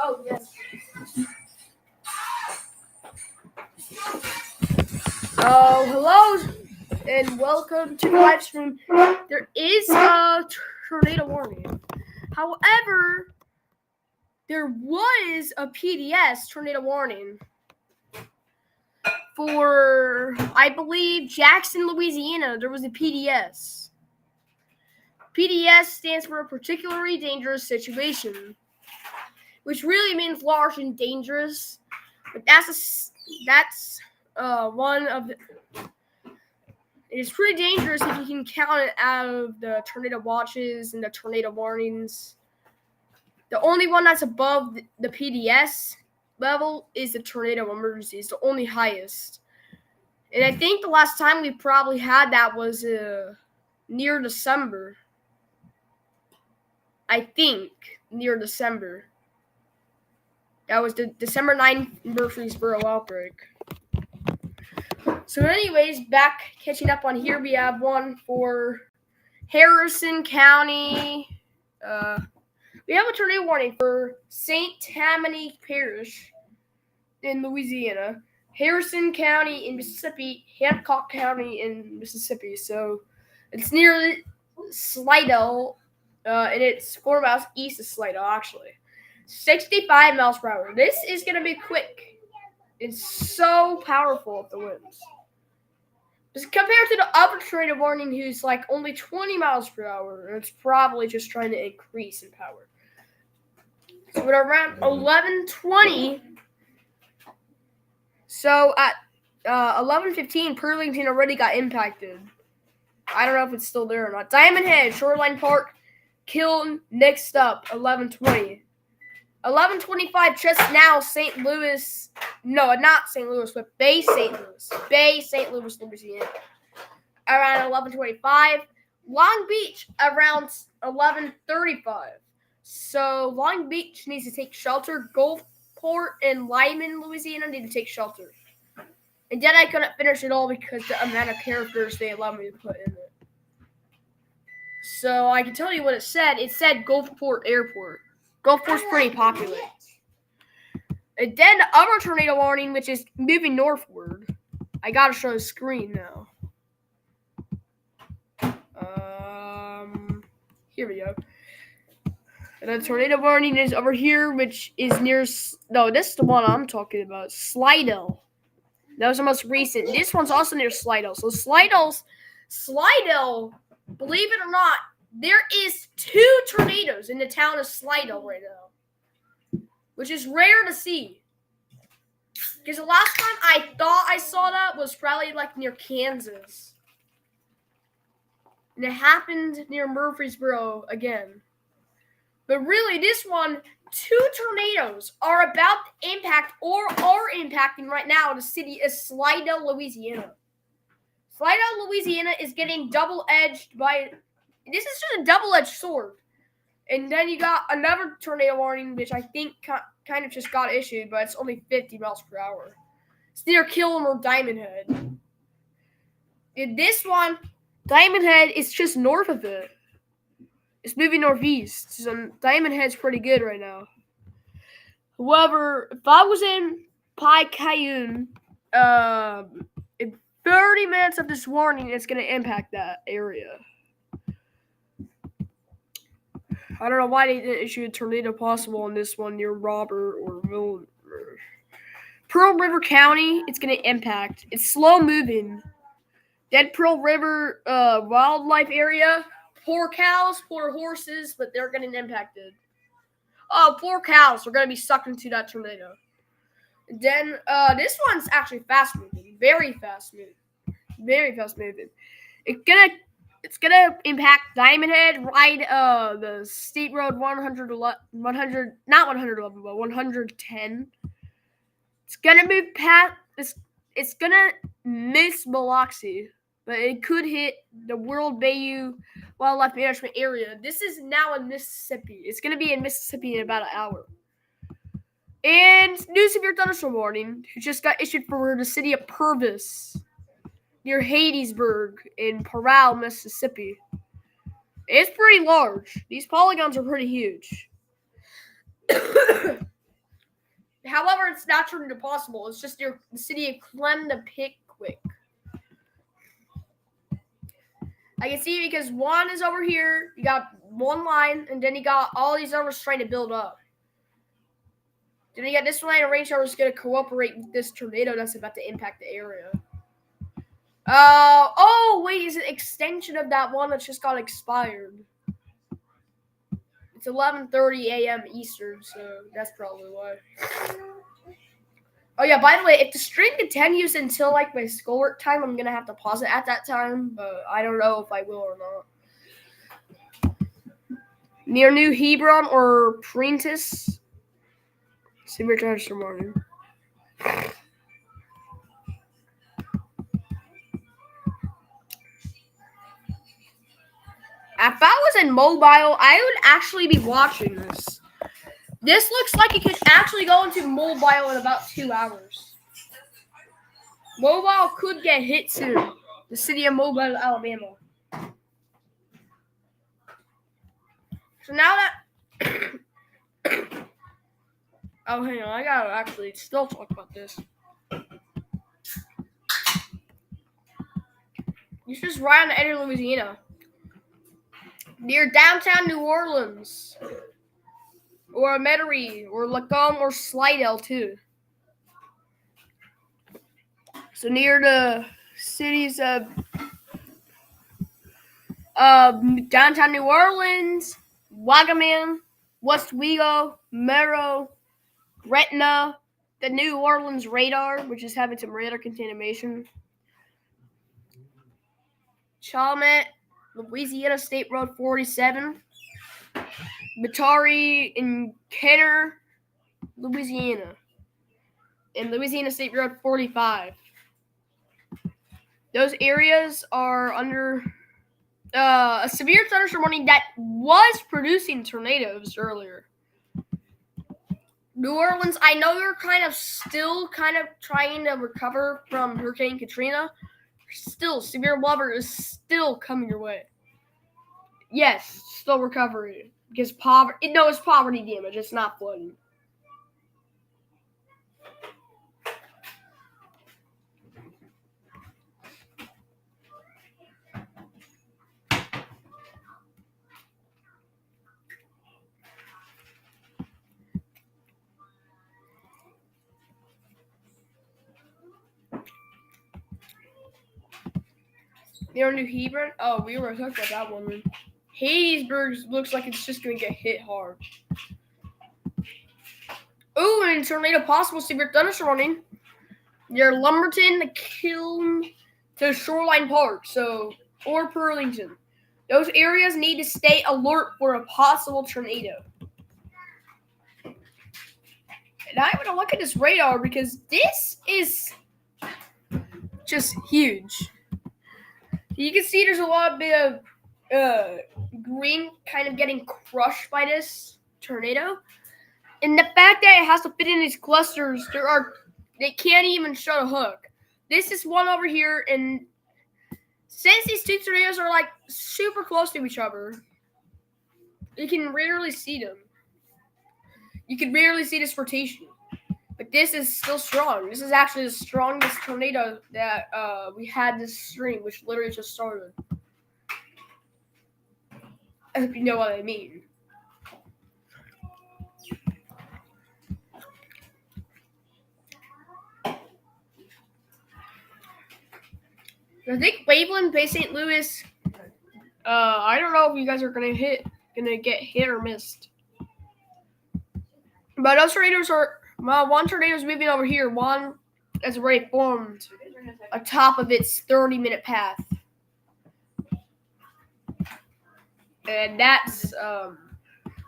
Oh, yes. Hello and welcome to the live stream. There is a tornado warning. However, there was a PDS tornado warning for, I believe, Jackson, Louisiana. There was a PDS. PDS stands for a particularly dangerous situation, which really means large and dangerous. But that's one of the. It's pretty dangerous if you can count it out of the tornado watches and the tornado warnings. The only one that's above the PDS level is the tornado emergency. It's the only highest. And I think the last time we probably had that was near December. I think near December. That was the December 9th Murfreesboro outbreak. So anyways, back catching up on here, we have one for Harrison County. We have a tornado warning for St. Tammany Parish in Louisiana, Harrison County in Mississippi, Hancock County in Mississippi. So it's near Slidell, and it's 4 miles east of Slidell, actually. 65 miles per hour. This is going to be quick. It's so powerful with the winds. Compared to the other tornado warning, who's like only 20 miles per hour, and it's probably just trying to increase in power. So at around 11:20, so at 11:15, Pearlington already got impacted. I don't know if it's still there or not. Diamond Head, Shoreline Park, Kiln, next up, 11:20. 11:25, just now, St. Louis. No, not St. Louis, but Bay St. Louis. Bay St. Louis, Louisiana. Around 11:25. Long Beach, around 11:35. So, Long Beach needs to take shelter. Gulfport and Lyman, Louisiana, need to take shelter. And then I couldn't finish it all because the amount of characters they allowed me to put in it. So, I can tell you what it said. It said Gulfport Airport. Gulfport's pretty popular. And then the other tornado warning, which is moving northward. I gotta show the screen now. Here we go. And the tornado warning is over here, which is near. No, this is the one I'm talking about. Slidell. That was the most recent. This one's also near Slidell. So Slidell, believe it or not, there is 2 tornadoes in the town of Slidell right now, which is rare to see. Because the last time I thought I saw that was probably like near Kansas. And it happened near Murfreesboro again. But really, this one, 2 tornadoes are about to impact or are impacting right now the city of Slidell, Louisiana. Slidell, Louisiana is getting double-edged by... This is just a double-edged sword. And then you got another tornado warning, which I think kind of just got issued, but it's only 50 miles per hour. It's near Kiln or Diamond Head. In this one, Diamond Head is just north of it. It's moving northeast. So Diamond Head's pretty good right now. However, if I was in Picayune, in 30 minutes of this warning, it's going to impact that area. I don't know why they didn't issue a tornado possible on this one near Robert or Will. Pearl River County, it's going to impact. It's slow moving. Dead Pearl River wildlife area. Poor cows, poor horses, but they're getting impacted. Oh, poor cows. They're going to be sucked into that tornado. Then this one's actually fast moving. Very fast moving. Very fast moving. It's gonna impact Diamond Head, right? The State Road 100, not 111, but 110. It's gonna move past. It's gonna miss Biloxi, but it could hit the World Bayou Wildlife Management Area. This is now in Mississippi. It's gonna be in Mississippi in about an hour. And new severe thunderstorm warning just got issued for the city of Purvis, near Hadesburg in Parral, Mississippi. It's pretty large. These polygons are pretty huge. However, it's not turned into possible. It's just near the city of Clem the Pickwick. I can see because one is over here. You got one line, and then you got all these others trying to build up. Then you got this line of rain showers going to cooperate with this tornado that's about to impact the area. Oh, wait, it's an extension of that one that just got expired. It's 11:30 a.m. Eastern, so that's probably why. Oh, yeah, by the way, if the stream continues until, like, my schoolwork time, I'm going to have to pause it at that time, but I don't know if I will or not. Near New Hebron or Prentice. Severe thunderstorm warning. If I was in mobile, I would actually be watching this. This looks like it could actually go into mobile in about 2 hours. Mobile could get hit soon. The city of Mobile, Alabama. So now that... oh, hang on. I gotta actually still talk about this. This is right on the edge of Louisiana. Near downtown New Orleans. Or Metairie, or Lacombe, or Slidell, too. So near the cities of downtown New Orleans, Wagaman, Westwego, Mero, Gretna, the New Orleans radar, which is having some radar contamination. Chalmette, Louisiana State Road 47, Metairie, and Kenner, Louisiana, and Louisiana State Road 45. Those areas are under a severe thunderstorm warning that was producing tornadoes earlier. New Orleans, I know you're still trying to recover from Hurricane Katrina. Still, severe weather is still coming your way. Yes, still recovery. Because poverty, no, it's poverty damage. It's not flooding. Near New Hebron? Oh, we were talking about that one. Hattiesburg looks like it's just going to get hit hard. Ooh, and tornado possible severe thunderstorm warning. Near Lumberton, the Kiln, to Shoreline Park, or Burlington. Those areas need to stay alert for a possible tornado. And I want to look at this radar because this is just huge. You can see there's a lot bit of green kind of getting crushed by this tornado. And the fact that it has to fit in these clusters, they can't even shut a hook. This is one over here, and since these two tornadoes are like super close to each other, you can rarely see them. You can rarely see this rotation. But this is still strong. This is actually the strongest tornado that we had this stream, which literally just started. I hope you know what I mean. I think Waveland, Bay St. Louis. I don't know if you guys are gonna get hit or missed. But those tornadoes are. Well, one tornado is moving over here. One has already formed atop of its 30-minute path. And that's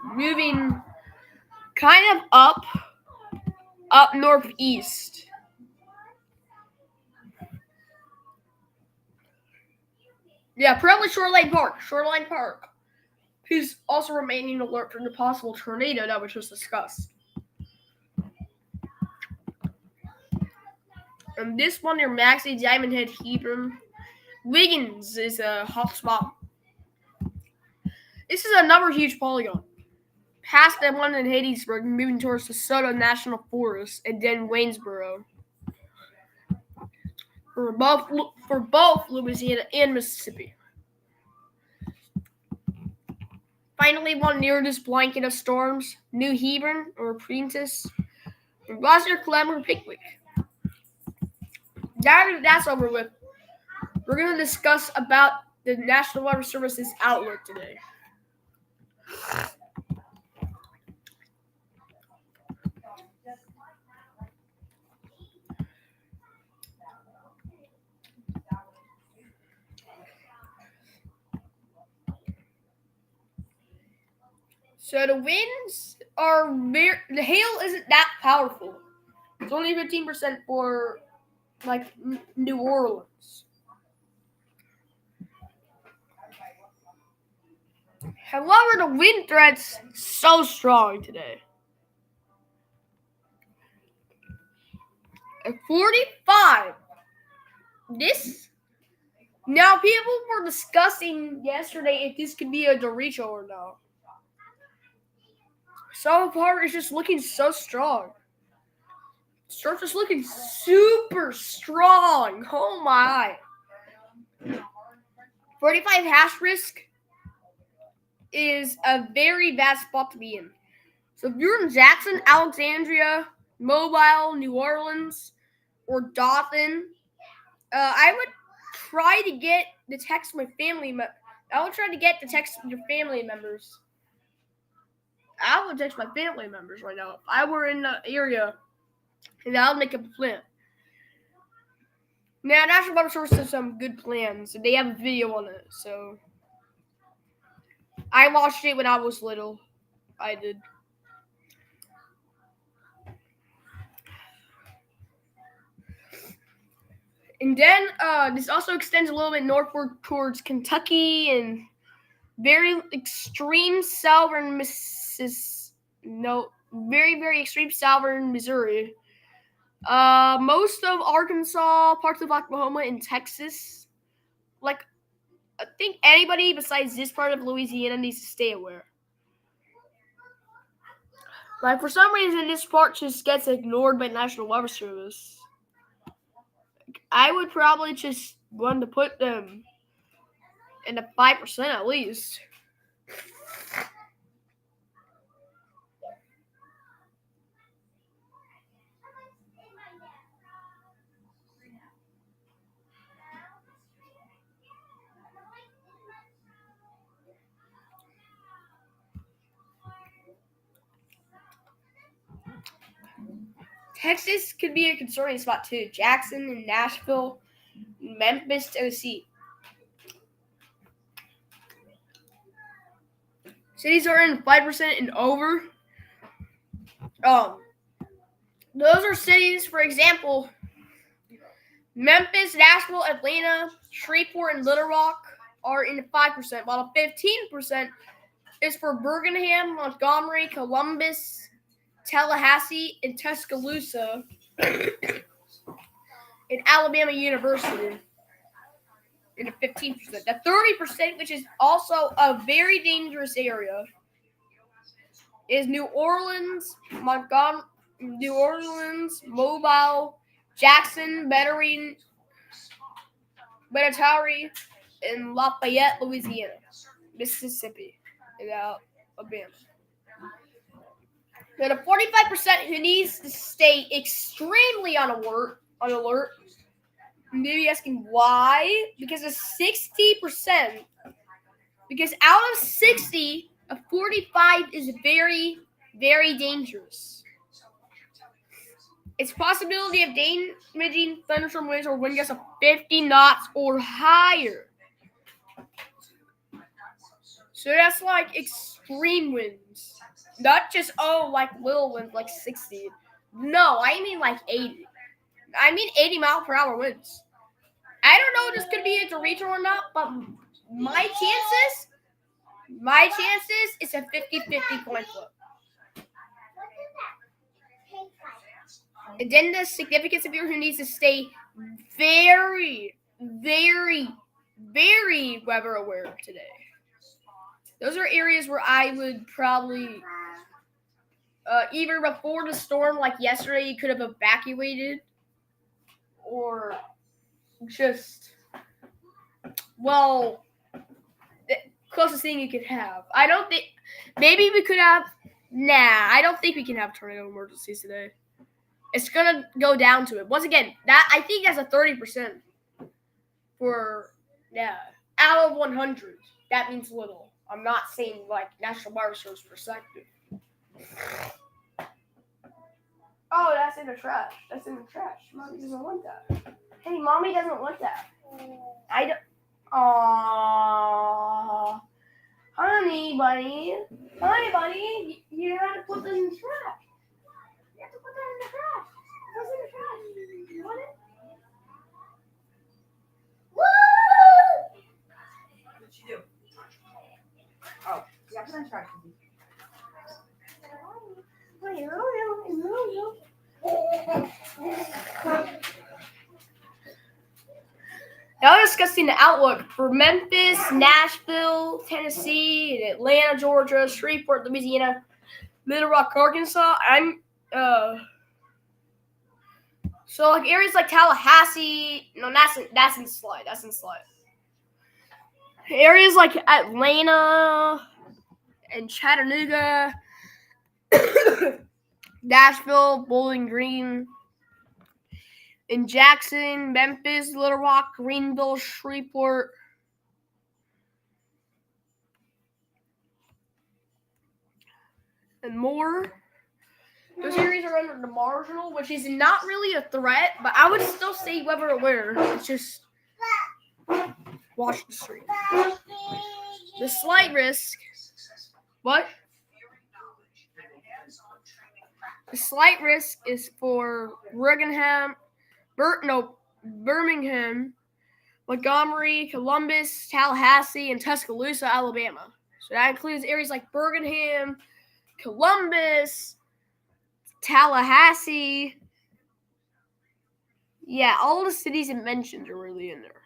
moving kind of up northeast. Yeah, probably Shoreline Park. Who's also remaining alert from the possible tornado that was just discussed. And this one near Maxey, Diamond Head, Hebron. Wiggins is a hot spot. This is another huge polygon. past the one in Hadesburg, moving towards the Soto National Forest, and then Waynesboro. For both Louisiana and Mississippi. Finally, one near this blanket of storms, New Hebron or Prentice, Gloucester, Clemmer, Pickwick. That's over with. We're going to discuss about the National Weather Service's outlook today. So the winds are the hail isn't that powerful. It's only 15% for like New Orleans. However, the wind threat's so strong today. At 45. Now people were discussing yesterday if this could be a derecho or not. So far, it's just looking so strong. Surf is looking super strong. Oh my. 45 hash risk is a very bad spot to be in. So if you're in Jackson, Alexandria, Mobile, New Orleans, or Dothan, I would try to get the text my family. I would try to get the text your family members. I would text my family members right now if I were in the area, and I would make up a plan. Now, National Weather Service has some good plans. They have a video on it, so I watched it when I was little. I did. And then this also extends a little bit northward towards Kentucky and very extreme southern very extreme southern Missouri. Most of Arkansas, parts of Oklahoma, and Texas. Like, I think anybody besides this part of Louisiana needs to stay aware. Like, for some reason, this part just gets ignored by National Weather Service. I would probably just want to put them in the 5% at least. Texas could be a concerning spot too. Jackson and Nashville, Memphis, Tennessee. Cities are in 5% and over. Those are cities, for example, Memphis, Nashville, Atlanta, Shreveport, and Little Rock are in 5%, while 15% is for Birmingham, Montgomery, Columbus, Tallahassee, and Tuscaloosa, and Alabama University in 15%. The 30%, which is also a very dangerous area, is New Orleans, Mobile, Jackson, Metairie, and Lafayette, Louisiana, Mississippi, and Alabama. Now, the 45% who needs to stay extremely on alert. Maybe asking why? Because of 60%. Because out of 60, a 45 is very, very dangerous. It's possibility of damaging thunderstorm winds or wind gusts of 50 knots or higher. So that's like extreme winds. Not just, like little winds, like 60. No, I mean like 80. I mean 80 mile per hour winds. I don't know if this could be a derecho or not, but my chances is a 50-50 coin flip. And then the significant severe who needs to stay very, very, very weather aware today. Those are areas where I would probably either before the storm, like yesterday, you could have evacuated, or just the closest thing you could have. I don't think maybe we could have. Nah, I don't think we can have tornado emergencies today. It's gonna go down to it once again. That I think that's a 30% for out of 100. That means little. I'm not saying like National Weather Service perspective. Oh, that's in the trash. That's in the trash. Mommy doesn't want that. Hey, Mommy doesn't want that. I don't. Aww. Honey bunny, you have to put this in the trash. You have to put that in the trash. What's in the trash? You want it? Woo! What'd you do? Oh, yeah, put it in the trash. Now we're discussing the outlook for Memphis, Nashville, Tennessee, and Atlanta, Georgia, Shreveport, Louisiana, Little Rock, Arkansas. So like areas like Tallahassee. No, that's in slide. That's in slide. Areas like Atlanta and Chattanooga, Nashville, Bowling Green, in Jackson, Memphis, Little Rock, Greenville, Shreveport, and more. Those areas are under the marginal, which is not really a threat, but I would still say weather aware. It's just watch the street. The slight risk. What? The slight risk is for Birmingham, Montgomery, Columbus, Tallahassee, and Tuscaloosa, Alabama. So that includes areas like Birmingham, Columbus, Tallahassee. Yeah, all the cities it mentioned are really in there.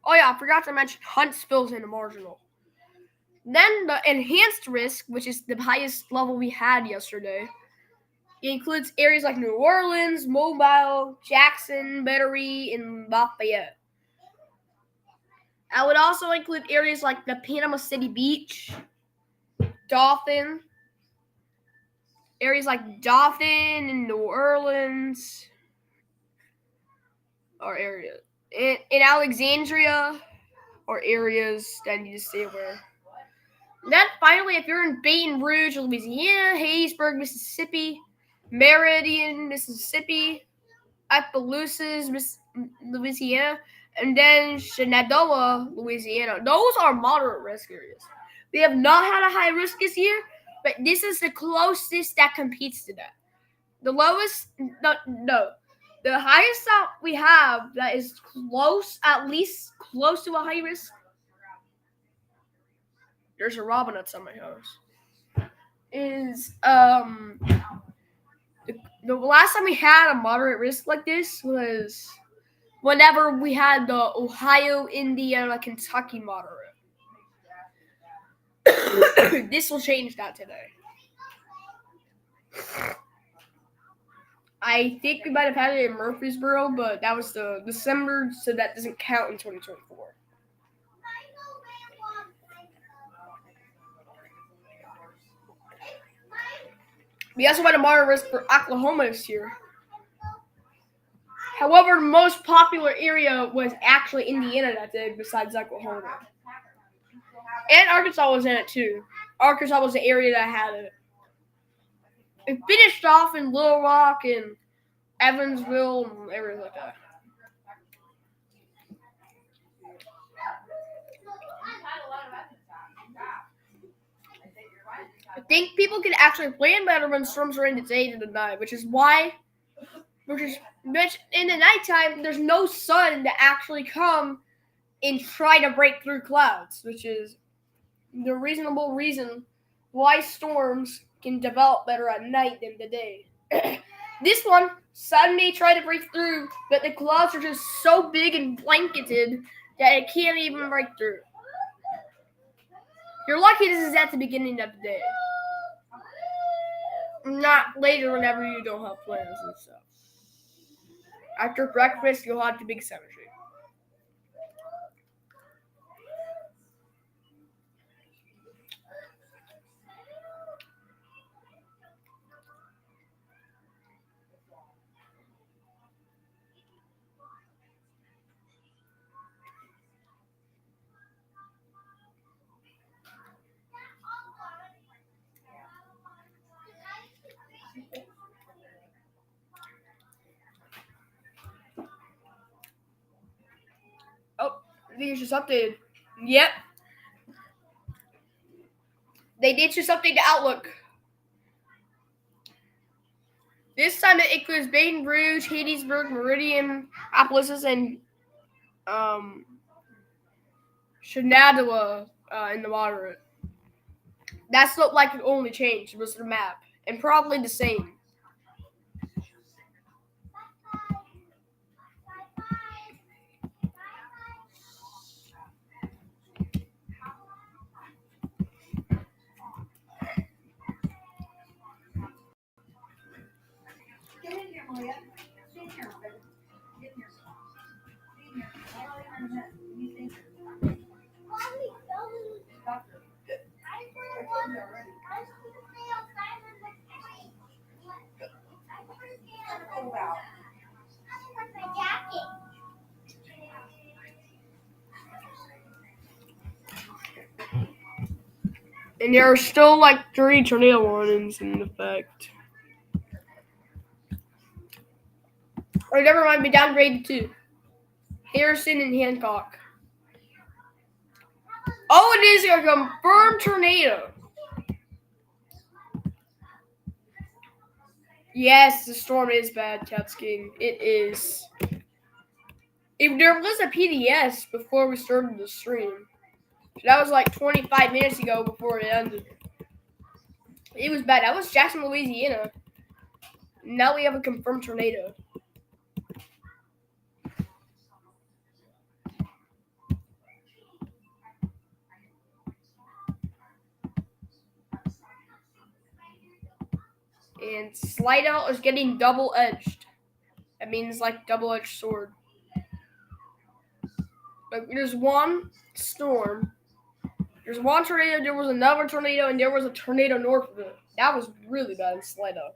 Oh yeah, I forgot to mention Huntsville's in the marginal. Then the enhanced risk, which is the highest level we had yesterday, it includes areas like New Orleans, Mobile, Jackson, Metairie, and Lafayette. I would also include areas like the Panama City Beach, Dauphin, areas like Dauphin and New Orleans, or areas in Alexandria, or areas that need to stay aware. Then finally, if you're in Baton Rouge, Louisiana, Hattiesburg, Mississippi, Meridian, Mississippi, Appaloosa, Louisiana, and then Shenandoah, Louisiana. Those are moderate risk areas. We have not had a high risk this year, but this is the closest that competes to that. The lowest, no. The highest that we have that is close, at least close to a high risk. There's a robin outside my house. Is the last time we had a moderate risk like this was whenever we had the Ohio, Indiana, Kentucky moderate. This will change that today. I think we might have had it in Murfreesboro, but that was the December, so that doesn't count in 2024. We also had a moderate risk for Oklahoma this year. However, the most popular area was actually Indiana that day, besides Oklahoma. And Arkansas was in it too. Arkansas was the area that had it. It finished off in Little Rock and Evansville and areas like that. I think people can actually plan better when storms are in the day than the night, which is in the nighttime, there's no sun to actually come and try to break through clouds, which is the reasonable reason why storms can develop better at night than the day. This one, sun may try to break through, but the clouds are just so big and blanketed that it can't even break through. You're lucky this is at the beginning of the day. Not later whenever you don't have plans and stuff. After breakfast, you'll have the big cemetery. Oh, I think it's just updated. Yep. They did just update the Outlook. This time it includes Baton Rouge, Hattiesburg, Meridian, Appalachia, and Shenandoah in the moderate. That's not like the only change was the map, and probably the same. Get in here, Malia. Get in here, baby. Get in here. Get in here. I don't even know. You think Stop it. Hold out. And there are still like 3 tornado warnings in effect. Or never mind, we downgraded 2. Harrison and Hancock. Oh, it is a confirmed tornado. Yes, the storm is bad, Cats King. It is. There was a PDS before we started the stream. That was like 25 minutes ago before it ended. It was bad. That was Jackson, Louisiana. Now we have a confirmed tornado. And Slidell is getting double-edged. That means like double-edged sword. Like there's one storm. There's one tornado, there was another tornado, and there was a tornado north of it. That was really bad in Slidell.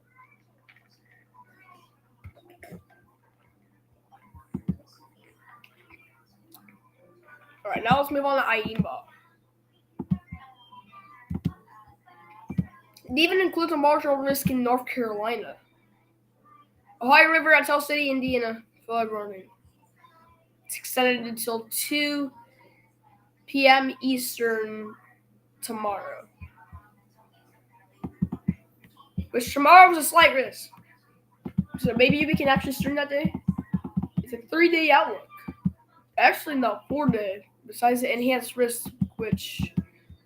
Alright, now let's move on to Aimba. It even includes a marginal risk in North Carolina. Ohio River at Tell City, Indiana, flood warning. It's extended until 2 p.m. Eastern tomorrow. Which tomorrow was a slight risk. So maybe we can actually stream that day. It's a 3-day outlook. Actually, no, 4-day. Besides the enhanced risk, which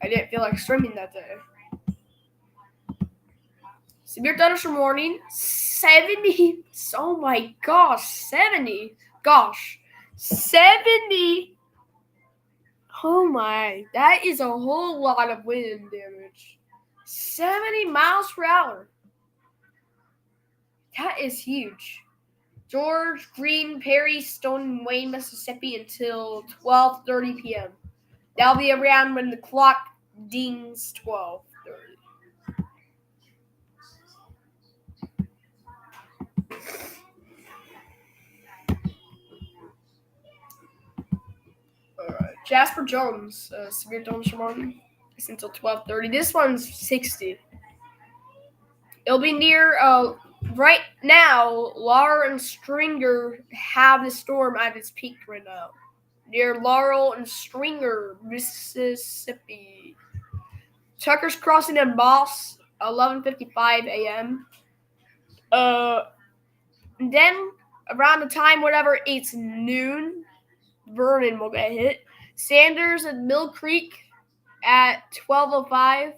I didn't feel like streaming that day. Severe thunderstorm warning. 70. Oh my gosh, 70. Gosh, 70. Oh my, that is a whole lot of wind damage. 70 miles per hour. That is huge. George, Green, Perry, Stone, Wayne, Mississippi until 12:30 p.m. That'll be around when the clock dings 12:30. Alright, Jasper Jones, severe thunderstorm warning. It's until 12:30. This one's 60. It'll be near, right now, Laurel and Stringer have the storm at its peak right now. Near Laurel and Stringer, Mississippi. Tucker's Crossing and Moss, 11:55 a.m. Then, around the time, whatever, it's noon, Vernon will get hit. Sanders and Mill Creek at 12:05.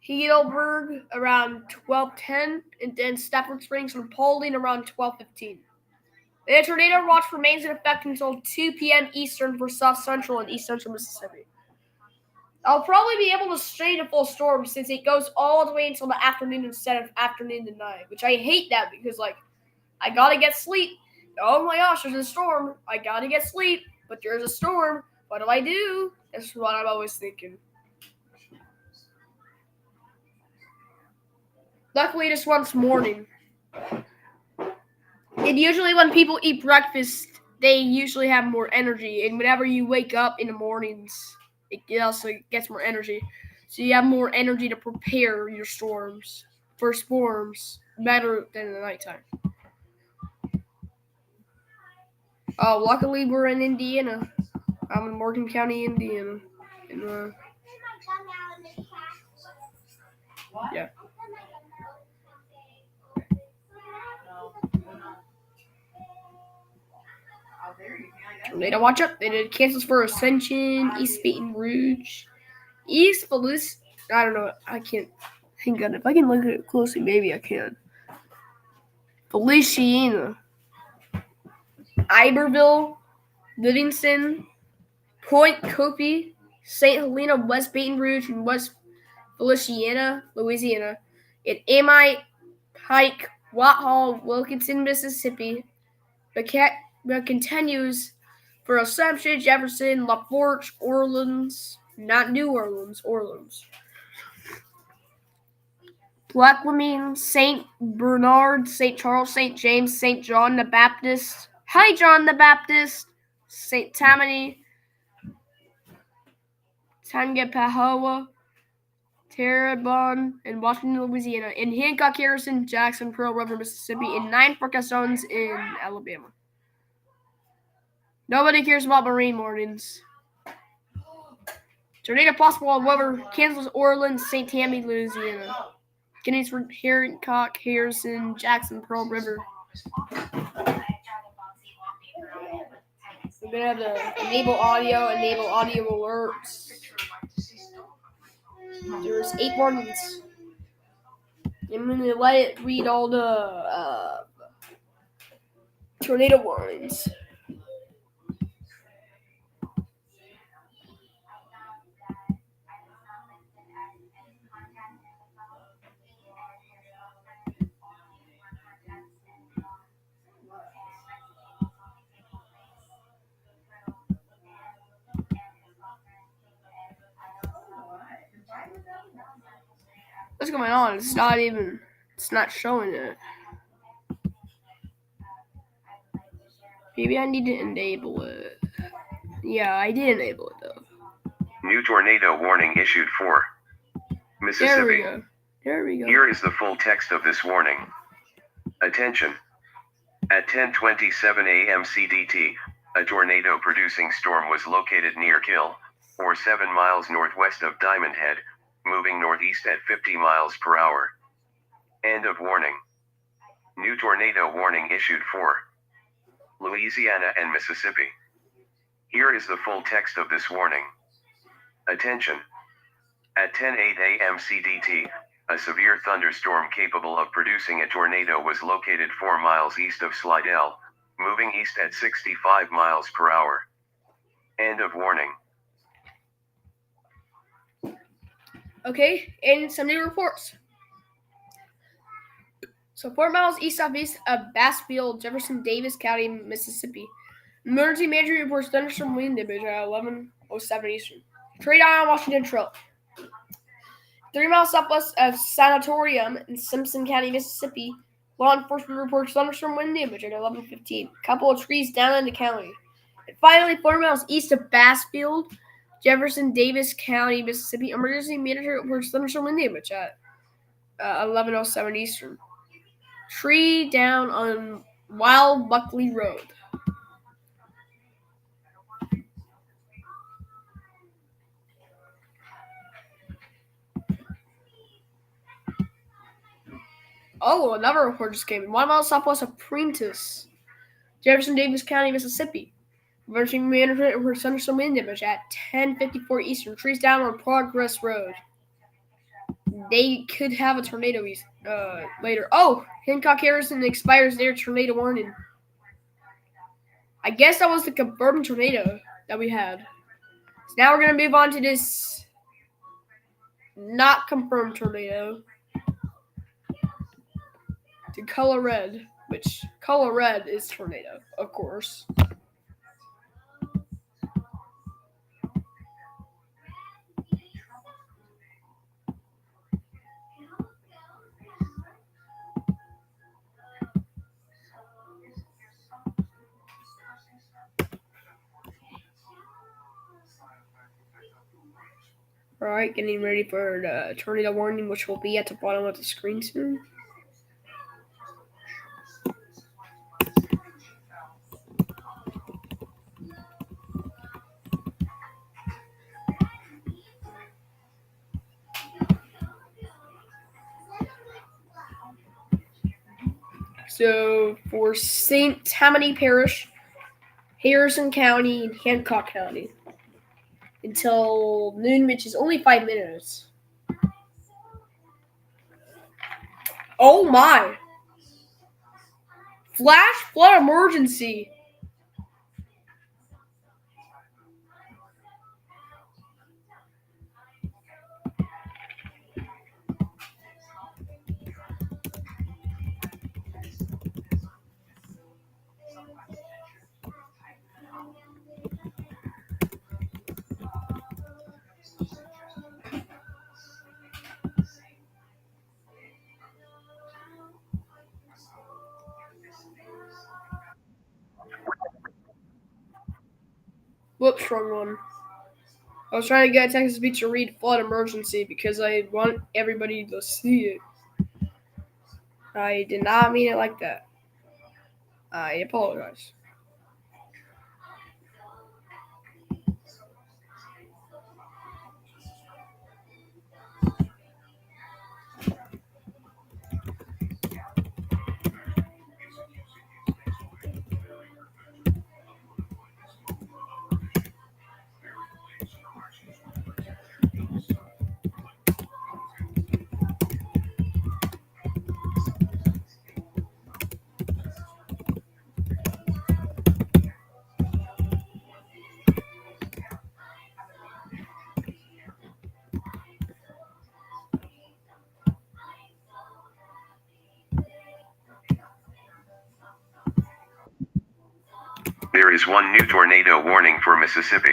Heidelberg around 12:10, and then Stafford Springs from Paulding around 12:15. The tornado watch remains in effect until 2 p.m. Eastern for South Central and East Central Mississippi. I'll probably be able to stay to full storm since it goes all the way until the afternoon instead of afternoon to night, which I hate that because, like, I gotta get sleep. Oh my gosh, there's a storm. I gotta get sleep, but there's a storm. What do I do? That's what I'm always thinking. Luckily, this one's morning. And usually when people eat breakfast, they usually have more energy. And whenever you wake up in the mornings, it also gets more energy. So you have more energy to prepare your storms for storms better than the nighttime. Oh, luckily we're in Indiana. I'm in Morgan County, Indiana. Yeah. Tornado watch up. They did cancels for Ascension, East Baton Rouge, East Feliciana. I don't know. I can't think of it. If I can look at it closely, maybe I can. Feliciana, Iberville, Livingston, Point Copey, St. Helena, West Baton Rouge, and West Feliciana, Louisiana, and Amite, Pike, Whitehall, Wilkinson, Mississippi, but continues for Assumption, Jefferson, La Forge, Orleans, not New Orleans, Orleans. Plaquemine, St. Bernard, St. Charles, St. James, St. John the Baptist, Hi John the Baptist, St. Tammany, Tangipahoa, Terrebonne, and Washington, Louisiana, in Hancock, Harrison, Jackson, Pearl River, Mississippi, and 9 forecast zones in Alabama. Nobody cares about marine warnings. Tornado possible on Weber, Kansas, Orleans, St. Tammany, Louisiana. Gettysburg, Hancock, Harrison, Jackson, Pearl River. We're gonna have to enable audio alerts. There's 8 warnings. I'm gonna let it read all the tornado warnings. What's going on? It's not showing it. Maybe I need to enable it. Yeah, I did enable it though. New tornado warning issued for Mississippi. There we go. Here is the full text of this warning. Attention. At 10:27 a.m. CDT, a tornado-producing storm was located near Kill, or 7 miles northwest of Diamond Head, moving northeast at 50 miles per hour. End of warning. New tornado warning issued for Louisiana and Mississippi. Here is the full text of this warning. Attention. At 10:08 a.m. CDT, a severe thunderstorm capable of producing a tornado was located 4 miles east of Slidell, moving east at 65 miles per hour. End of warning. Okay, and some new reports. So 4 miles east-southeast of Bassfield, Jefferson Davis County, Mississippi. Emergency manager reports thunderstorm wind damage at 11:07 Eastern. Trade on Washington Trail. 3 miles southwest of Sanatorium in Simpson County, Mississippi. Law enforcement reports thunderstorm wind damage at 11:15. Couple of trees down in the county. And finally, 4 miles east of Bassfield, Jefferson Davis County, Mississippi. Emergency manager reports thunderstorm wind damage at 11:07 Eastern. Tree down on Wild Buckley Road. Oh, another report just came in. 1 mile southwest of Prentice, Jefferson Davis County, Mississippi. Emergency management reports thunderstorm wind damage at 10:54 Eastern. Trees down on Progress Road. They could have a tornado later. Oh, Hancock Harrison expires their tornado warning. I guess that was the confirmed tornado that we had. So now we're going to move on to this not confirmed tornado. To color red, which color red is tornado, of course. Alright, getting ready for the tornado warning, which will be at the bottom of the screen soon. So for St. Tammany Parish, Harrison County, and Hancock County, until noon, which is only 5 minutes. Oh my! Flash flood emergency! Whoops, wrong one. I was trying to get Texas Beach to read flood emergency because I want everybody to see it. I did not mean it like that. I apologize. There is one new tornado warning for Mississippi.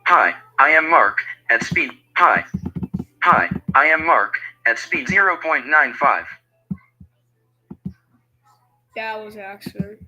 Hi, I am Mark, at speed. Hi, I am Mark, at speed 0.95. That was an accident.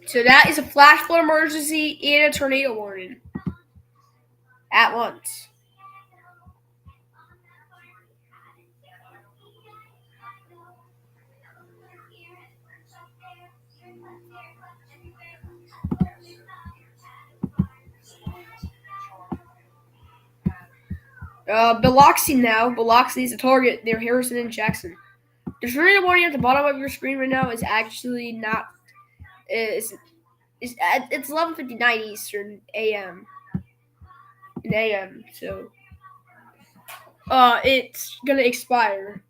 So that is a flash flood emergency and a tornado warning at once. Biloxi now. Biloxi is a target near Harrison and Jackson. The tornado warning at the bottom of your screen right now is actually not. It's 11:59 Eastern a.m. a.m. So it's gonna expire.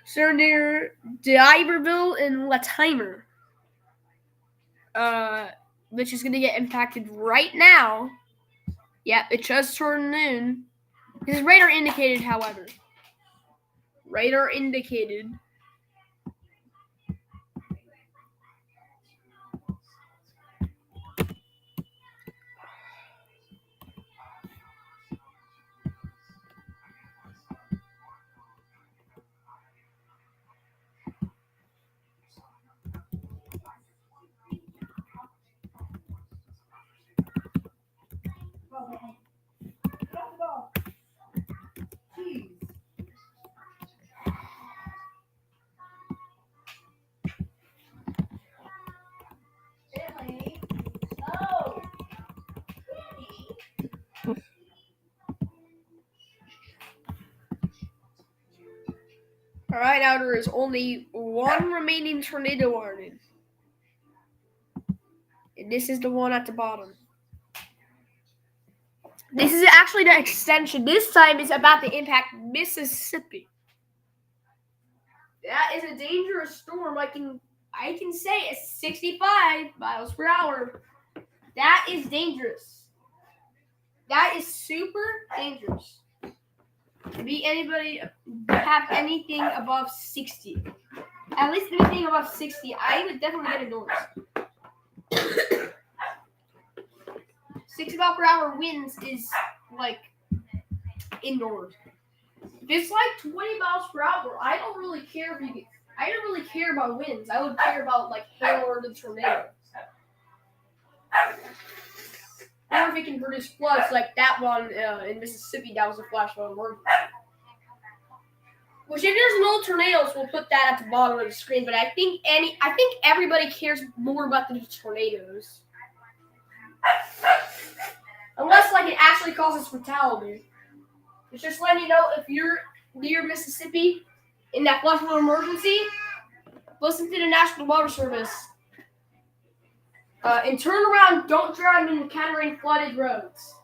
So near D'Iberville and Latimer, which is gonna get impacted right now. Yep, it just turned noon. His radar indicated, however. Radar indicated. Jeez. Billy. Oh. Kitty. Alright, now there is only one remaining tornado warning. And this is the one at the bottom. This is actually the extension. This time is about to impact Mississippi. That is a dangerous storm. I can say it's 65 miles per hour. That is dangerous. That is super dangerous. To be anybody have anything above 60. At least anything above 60, I would definitely get indoors. 60 mile per hour winds is like indoors. If it's like 20 miles per hour, I don't really care about winds. I would care about like hail or the tornado. Or if it can produce floods like that one in Mississippi, that was a flash flood emergency. Which if there's no tornadoes, we'll put that at the bottom of the screen. But I think everybody cares more about the tornadoes. Unless like it actually causes fatality. It's just letting you know if you're near Mississippi in that flash flood emergency, listen to the National Water Service. And turn around, don't drive in encountering flooded roads.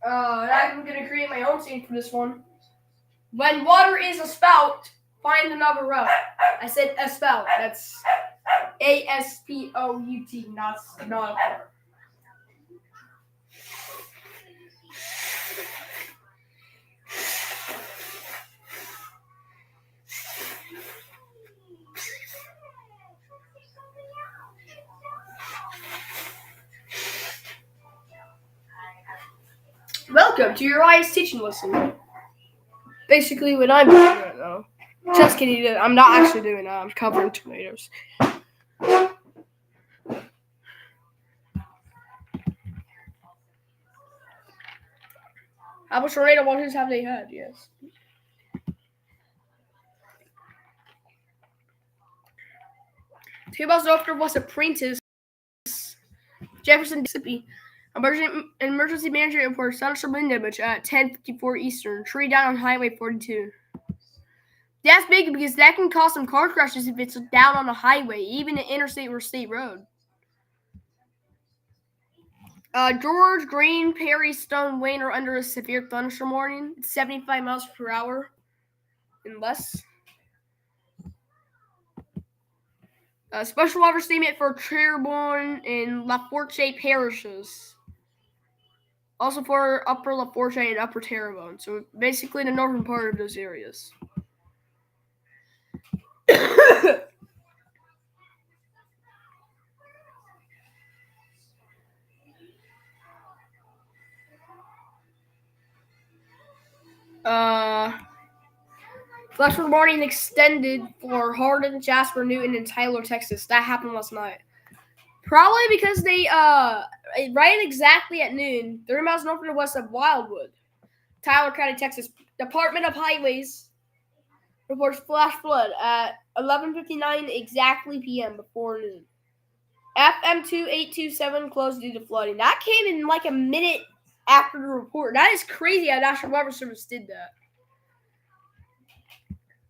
I'm going to create my own scene for this one. When water is a spout, find another route. I said a spout. That's A-S-P-O-U-T, not a car. Welcome to your IS teaching lesson. Basically what I'm doing right now. Just kidding, I'm not actually doing that. I'm covering tomatoes. How much tornado watches have they had? Yes. Two miles after was Apprentice, Jefferson, Mississippi. Emergency manager reports thunderstorm wind damage at 10:54 Eastern. Tree down on Highway 42. That's big because that can cause some car crashes if it's down on a highway, even an interstate or state road. George, Green, Perry, Stone, Wayne are under a severe thunderstorm warning. It's 75 miles per hour and less. Special water statement for Terrebonne and LaForge parishes. Also for Upper LaForge and Upper Terrebonne. So basically the northern part of those areas. Flash flood warning extended for Hardin, Jasper, Newton, and Tyler, Texas. That happened last night. Probably because they, right exactly at noon, 30 miles north and west of Wildwood, Tyler County, Texas. Department of Highways reports flash flood at 11:59 exactly p.m. before noon. FM 2827 closed due to flooding. That came in like a minute after the report. That is crazy how National Weather Service did that.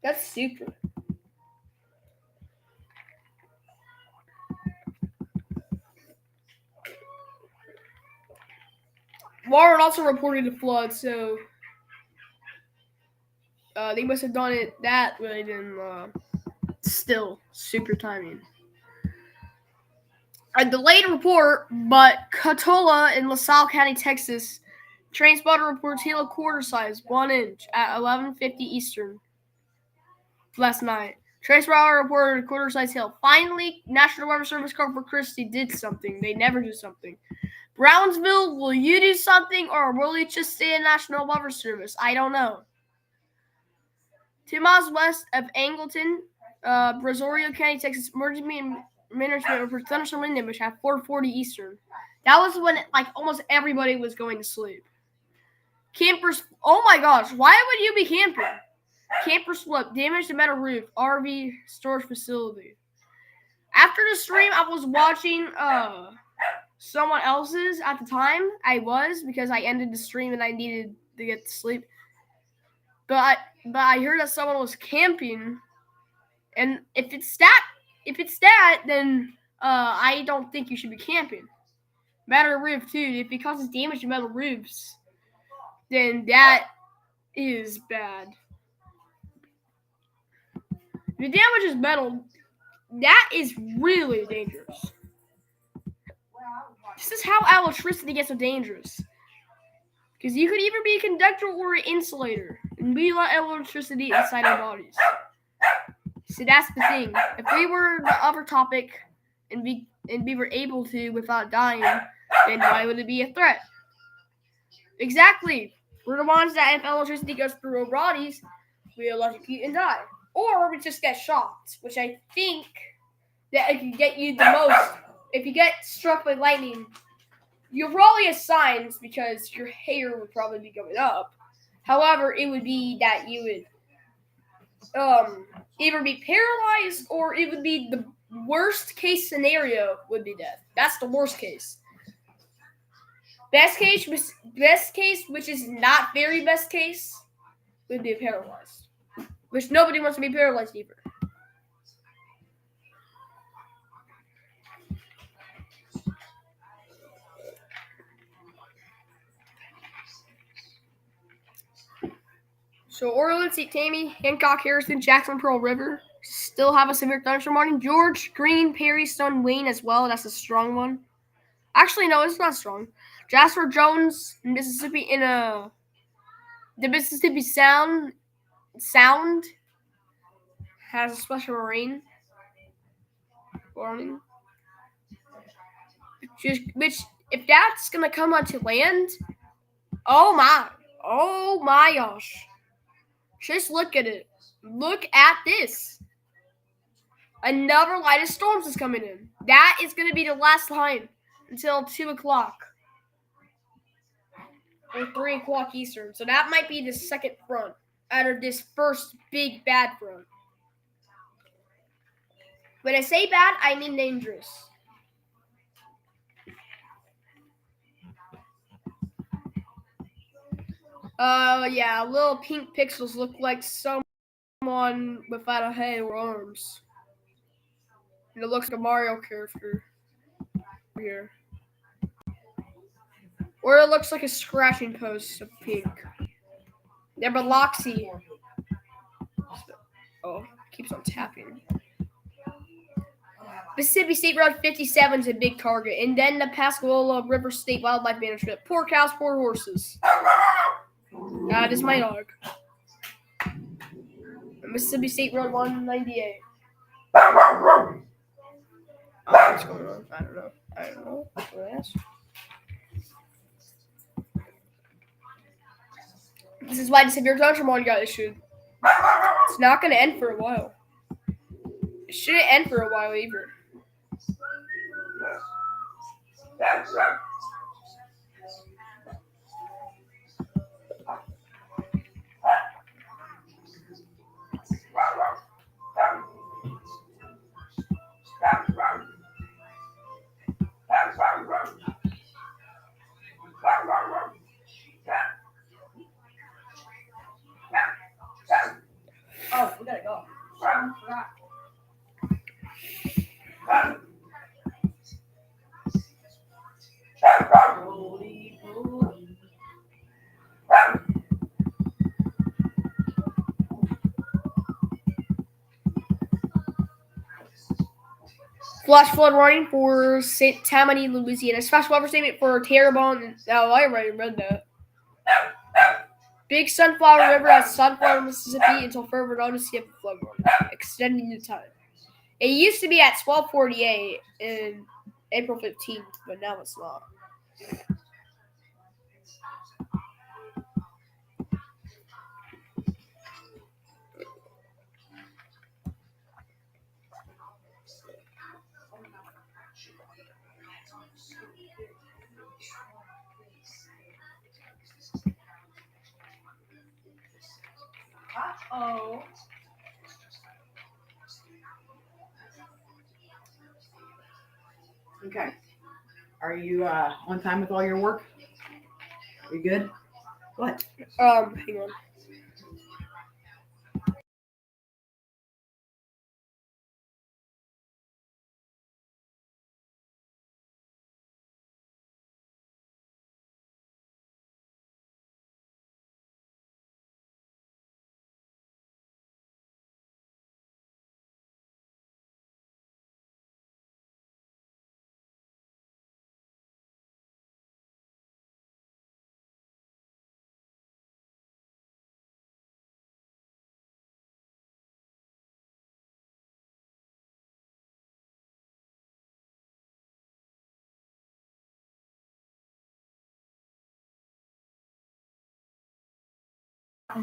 That's super. Warren also reported a flood, so they must have done it that way. Then still super timing. A delayed report, but Cotulla in LaSalle County, Texas, train spotter reports hail quarter size 1 inch at 11:50 Eastern last night. Train spotter reported quarter size hail. Finally, National Weather Service Corpus Christi did something. They never do something. Brownsville, will you do something or will you just stay in National Weather Service? I don't know. 2 miles west of Angleton, Brazoria County, Texas, emergency management reports thunderstorm wind damage at 4:40 Eastern. That was when almost everybody was going to sleep. Campers, oh my gosh, why would you be camping? Camper slip, damage to metal roof, RV storage facility. After the stream, I was watching someone else's at the time. I was, because I ended the stream and I needed to get to sleep. But I heard that someone was camping, and if it's that, then I don't think you should be camping. Metal roof too. If it causes damage to metal roofs, then that is bad. If it damages metal, that is really dangerous. This is how electricity gets so dangerous. Because you could either be a conductor or an insulator, and we let electricity inside our bodies. So that's the thing. If we were the other topic, and we were able to without dying, then why would it be a threat? Exactly. We're the ones that if electricity goes through our bodies, we electrocute and die. Or we just get shocked, which I think that it can get you the most. If you get struck by lightning, you'll probably have signs because your hair would probably be going up. However, it would be that you would either be paralyzed or it would be the worst case scenario would be death. That's the worst case. Best case, which is not very best case, would be paralyzed. Which nobody wants to be paralyzed either. So Orland, St. Tammany, Hancock, Harrison, Jackson, Pearl River still have a severe thunderstorm warning. George, Green, Perry, Stone, Wayne as well. That's a strong one. Actually, no, it's not strong. Jasper, Jones, Mississippi the Mississippi Sound has a special rain warning. Which if that's gonna come onto land, oh my gosh. Just look at it. Look at this. Another line of storms is coming in. That is going to be the last line until 2 o'clock. Or 3 o'clock Eastern. So that might be the second front out of this first big bad front. When I say bad, I mean dangerous. Yeah, little pink pixels look like someone without a head or arms. And it looks like a Mario character here. Or it looks like a scratching post of pink. Yeah, but Loxy. Oh, keeps on tapping. Mississippi State Road 57 is a big target. And then the Pascagoula River State Wildlife Management. Poor cows, poor horses. That is my dog. Mississippi State Road 198. What's going on? I don't know. What do I ask? This is why the severe thunderstorm warning got issued. It's not going to end for a while. It shouldn't end for a while either. Flash flood warning for St. Tammany, Louisiana. Special weather statement for Terrebonne. Oh, I already read that. Big Sunflower River at Sunflower, Mississippi until further notice of flood warning, extending the time. It used to be at 12:48 in April 15th, but now it's not. Oh. Okay. Are you on time with all your work? Are you good? What? Hang on.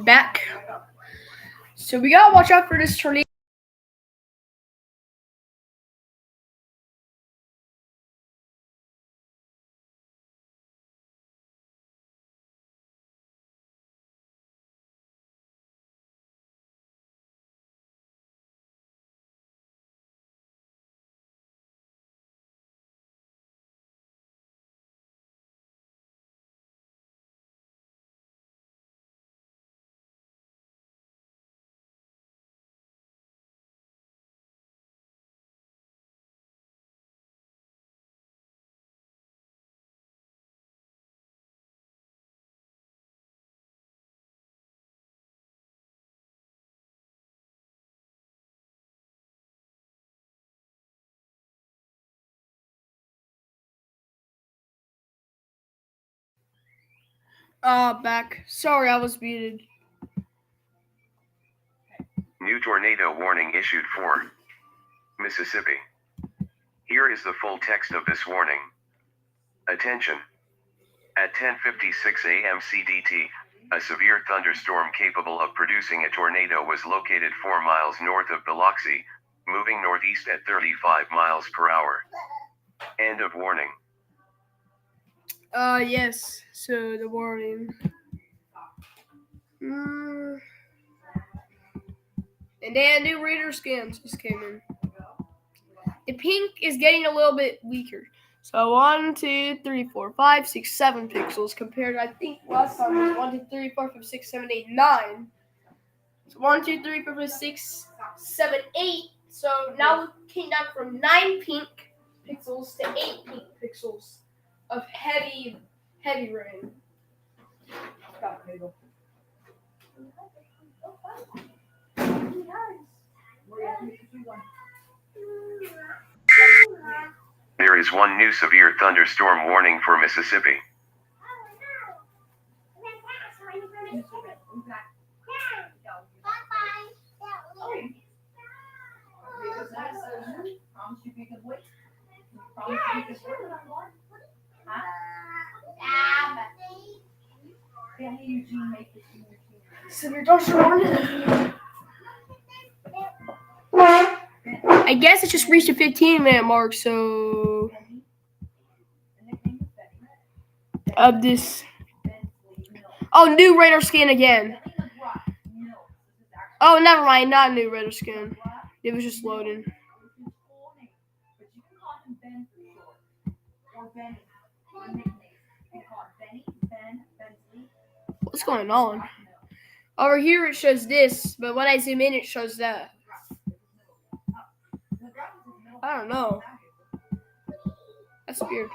Back. So we gotta watch out for this tornado. Back. Sorry, I was muted. New tornado warning issued for Mississippi. Here is the full text of this warning. Attention. At 10:56 a.m. CDT, a severe thunderstorm capable of producing a tornado was located 4 miles north of Biloxi, moving northeast at 35 miles per hour. End of warning. Yes. So the warning. And then new reader scans just came in. The pink is getting a little bit weaker. So 1, 2, 3, 4, 5, 6, 7 pixels compared. I think last time was 1, 2, 3, 4, 5, 6, 7, 8, 9. So 1, 2, 3, 4, 5, 6, 7, 8. So now we came down from 9 pink pixels to 8 pink pixels of heavy rain. There is one new severe thunderstorm warning for Mississippi. Severe thunderstorm. I guess it just reached the 15-minute mark, so of this. Oh, new radar scan again. Oh, never mind, not new radar scan. It was just loading. What's going on? Over here it shows this, but when I zoom in it shows that. I don't know. That's weird.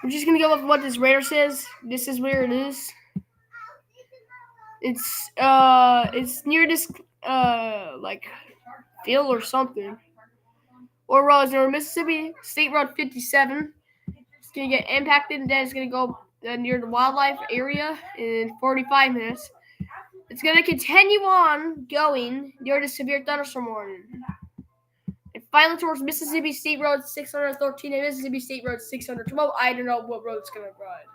We're just gonna go with what this radar says. This is where it is. It's near this like field or something. Or roads near Mississippi State Road 57. It's going to get impacted, and then it's going to go near the wildlife area in 45 minutes. It's going to continue on going near the severe thunderstorm warning. And finally towards Mississippi State Road 613 and Mississippi State Road 612. I don't know what road it's going to ride.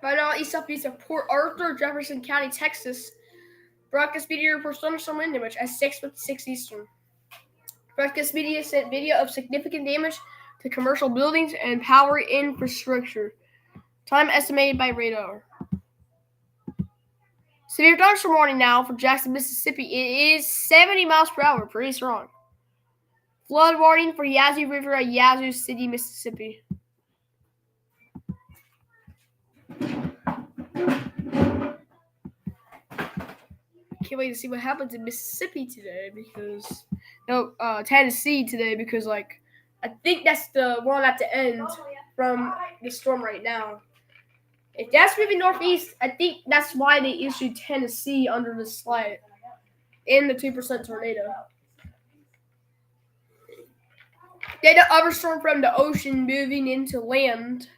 Right now, east southeast of Port Arthur, Jefferson County, Texas. Broadcast media reports thunderstorm wind damage at 6:56 Eastern. Broadcast media sent video of significant damage to commercial buildings and power infrastructure. Time estimated by radar. Severe thunderstorm warning now for Jackson, Mississippi. It is 70 miles per hour, pretty strong. Flood warning for Yazoo River at Yazoo City, Mississippi. Can't wait to see what happens in Mississippi today because Tennessee today because I think that's the one at the end from the storm right now. If that's moving northeast, I think that's why they issued Tennessee under the slide in the 2% tornado. Then the other storm from the ocean moving into land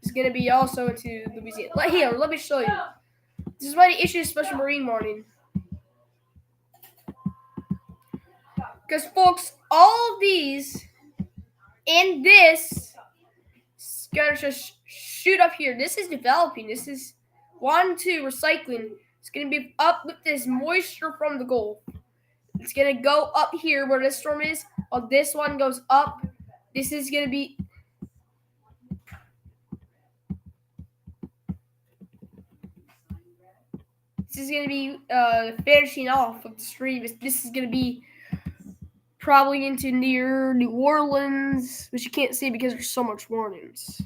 is going to be also into Louisiana. Let me show you. This is why they issued a special marine warning. Because, folks, all of these and this is going to just shoot up here. This is developing. This is 1, 2 recycling. It's going to be up with this moisture from the Gulf. It's going to go up here where this storm is. While this one goes up, this is going to be... This is going to be finishing off of the stream. This is going to be probably into near New Orleans, which you can't see because there's so much warnings.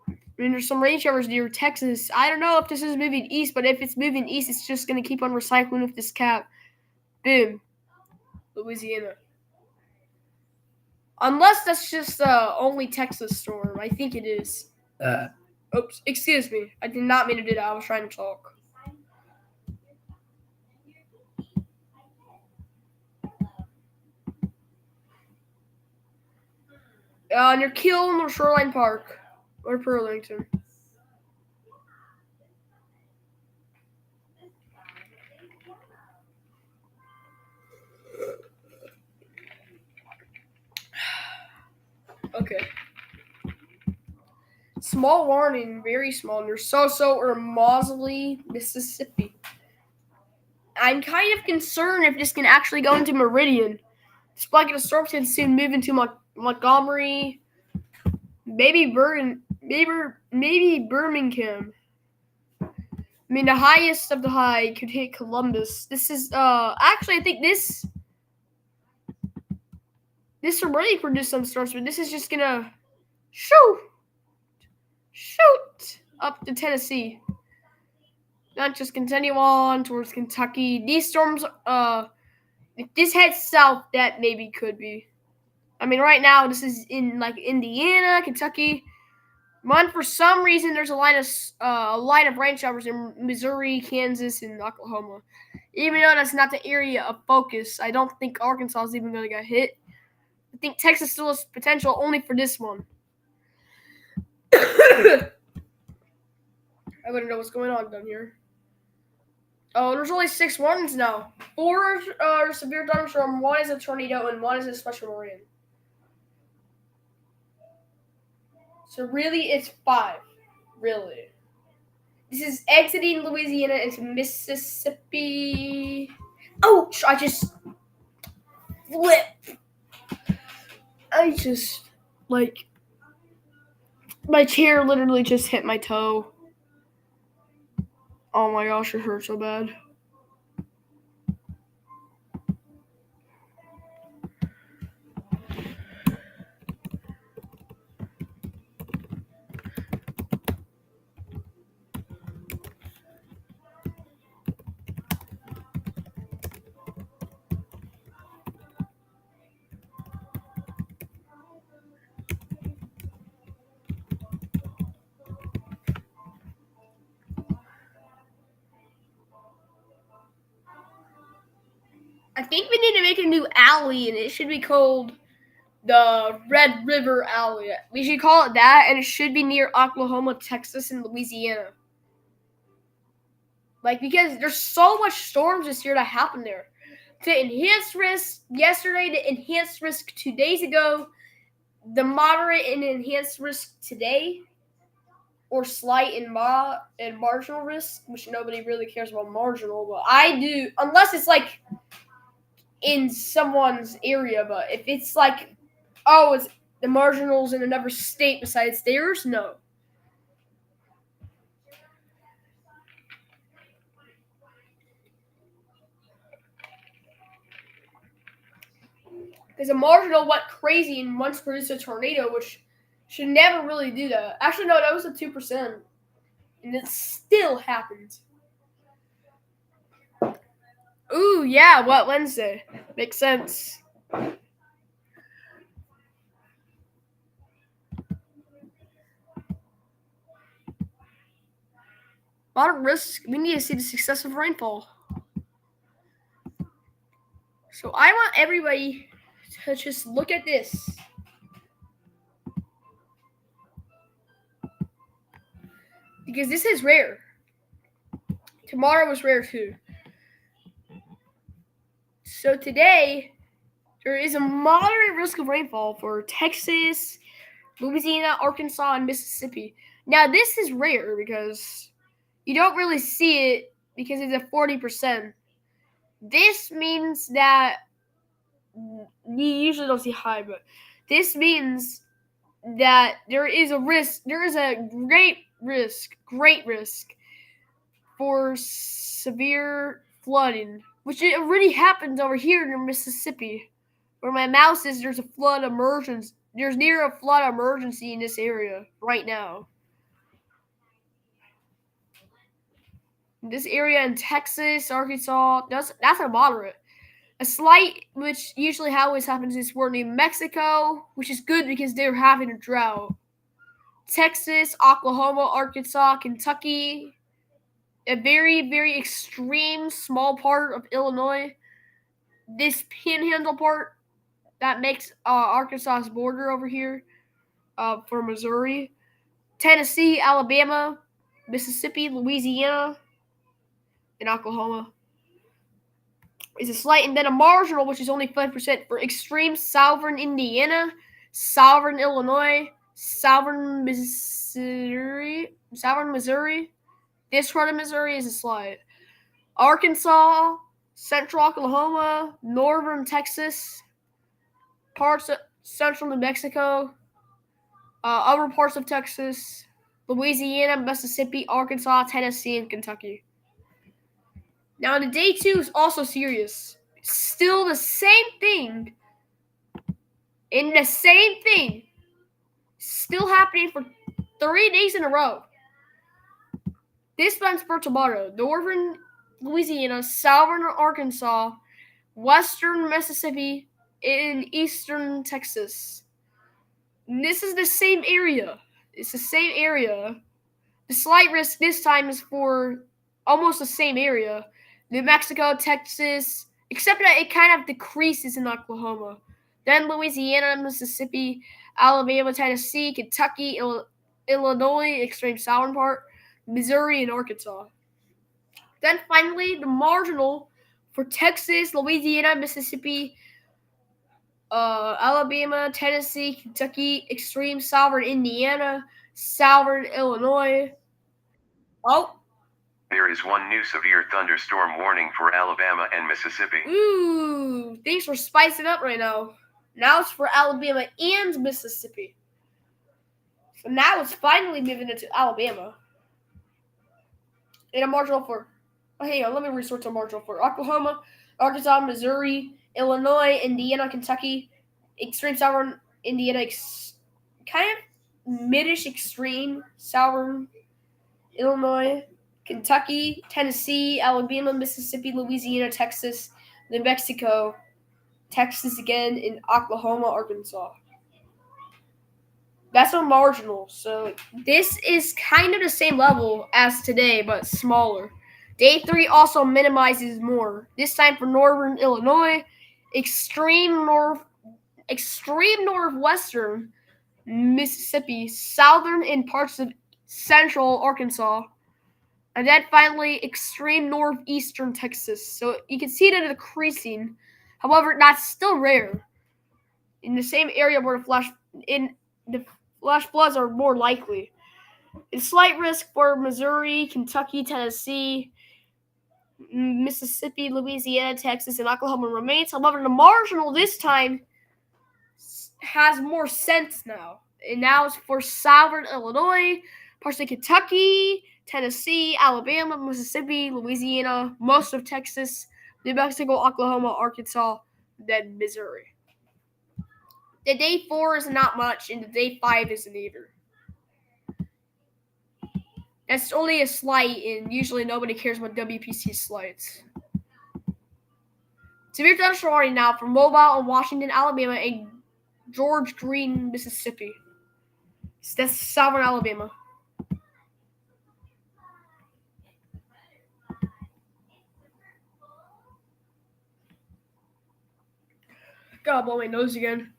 I mean, there's some rain showers near Texas. I don't know if this is moving east, but if it's moving east, it's just going to keep on recycling with this cap. Boom. Louisiana. Unless that's just only Texas storm. I think it is. Oops, excuse me. I did not mean to do that. I was trying to talk. Near Kiln or Shoreline Park or Burlington. Okay. Small warning, very small, near Soso or Mosley, Mississippi. I'm kind of concerned if this can actually go into Meridian. This blanket of storms can soon move into Montgomery, maybe Birmingham. I mean, the highest of the high could hit Columbus. This is actually I think this already produced some storms, but this is just gonna shoot up to Tennessee. Not just continue on towards Kentucky. These storms, if this heads south, that maybe could be. I mean, right now this is in Indiana, Kentucky. But for some reason, there's a line of rain showers in Missouri, Kansas, and Oklahoma. Even though that's not the area of focus, I don't think Arkansas is even going to get hit. I think Texas still has potential only for this one. I wouldn't know what's going on down here. Oh, there's only 6 warnings now. 4 are severe thunderstorm, 1 is a tornado, and 1 is a special marine. So really, it's 5. Really. This is exiting Louisiana into Mississippi. Oh, I just flipped. My chair literally just hit my toe. Oh my gosh, it hurt so bad. think we need to make a new alley, and it should be called the Red River Alley. We should call it that, and it should be near Oklahoma, Texas, and Louisiana. Because there's so much storms this year that happened there. To enhance risk yesterday, to enhance risk 2 days ago, the moderate and enhanced risk today, or slight and marginal risk, which nobody really cares about marginal, but I do, unless it's in someone's area. But if it's it's the marginals in another state besides theirs, no. Because a marginal went crazy and once produced a tornado, which should never really do that. Actually, no, that was a 2%. And it still happened. Ooh, yeah, what Wednesday? Makes sense. A lot of risks. We need to see the success of rainfall. So I want everybody to just look at this. Because this is rare. Tomorrow was rare too. So today, there is a moderate risk of rainfall for Texas, Louisiana, Arkansas, and Mississippi. Now, this is rare because you don't really see it because it's at 40%. This means that you usually don't see high, but this means that there is a risk. There is a great risk for severe flooding, which it already happens over here in Mississippi. Where my mouse is, there's a flood emergency. There's near a flood emergency in this area right now. This area in Texas, Arkansas, that's a moderate. A slight, which usually always happens, is for New Mexico, which is good because they're having a drought. Texas, Oklahoma, Arkansas, Kentucky, a very, very extreme small part of Illinois. This panhandle part that makes Arkansas's border over here for Missouri, Tennessee, Alabama, Mississippi, Louisiana, and Oklahoma is a slight, and then a marginal, which is only 5% for extreme southern Indiana, southern Illinois, southern Missouri. This part of Missouri is a slight. Arkansas, central Oklahoma, northern Texas, parts of central New Mexico, other parts of Texas, Louisiana, Mississippi, Arkansas, Tennessee, and Kentucky. Now, the day 2 is also serious. Still the same thing. And the same thing. Still happening for 3 days in a row. This one's for tomorrow. Northern Louisiana, southern Arkansas, western Mississippi, and eastern Texas. And this is the same area. It's the same area. The slight risk this time is for almost the same area. New Mexico, Texas, except that it kind of decreases in Oklahoma. Then Louisiana, Mississippi, Alabama, Tennessee, Kentucky, Illinois, extreme southern part, Missouri, and Arkansas. Then finally, the marginal for Texas, Louisiana, Mississippi, Alabama, Tennessee, Kentucky, extreme southern Indiana, southern Illinois. Oh. There is one new severe thunderstorm warning for Alabama and Mississippi. Ooh, things are spicing up right now. Now it's for Alabama and Mississippi. So now it's finally moving into Alabama. And a marginal for, hang on, let me resort to a marginal for Oklahoma, Arkansas, Missouri, Illinois, Indiana, Kentucky, extreme southern Indiana, kind of midish extreme southern Illinois, Kentucky, Tennessee, Alabama, Mississippi, Louisiana, Texas, New Mexico, Texas again, and Oklahoma, Arkansas. That's a marginal. So this is kind of the same level as today, but smaller. Day 3 also minimizes more. This time for northern Illinois, extreme northwestern Mississippi, southern and parts of central Arkansas, and then finally extreme northeastern Texas. So you can see that decreasing. However, that's still rare. In the same area where the flash floods are more likely. A slight risk for Missouri, Kentucky, Tennessee, Mississippi, Louisiana, Texas, and Oklahoma remains. However, the marginal this time has more sense now. And now it's for southern Illinois, parts of Kentucky, Tennessee, Alabama, Mississippi, Louisiana, most of Texas, New Mexico, Oklahoma, Arkansas, then Missouri. The day 4 is not much, and the day 5 isn't either. That's only a slight, and usually nobody cares about WPC slights. Severe thunderstorm warning now for Mobile in Washington, Alabama, and George Green, Mississippi. That's southern Alabama. Gotta blow my nose again.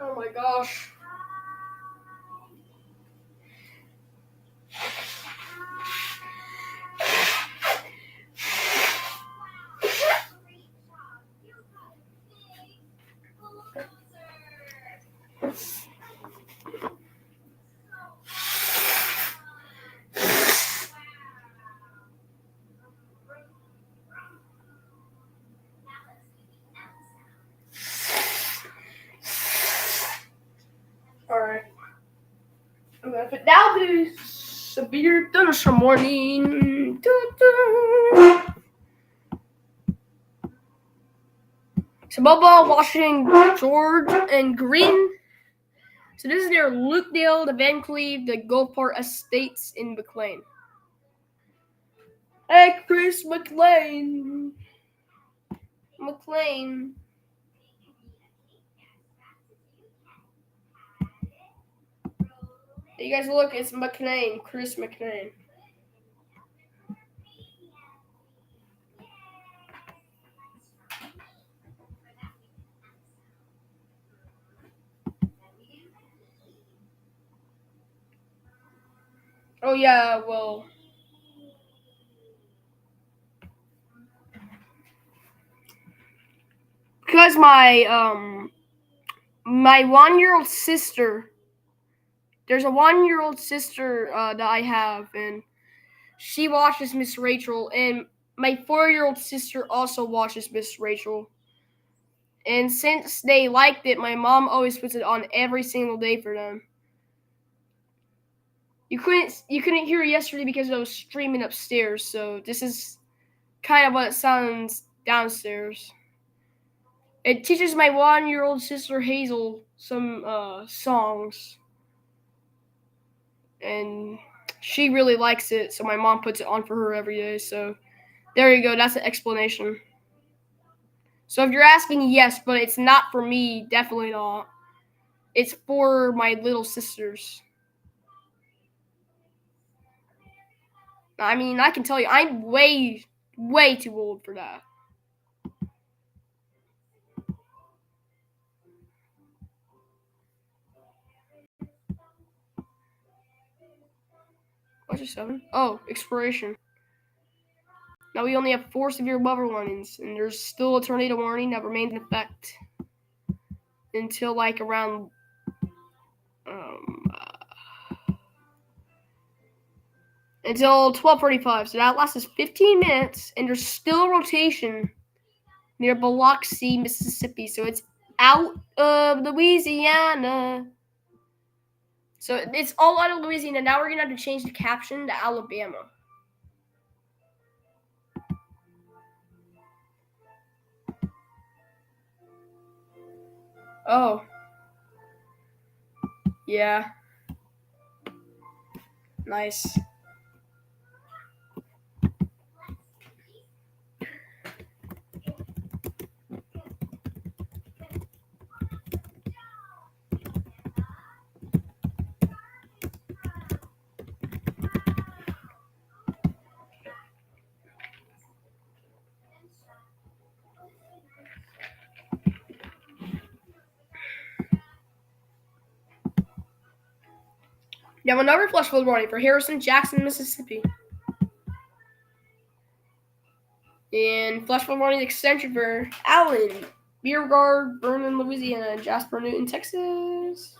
Oh my gosh. Alright. But now the severe thunderstorm warning. So Mobile, Washington, George, and Green. So this is near Lukedale, the Van Cleve, the Gulfport Estates in McLean. Hey, Chris McLean. McLean. You guys look, it's McLean, Chris McLean. Oh yeah, well. Because my 1-year-old sister, there's a 1-year-old sister that I have, and she watches Miss Rachel, and my 4-year-old sister also watches Miss Rachel. And since they liked it, my mom always puts it on every single day for them. You couldn't hear it yesterday because I was streaming upstairs, so this is kind of what it sounds downstairs. It teaches my 1-year-old sister Hazel some songs, and she really likes it, so my mom puts it on for her every day. So there you go, that's an explanation. So if you're asking, yes, but it's not for me, definitely not. It's for my little sisters. I mean, I can tell you, I'm way, way too old for that. What's your 7? Oh, expiration. Now we only have 4 severe weather warnings, and there's still a tornado warning that remains in effect until like around until 12:45. So that lasts us 15 minutes, and there's still rotation near Biloxi, Mississippi. So it's out of Louisiana. So it's all out of Louisiana. Now we're gonna have to change the caption to Alabama. Oh. Yeah. Nice. You have another flash flood warning for Harrison, Jackson, Mississippi. And flash flood warning extension for Allen, Beauregard, Vernon, Louisiana, and Jasper, Newton, Texas.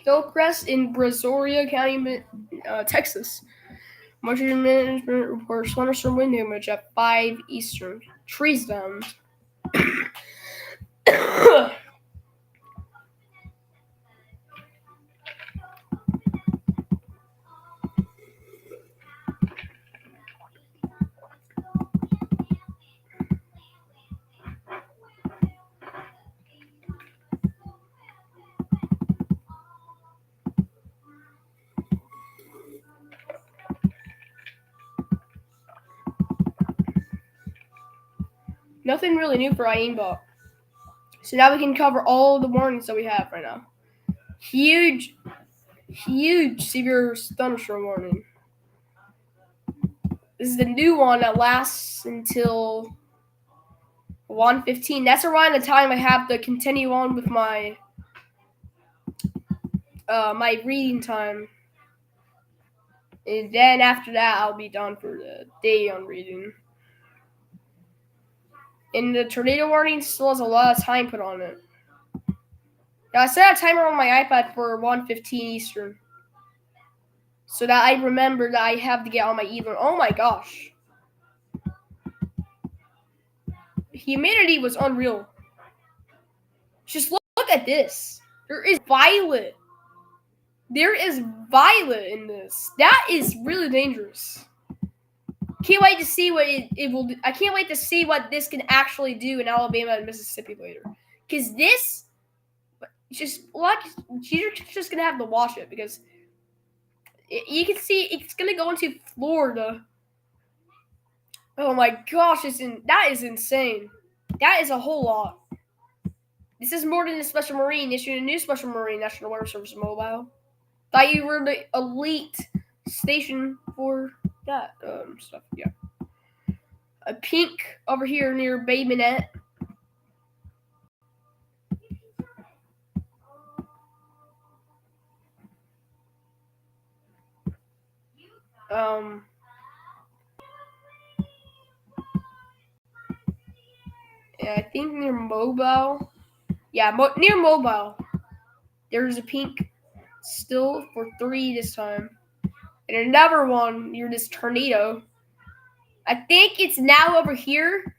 Hillcrest in Brazoria County, Texas. Moisture management reports thunderstorm wind damage at 5 Eastern. Trees down. Nothing really new for Aimbot. So now we can cover all the warnings that we have right now. Huge severe thunderstorm warning. This is the new one that lasts until 1:15. That's around the time I have to continue on with my my reading time. And then after that, I'll be done for the day on reading. And the tornado warning still has a lot of time put on it. Now, I set a timer on my iPad for 1:15 Eastern, so that I remember that I have to get on my e-learn. Oh my gosh. Humidity was unreal. Just look at this. There is violet. There is violet in this. That is really dangerous. Can't wait to see what it will do. I can't wait to see what this can actually do in Alabama and Mississippi later. Because this, just like, you're just gonna have to watch it because you can see it's gonna go into Florida. Oh my gosh, that is insane. That is a whole lot. This is more than a special marine issued a new special marine National Weather Service mobile. Thought you were the elite station for that stuff. Yeah. A pink over here near Bay Minette. Yeah, I think near Mobile. Yeah, near Mobile. There's a pink still for 3 this time. And another one near this tornado. I think it's now over here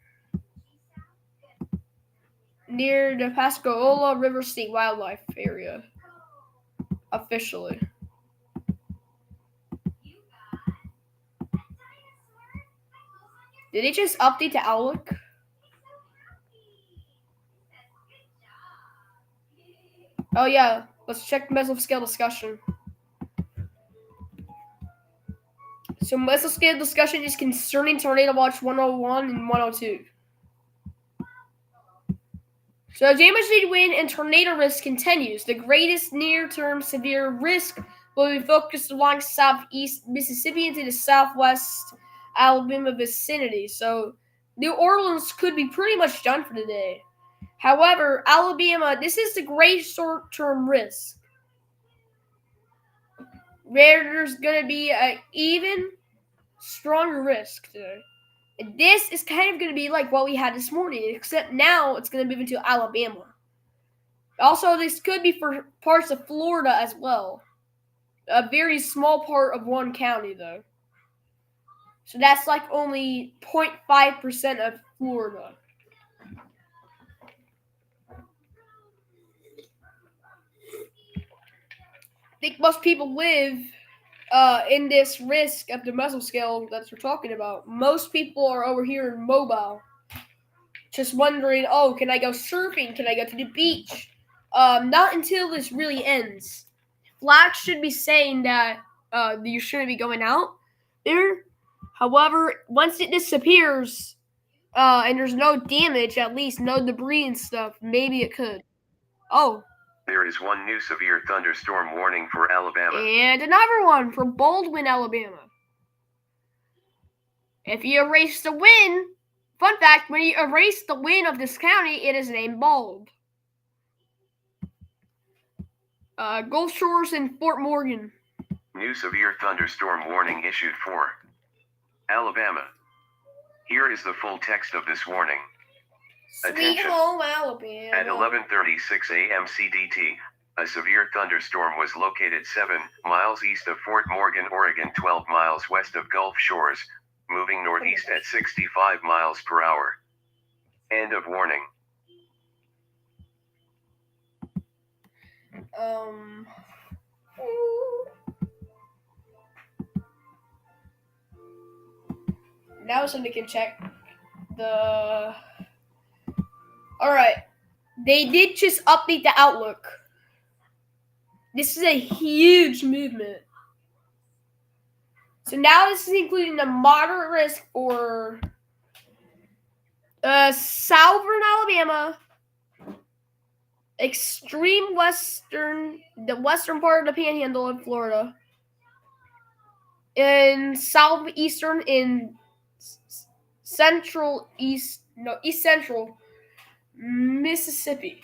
near the Pascagoula River State Wildlife Area. Officially. Did they just update the Outlook? Oh yeah, let's check mesoscale discussion. So mesoscale discussion is concerning Tornado Watch 101 and 102. So damage to wind and tornado risk continues. The greatest near-term severe risk will be focused along southeast Mississippi into the southwest Alabama vicinity. So New Orleans could be pretty much done for today. However, Alabama, this is the great short-term risk. Where there's going to be an even stronger risk today. And this is kind of going to be like what we had this morning, except now it's going to move into Alabama. Also, this could be for parts of Florida as well. A very small part of one county, though. So that's like only 0.5% of Florida. I think most people live in this risk of the mesoscale that we're talking about. Most people are over here in Mobile, just wondering, oh, can I go surfing? Can I go to the beach? Not until this really ends. Flags should be saying that you shouldn't be going out there. However, once it disappears and there's no damage, at least no debris and stuff, maybe it could. Oh. There is one new severe thunderstorm warning for Alabama. And another one for Baldwin, Alabama. If you erase the wind, fun fact, when you erase the wind of this county, it is named Bald. Gulf Shores and Fort Morgan. New severe thunderstorm warning issued for Alabama. Here is the full text of this warning. Sweet Attention. home Alabama. At 11:36 a.m. CDT, a severe thunderstorm was located 7 miles east of Fort Morgan, Oregon, 12 miles west of Gulf Shores, moving northeast at 65 miles per hour. End of warning. Now somebody can check the... Alright. They did just update the outlook. This is a huge movement. So now this is including the moderate risk for southern Alabama, extreme the western part of the Panhandle in Florida, and southeastern in east central Mississippi.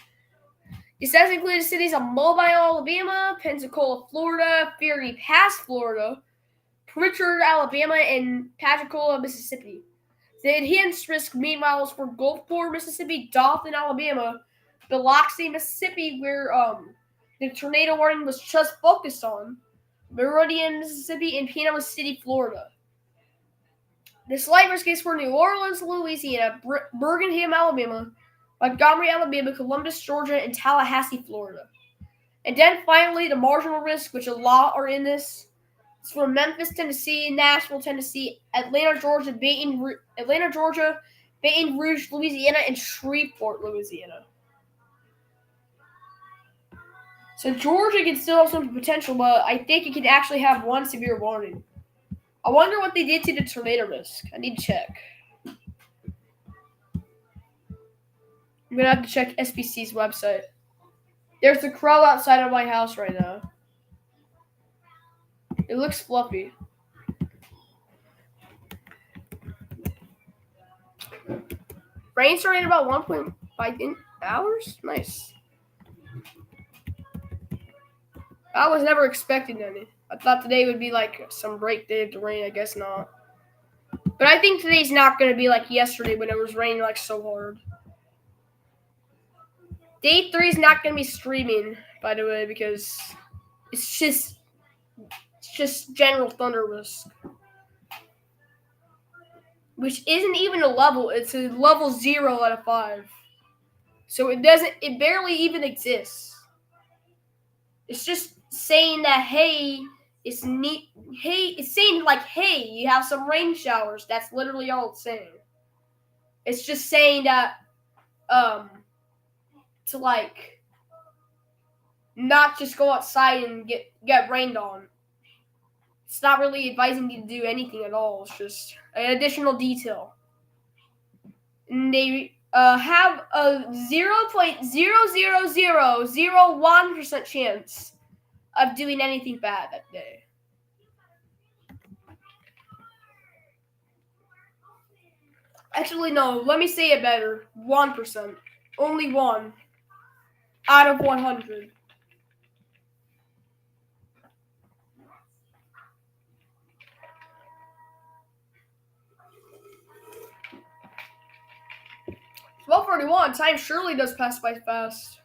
It says included cities of Mobile, Alabama, Pensacola, Florida, Ferry Pass, Florida, Pritchard, Alabama, and Pensacola, Mississippi. The enhanced risk, meanwhile, is for Gulfport, Mississippi, Dothan, Alabama, Biloxi, Mississippi, where the tornado warning was just focused on, Meridian, Mississippi, and Panama City, Florida. The slight risk is for New Orleans, Louisiana, Birmingham, Alabama, Montgomery, Alabama, Columbus, Georgia, and Tallahassee, Florida. And then finally, the marginal risk, which a lot are in this, is for Memphis, Tennessee, Nashville, Tennessee, Atlanta, Georgia, Baton Rouge, Louisiana, and Shreveport, Louisiana. So Georgia can still have some potential, but I think it can actually have one severe warning. I wonder what they did to the tornado risk. I need to check. I'm going to have to check SPC's website. There's a crow outside of my house right now. It looks fluffy. Rain started about 1.5 hours? Nice. I was never expecting any. I thought today would be like some break day of the rain. I guess not. But I think today's not going to be like yesterday when it was raining like so hard. Day 3 is not going to be streaming, by the way, because it's just general thunder risk. Which isn't even a level. It's a level 0 out of 5. So it barely even exists. It's just saying that, hey, it's saying like, hey, you have some rain showers. That's literally all it's saying. It's just saying that, to like, not just go outside and get rained on. It's not really advising you to do anything at all. It's just an additional detail. And they have a 0.00001% chance of doing anything bad that day. Actually, no. Let me say it better. 1%. Only 1 out of 100. It's 12:41. Time surely does pass by fast.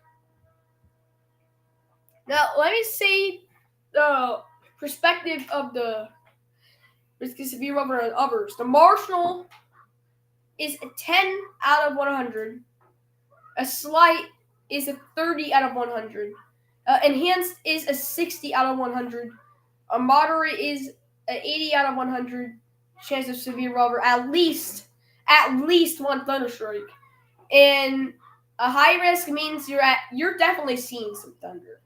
Now, let me say the perspective of the severe weather and others. The Marshall is a 10 out of 100. A slight is a 30 out of 100. Enhanced is a 60 out of 100. A moderate is an 80 out of 100 chance of severe weather. At least one thunderstrike. And a high risk means you're definitely seeing some thunder.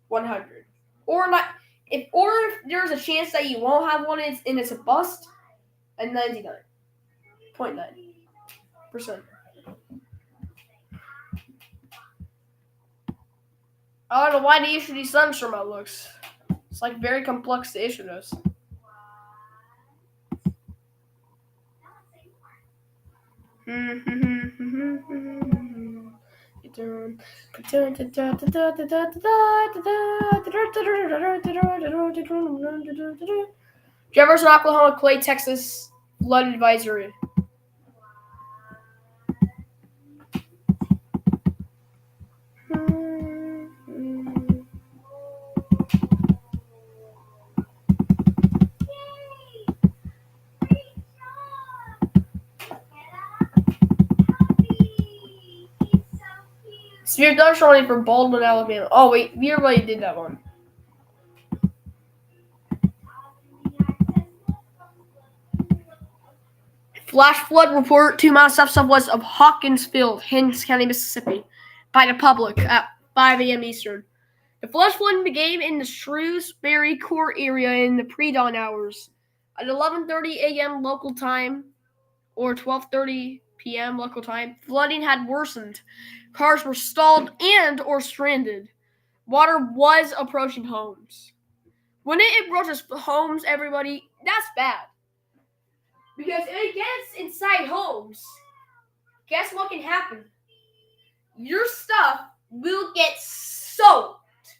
100. Or not. If there's a chance that you won't have one and it's a bust, a 99.9%. I don't know why they issue these thunderstorm outlooks. It's like very complex to issue those. Jefferson, Oklahoma, Clay, Texas, flood advisory. Severe thunderstorm warning for Baldwin, Alabama. Oh wait, we already did that one. Flash flood report 2 miles southwest of Hawkinsville, Hinds County, Mississippi, by the public at 5 a.m. Eastern. The flash flood began in the Shrewsbury Court area in the pre-dawn hours. At 11:30 a.m. local time, or 12:30 p.m. local time, flooding had worsened. Cars were stalled and or stranded. Water was approaching homes. When it approaches homes, everybody, that's bad. Because if it gets inside homes, guess what can happen? Your stuff will get soaked.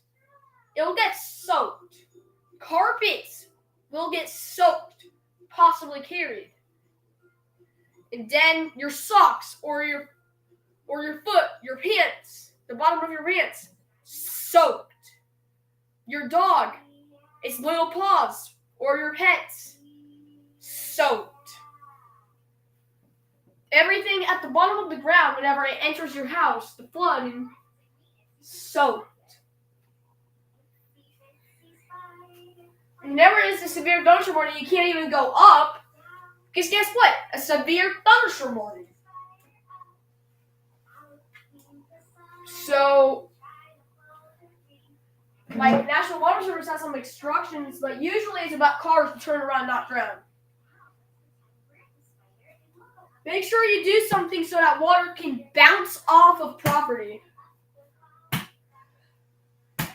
It will get soaked. Carpets will get soaked, possibly carried. And then your socks or your foot, your pants, the bottom of your pants, soaked. Your dog, its little paws, or your pets, soaked. Everything at the bottom of the ground, whenever it enters your house, the flooding, soaked. Whenever it's a severe thunderstorm warning, you can't even go up. Because guess what? A severe thunderstorm warning. So, like, National Water Service has some instructions, but usually it's about cars to turn around, not drown. Make sure you do something so that water can bounce off of property.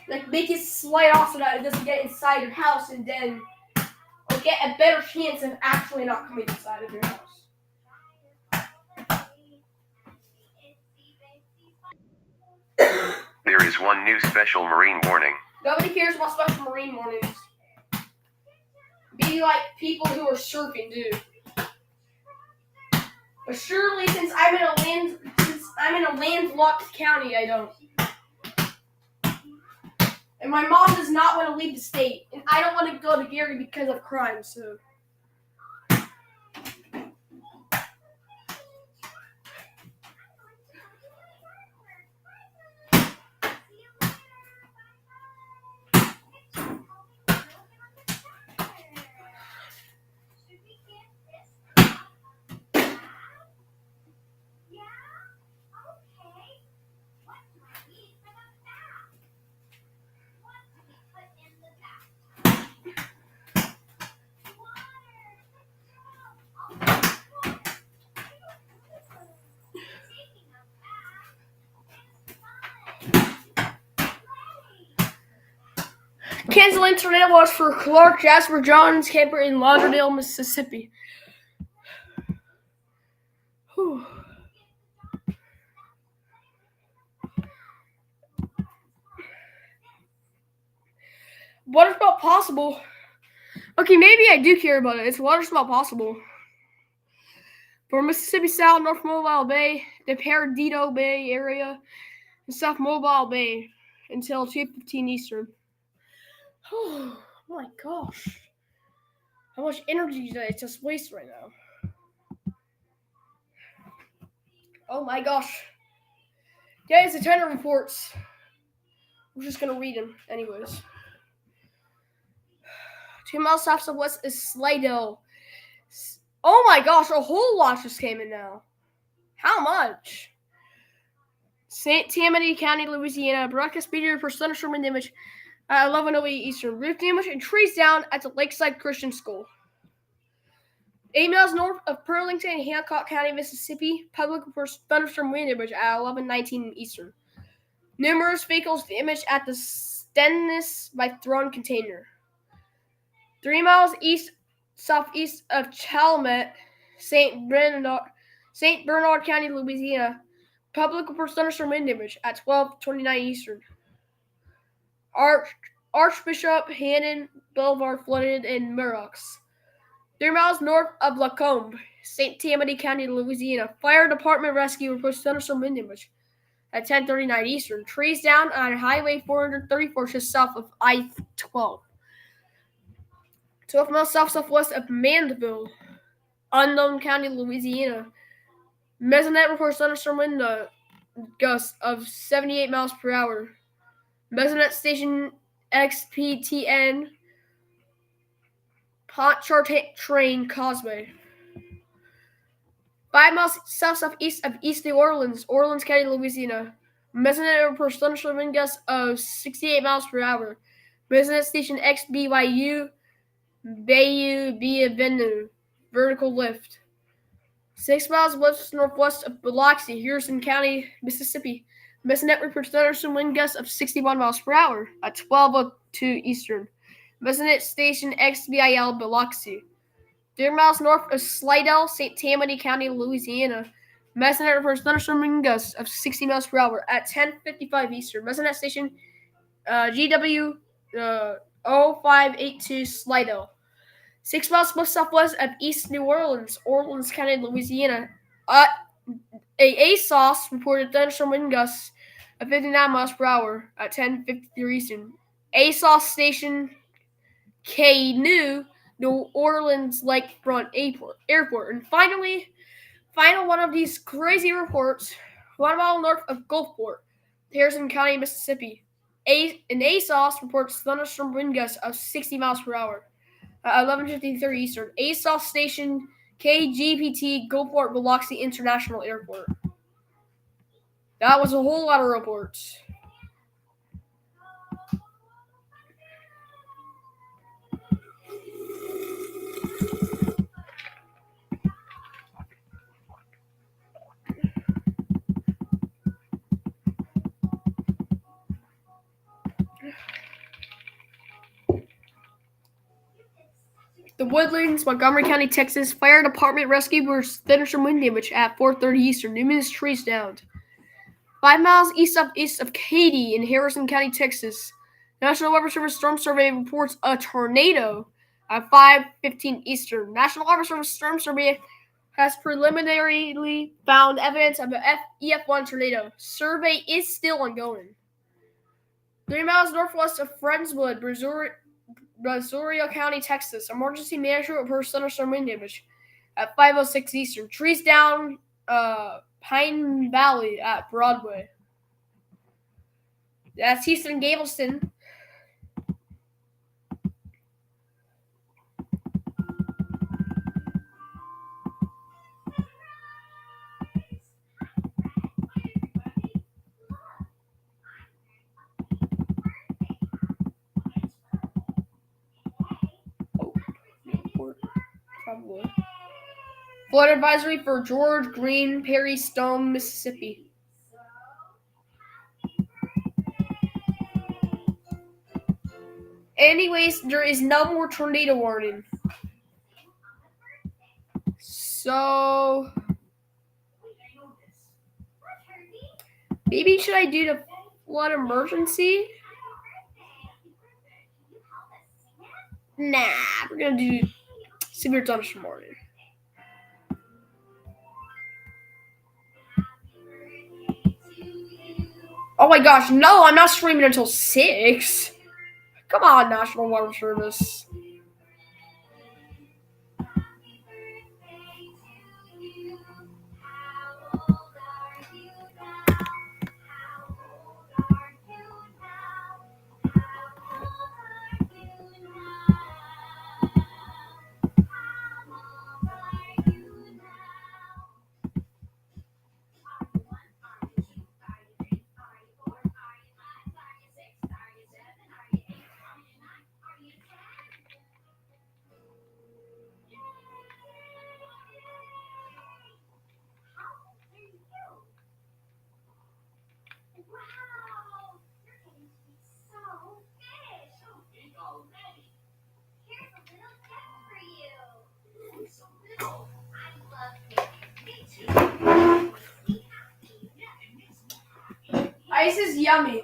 Like, make it slide off so that it doesn't get inside your house and then or get a better chance of actually not coming inside of your house. There is one new special marine warning. Nobody cares about special marine warnings. Be like people who are surfing do. But surely, since I'm in a landlocked county, I don't. And my mom does not want to leave the state, and I don't want to go to Gary because of crime. So. Canceling tornado watch for Clark Jasper Johns camper in Lauderdale, Mississippi. Whew. Water spout possible. Okay, maybe I do care about it. It's water spout possible. For Mississippi South, North Mobile Bay, the Perdido Bay area, and South Mobile Bay until 2:15 Eastern. Oh my gosh. How much energy did I just waste right now? Oh my gosh. Guys, the China reports. We're just gonna read them anyways. 2 miles south of west is Slidell. Oh my gosh, a whole lot just came in now. How much? St. Tammany County, Louisiana. Broadcast meteor for thunderstorm and damage at 11:08 Eastern. Roof damage and trees down at the Lakeside Christian School. 8 miles north of Burlington, Hancock County, Mississippi. Public reports thunderstorm wind damage at 11:19 Eastern. Numerous vehicles damaged at the Stennis by thrown container. 3 miles southeast of Chalmette, St. Bernard County, Louisiana. Public reports thunderstorm wind damage at 12:29 Eastern. Archbishop Hannon Boulevard flooded in Murox. 3 miles north of Lacombe, St. Tammany County, Louisiana. Fire department rescue reports thunderstorm wind damage at 10:39 Eastern. Trees down on Highway 434 just south of I-12. 12 miles southwest of Mandeville, Unknown County, Louisiana. Mesonet reports thunderstorm wind gusts of 78 miles per hour. Mesonet station XPTN Pontchartrain Causeway. 5 miles southeast of East New Orleans, Orleans County, Louisiana. Mesonet reports thunderstorm wind gusts of 68 miles per hour. Mesonet station XBYU Bayou Bienvenue vertical lift. 6 miles west-northwest of Biloxi, Harrison County, Mississippi. Mesonet reports thunderstorm wind gusts of 61 miles per hour at 12:02 Eastern. Mesonet station XBIL Biloxi. 3 miles north of Slidell, St. Tammany County, Louisiana. Mesonet reports thunderstorm wind gusts of 60 miles per hour at 10:55 Eastern. Mesonet station GW 0582 Slidell. 6 miles southwest of East New Orleans, Orleans County, Louisiana. A ASOS reported thunderstorm wind gusts of 59 miles per hour at 10:53 Eastern. ASOS station K-New Orleans Lakefront Airport. And final one of these crazy reports, 1 mile north of Gulfport, Harrison County, Mississippi. An ASOS reports thunderstorm wind gusts of 60 miles per hour at 11:53 Eastern. ASOS station KGPT Gulfport Biloxi International Airport. That was a whole lot of reports. The Woodlands, Montgomery County, Texas. Fire department rescuers thunderstorm wind damage at 4:30 Eastern. Numerous trees downed. 5 miles east of Katy in Harrison County, Texas. National Weather Service Storm Survey reports a tornado at 5:15 Eastern. National Weather Service Storm Survey has preliminarily found evidence of an EF1 tornado. Survey is still ongoing. 3 miles northwest of Friendswood, Brazoria County, Texas. Emergency management reports thunderstorm wind damage at 5:06 Eastern. Trees down Pine Valley at Broadway. That's Houston Galveston. Probably. Flood advisory for George, Green, Perry, Stone, Mississippi. Anyways, there is no more tornado warning. So maybe should I do the flood emergency? Nah, we're gonna do severe thunderstorm warning. Oh my gosh, no, I'm not streaming until 6. Come on, National Weather Service. Ice is yummy.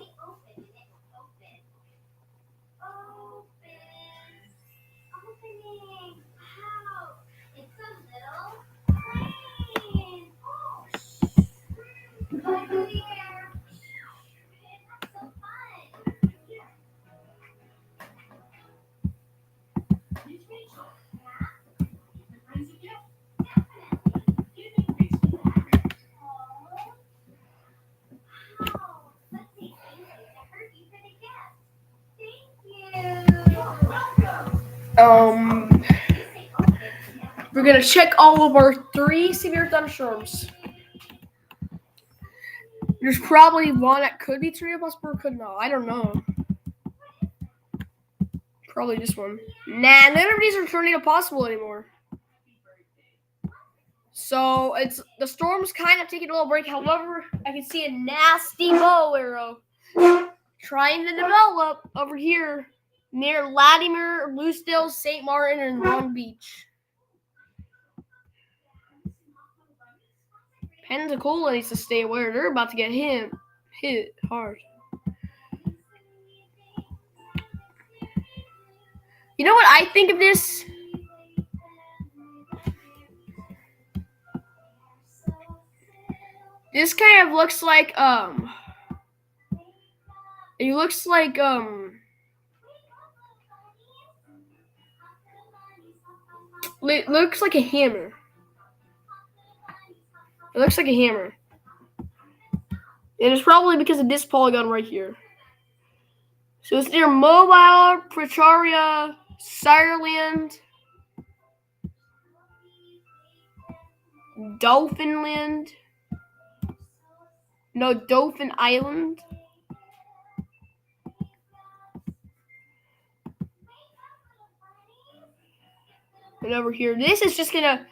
We're gonna check all of our 3 severe thunderstorms. There's probably one that could be tornado possible or could not. I don't know. Probably this one. Nah, none of these are tornado possible anymore. So the storm's kind of taking a little break. However, I can see a nasty bow arrow trying to develop over here near Latimer, Lucedale, St. Martin, and Long Beach. Pensacola needs to stay aware. They're about to get hit hard. You know what I think of this? This kind of looks like it looks like it looks like a hammer. It looks like a hammer. And it's probably because of this polygon right here. So it's near Mobile, Pretoria, Sireland, Dolphin Island. And over here, this is just gonna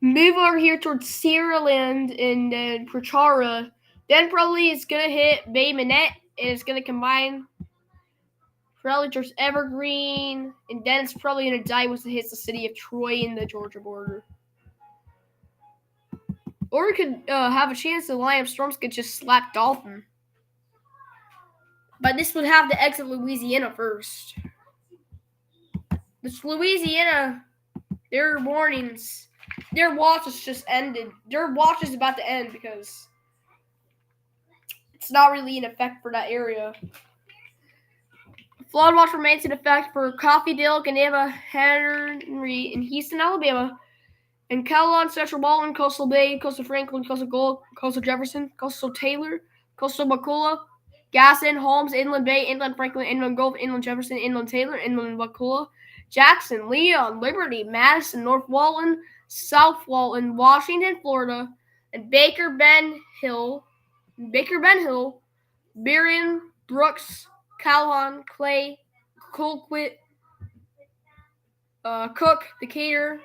move over here towards Sireland and then Pretoria. Then probably it's gonna hit Bay Minette and it's gonna combine probably towards Evergreen, and then it's probably gonna die once it hits the city of Troy in the Georgia border. Or it could have a chance the line of storms could just slap Dolphin. But this would have to exit Louisiana first. This Louisiana, their warnings, their watch has just ended. Their watch is about to end because it's not really in effect for that area. Flood watch remains in effect for Coffeedale, Geneva, Henry, and Houston, Alabama, and Kellogg, Central Walton, Coastal Bay, Coastal Franklin, Coastal Gold, Coastal Jefferson, Coastal Taylor, Coastal Wakulla, Gaston, Holmes, Inland Bay, Inland Franklin, Inland Gulf, Inland Jefferson, Inland Taylor, Inland Wakulla, Jackson, Leon, Liberty, Madison, North Walton, South Walton, Washington, Florida, and Baker Ben Hill, Berrien, Brooks, Calhoun, Clay, Colquitt, Cook, Decatur,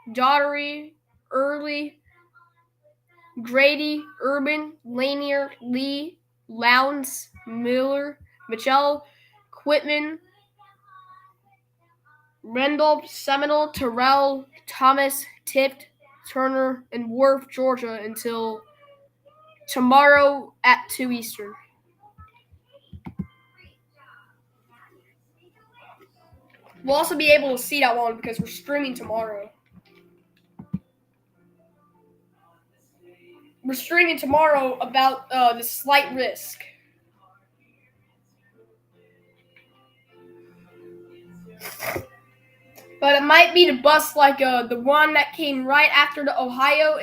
Daughtery, Early, Grady, Urban, Lanier, Lee, Lowndes, Miller, Mitchell, Quitman, Randolph, Seminole, Terrell, Thomas, Tift, Turner, and Worth, Georgia until tomorrow at 2 Eastern. We'll also be able to see that one because we're streaming tomorrow. We're streaming tomorrow about the slight risk. But it might be the bus like the one that came right after the Ohio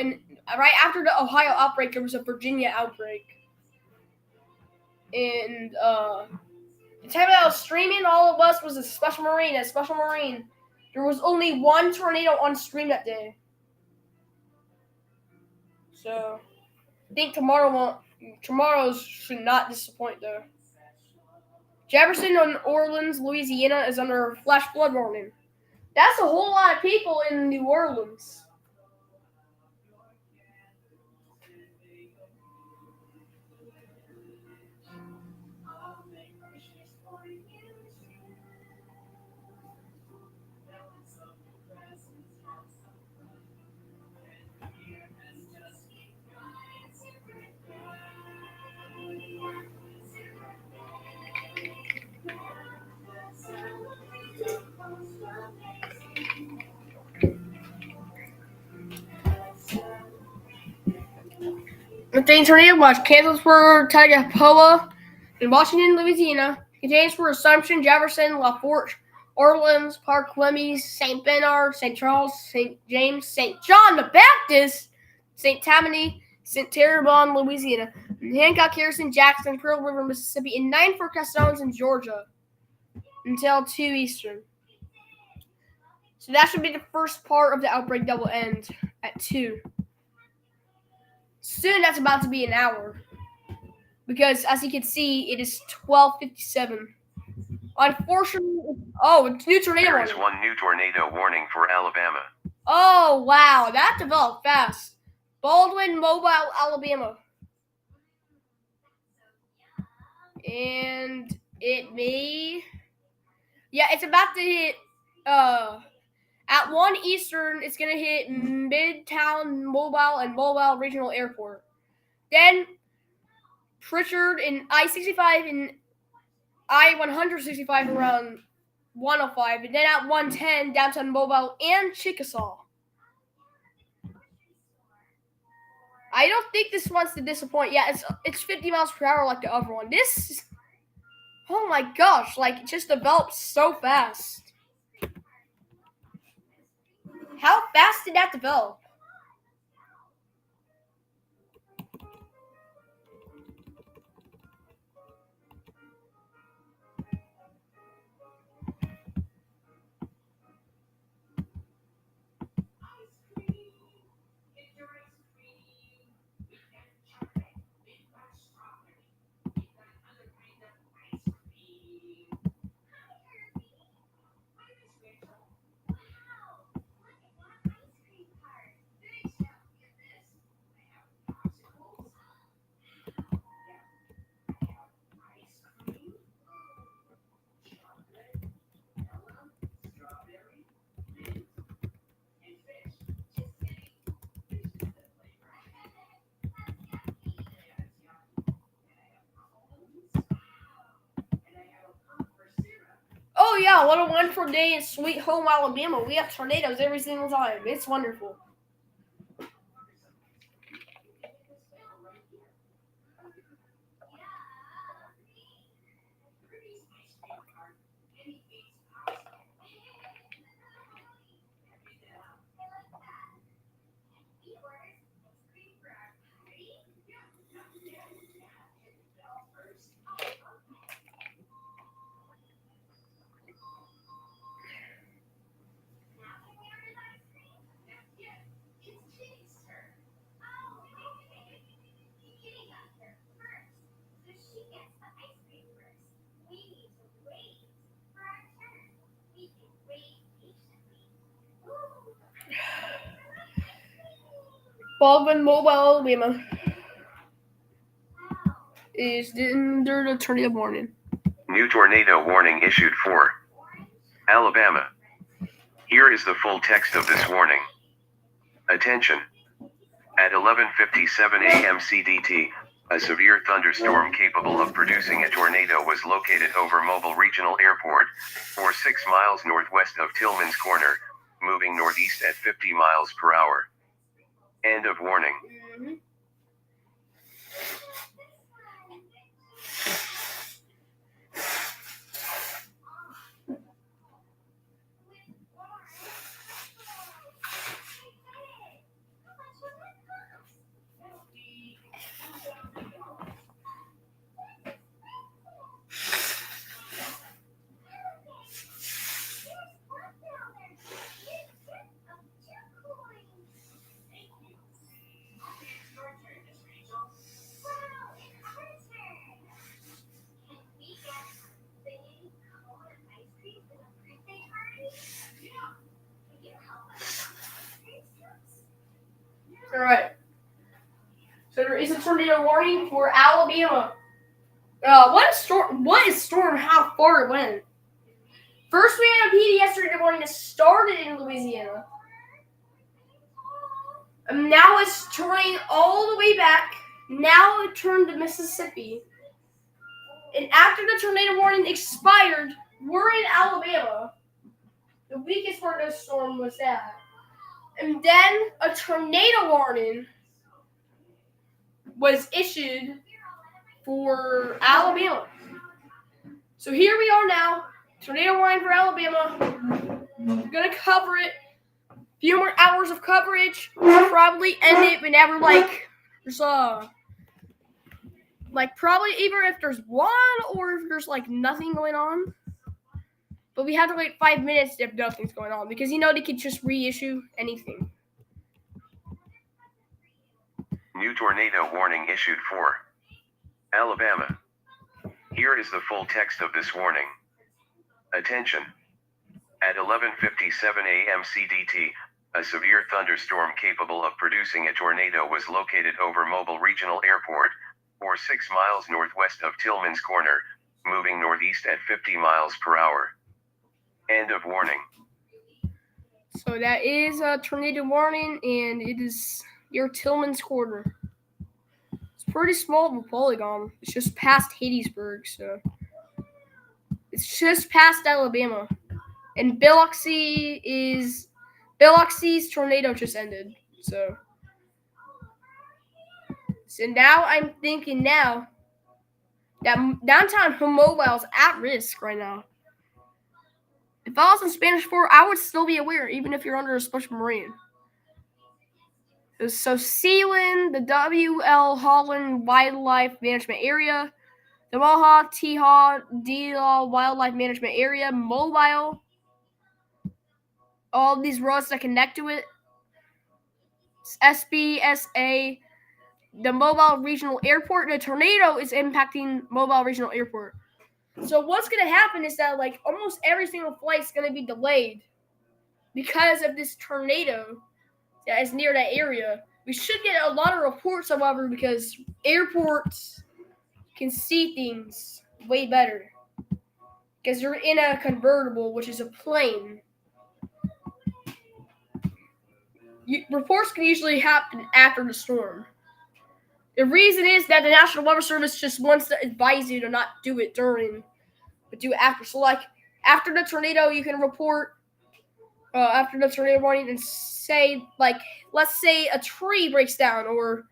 outbreak. There was a Virginia outbreak, and the time that I was streaming, all of us was a Special Marine. There was only one tornado on stream that day, so I think tomorrow's should not disappoint though. Jefferson and Orleans, Louisiana is under flash flood warning. That's a whole lot of people in New Orleans. Contains tornado watch. Kansas for Tagapoa in Washington, Louisiana. Contains for Assumption, Jefferson, La Forge, Orleans, Park, Lemmy, St. Bernard, St. Charles, St. James, St. John the Baptist, St. Tammany, St. Terrebonne, Louisiana, Hancock, Harrison, Jackson, Pearl River, Mississippi, and 9 for Castellans in Georgia until 2 Eastern. So that should be the first part of the outbreak that will end at 2. Soon that's about to be an hour. Because as you can see, it is 12:57. Unfortunately, it's new tornado There warning. is one new tornado warning for Alabama. Oh, wow. That developed fast. Baldwin, Mobile, Alabama. And it may... Yeah, it's about to hit... At 1 Eastern, it's going to hit Midtown, Mobile, and Mobile Regional Airport. Then Pritchard and I-65 and I-165 around 105. And then at 110, downtown Mobile and Chickasaw. I don't think this one's to disappoint. Yeah, it's 50 miles per hour like the other one. This... Oh my gosh, like it just developed so fast. How fast did that develop? Oh yeah, what a wonderful day in Sweet Home, Alabama. We have tornadoes every single time. It's wonderful. Baldwin, Mobile, Alabama is under the tornado warning. New tornado warning issued for Alabama. Here is the full text of this warning. Attention. At 11:57 a.m. CDT, a severe thunderstorm capable of producing a tornado was located over Mobile Regional Airport, or 6 miles northwest of Tillman's Corner, moving northeast at 50 miles per hour. End of warning. All right. So there is a tornado warning for Alabama. What is storm? How far it went? First, we had a PD yesterday morning that started in Louisiana. And now it's turning all the way back. Now it turned to Mississippi. And after the tornado warning expired, we're in Alabama. The weakest part of the storm was that. And then a tornado warning was issued for Alabama. So here we are now. Tornado warning for Alabama. We're gonna cover it. A few more hours of coverage. We'll probably end it whenever there's probably either if there's one or if there's nothing going on. But we have to wait 5 minutes if nothing's going on because they could just reissue anything. New tornado warning issued for Alabama. Here is the full text of this warning. Attention. At 11:57 a.m. CDT, a severe thunderstorm capable of producing a tornado was located over Mobile Regional Airport, or 6 miles northwest of Tillman's Corner, moving northeast at 50 miles per hour. End of warning. So that is a tornado warning, and it is near Tillman's Corner. It's pretty small of a polygon. It's just past Hattiesburg, so it's just past Alabama. And Biloxi's tornado just ended. So now I'm thinking that downtown Mobile is at risk right now. If I was in Spanish 4, I would still be aware, even if you're under a special marine. So Sealand, the W.L. Holland Wildlife Management Area, the Waha, Teha, D.L. Wildlife Management Area, Mobile, all these roads that connect to it, SBSA, the Mobile Regional Airport. The tornado is impacting Mobile Regional Airport. So what's going to happen is that almost every single flight is going to be delayed because of this tornado that is near that area. We should get a lot of reports, however, because airports can see things way better because you're in a convertible, which is a plane. Reports can usually happen after the storm. The reason is that the National Weather Service just wants to advise you to not do it during, but do it after. So, after the tornado, you can report after the tornado warning and say, let's say a tree breaks down or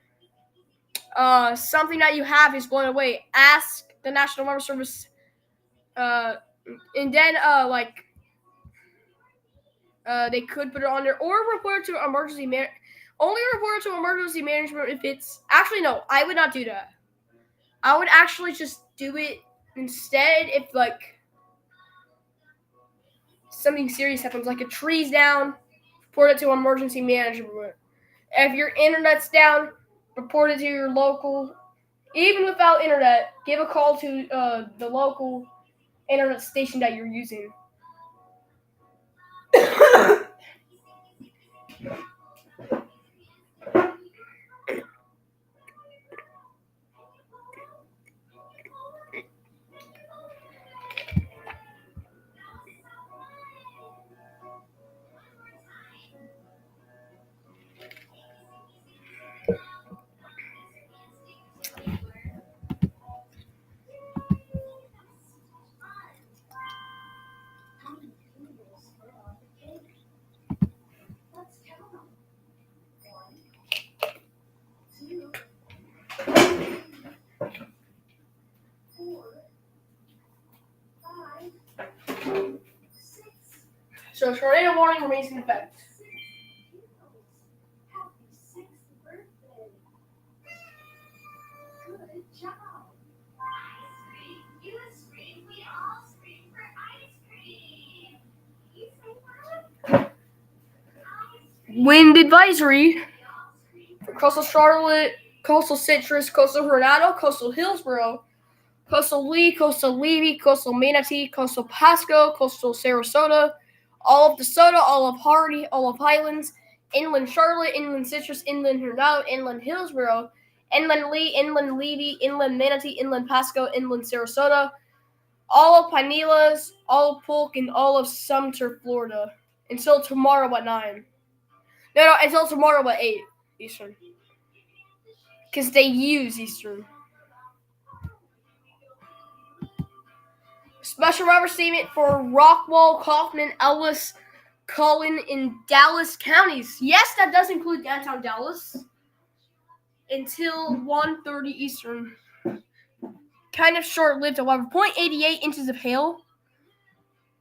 something that you have is blown away. Ask the National Weather Service, and then they could put it on there or report to emergency only report to emergency management if it's actually no. I would not do that. I would actually just do it instead if something serious happens, like a tree's down, report it to emergency management. If your internet's down, report it to your local. Even without internet, give a call to the local internet station that you're using. So tornado warning remains in effect. Happy 6th birthday. Good job. Ice cream. You scream. We all scream for ice cream. You say what? Wind advisory We all scream for coastal Charlotte, coastal Citrus, coastal Coronado, coastal Hillsborough, coastal Lee, coastal Levy, coastal Manatee, coastal Pasco, coastal Sarasota, all of DeSoto, all of Hardy, all of Highlands, inland Charlotte, inland Citrus, inland Coronado, inland Hillsborough, inland Lee, inland Levy, inland Manatee, inland Pasco, inland Sarasota, all of Pinellas, all of Polk, and all of Sumter, Florida, until tomorrow at 9. No, until tomorrow at 8 Eastern. Because they use Eastern. Special weather statement for Rockwall, Kaufman, Ellis, Cullen, and Dallas counties. Yes, that does include downtown Dallas. Until 1:30 Eastern. Kind of short-lived, however. 0.88 inches of hail.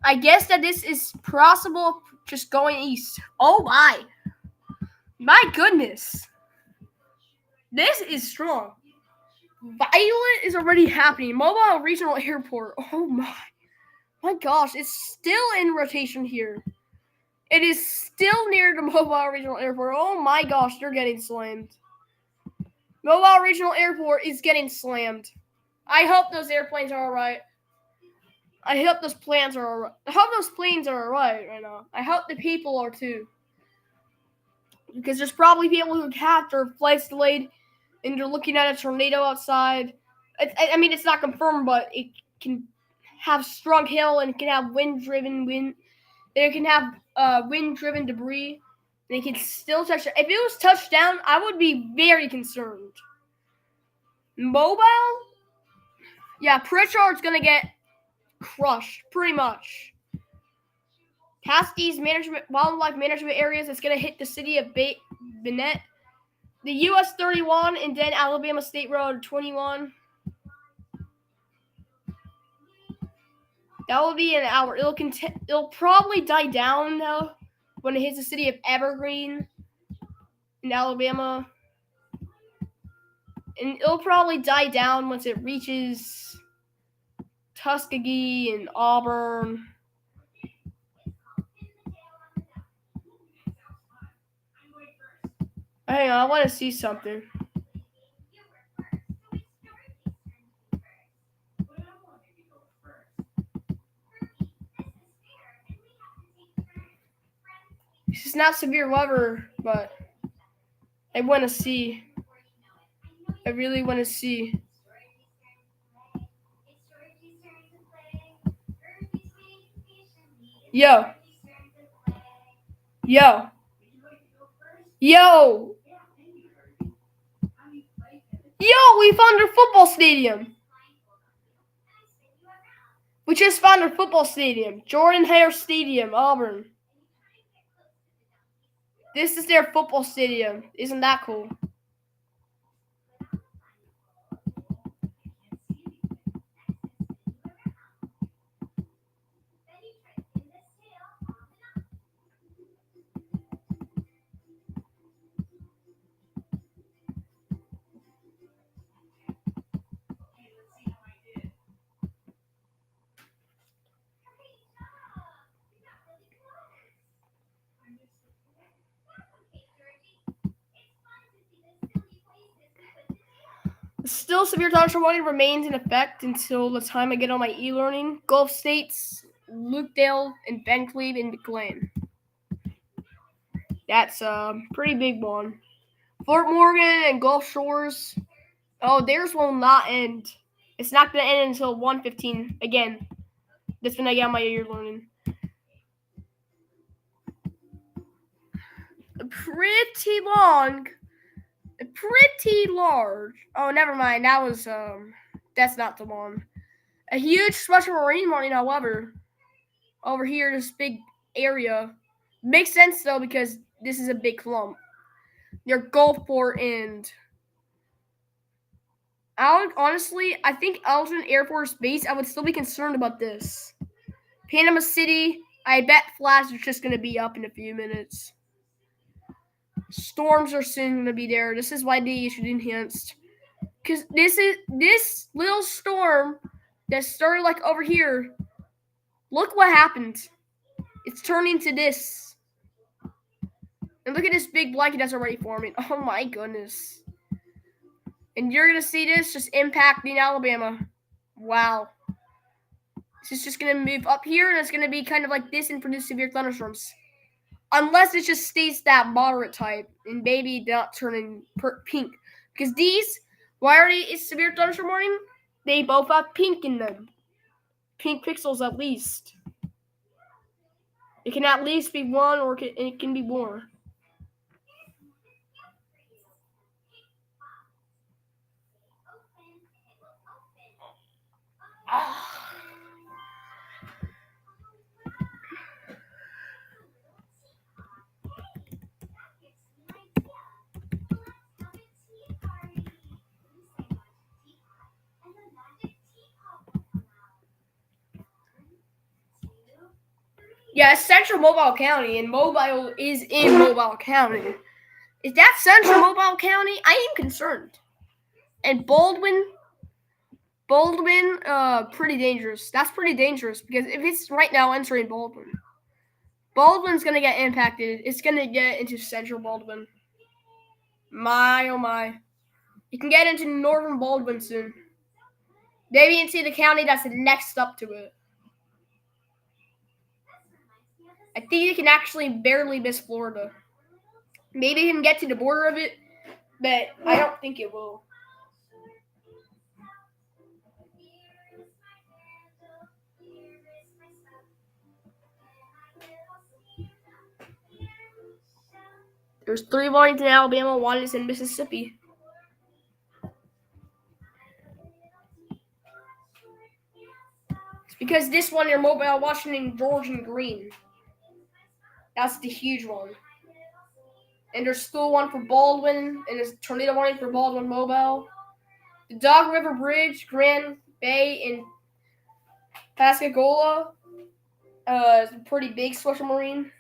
I guess that this is possible just going east. Oh my. My goodness. This is strong. Violet is already happening. Mobile Regional Airport. Oh my gosh, it's still in rotation here. It is still near the Mobile Regional Airport. Oh my gosh, they're getting slammed. Mobile Regional Airport is getting slammed. I hope those airplanes are alright. I hope those planes are alright. I hope those planes are alright right now. I hope the people are too. Because there's probably people who have their flights delayed and they're looking at a tornado outside. I mean, it's not confirmed, but it can have strong hail and it can have wind-driven wind. It can have wind-driven debris. And it can still touch. If it was touched down, I would be very concerned. Mobile? Yeah, Pritchard's gonna get crushed, pretty much. Past these wildlife management areas, it's gonna hit the city of Bennett, the US 31, and then Alabama State Road 21. That will be an hour. It'll probably die down though when it hits the city of Evergreen in Alabama. And it'll probably die down once it reaches Tuskegee and Auburn. Hang on, I want to see something. This is not severe weather, but I want to see. I really want to see. Yo. Yo. Yo. Yo, we found our football stadium. We just found our football stadium. Jordan Hare Stadium, Auburn. This is their football stadium. Isn't that cool? Still, severe thunderstorm warning remains in effect until the time I get on my e-learning. Gulf States, Lukedale, and Ben Cleve, and McLean. That's a pretty big one. Fort Morgan and Gulf Shores. Oh, theirs will not end. It's not going to end until 1:15. Again, that's when I get on my e-learning. Pretty long. Pretty large. Oh, never mind. That was that's not the one. A huge special marine warning, however, over here, this big area. Makes sense though because this is a big clump. Near Gulfport and honestly, I think Elgin Air Force Base. I would still be concerned about this. Panama City, I bet flash is just gonna be up in a few minutes. Storms are soon gonna be there. This is why they issued enhanced. Cause this little storm that started like over here. Look what happened. It's turning to this. And look at this big blanket that's already forming. Oh my goodness. And you're gonna see this just impacting Alabama. Wow. This is just gonna move up here and it's gonna be kind of like this and produce severe thunderstorms. Unless it just stays that moderate type and maybe not turning pink. Because these, why are they severe thunderstorm warning? They both have pink in them. Pink pixels at least. It can at least be one or it can be more. Yeah, it's Central Mobile County, and Mobile is in Mobile County. Is that Central Mobile County? I am concerned. And Baldwin, pretty dangerous. That's pretty dangerous because if it's right now entering Baldwin's gonna get impacted. It's gonna get into Central Baldwin. My oh my. You can get into Northern Baldwin soon. Maybe into the county that's next up to it. I think you can actually barely miss Florida. Maybe you can get to the border of it, but I don't think it will. There's 3 warnings in Alabama, 1 is in Mississippi. It's because this one, your Mobile, Washington, Georgian green. That's the huge one. And there's still one for Baldwin, and there's a tornado warning for Baldwin Mobile. The Dog River Bridge, Grand Bay, and Pascagoula is a pretty big special marine.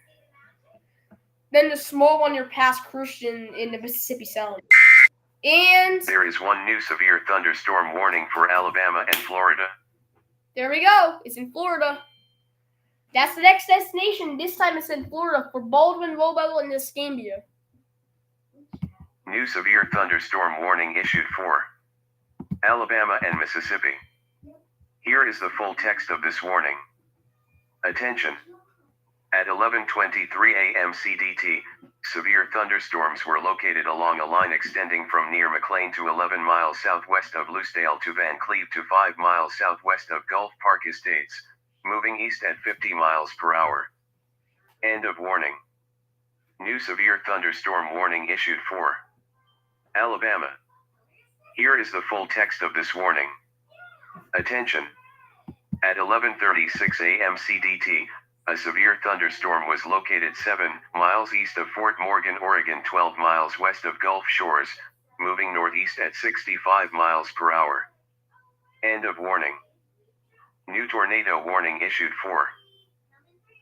Then the small one near Pass Christian in the Mississippi Sound. And there is one new severe thunderstorm warning for Alabama and Florida. There we go. It's in Florida. That's the next destination. This time it's in Florida for Baldwin Mobile and Escambia. New severe thunderstorm warning issued for Alabama and Mississippi. Here is the full text of this warning. Attention. At 11:23 a.m. CDT, severe thunderstorms were located along a line extending from near McLean to 11 miles southwest of Lucedale to Van Cleve to 5 miles southwest of Gulf Park Estates, moving east at 50 miles per hour. End of warning. New severe thunderstorm warning issued for Alabama. Here is the full text of this warning. Attention. At 11:36 a.m. CDT, a severe thunderstorm was located 7 miles east of Fort Morgan, Oregon, 12 miles west of Gulf Shores, moving northeast at 65 miles per hour. End of warning. New tornado warning issued for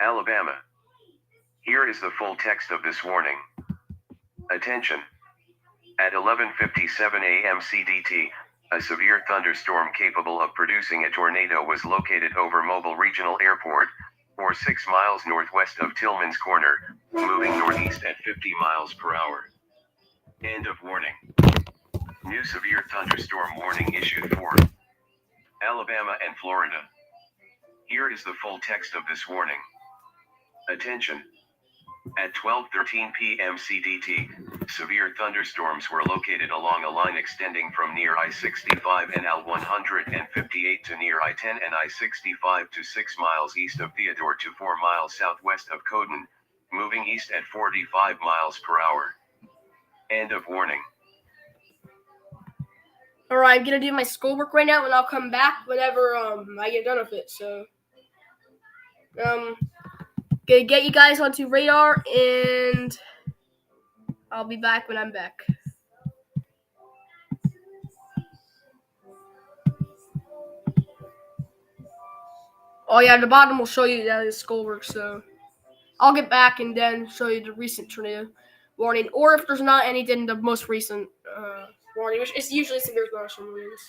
Alabama. Here is the full text of this warning. Attention. At 11:57 a.m. CDT, a severe thunderstorm capable of producing a tornado was located over Mobile Regional Airport, or 6 miles northwest of Tillman's Corner, moving northeast at 50 miles per hour. End of warning. New severe thunderstorm warning issued for Alabama and Florida. Here is the full text of this warning. Attention. At 12:13 p.m. CDT, severe thunderstorms were located along a line extending from near I-65 and L-158 to near I-10 and I-65 to 6 miles east of Theodore to 4 miles southwest of Coden, moving east at 45 miles per hour. End of warning. Alright, I'm gonna do my schoolwork right now and I'll come back whenever I get done with it. So gonna get you guys onto radar and I'll be back when I'm back. Oh yeah, the bottom will show you that it's Skullworks. So I'll get back and then show you the recent tornado warning, or if there's not any, then the most recent warning, which is usually severe thunderstorm warnings.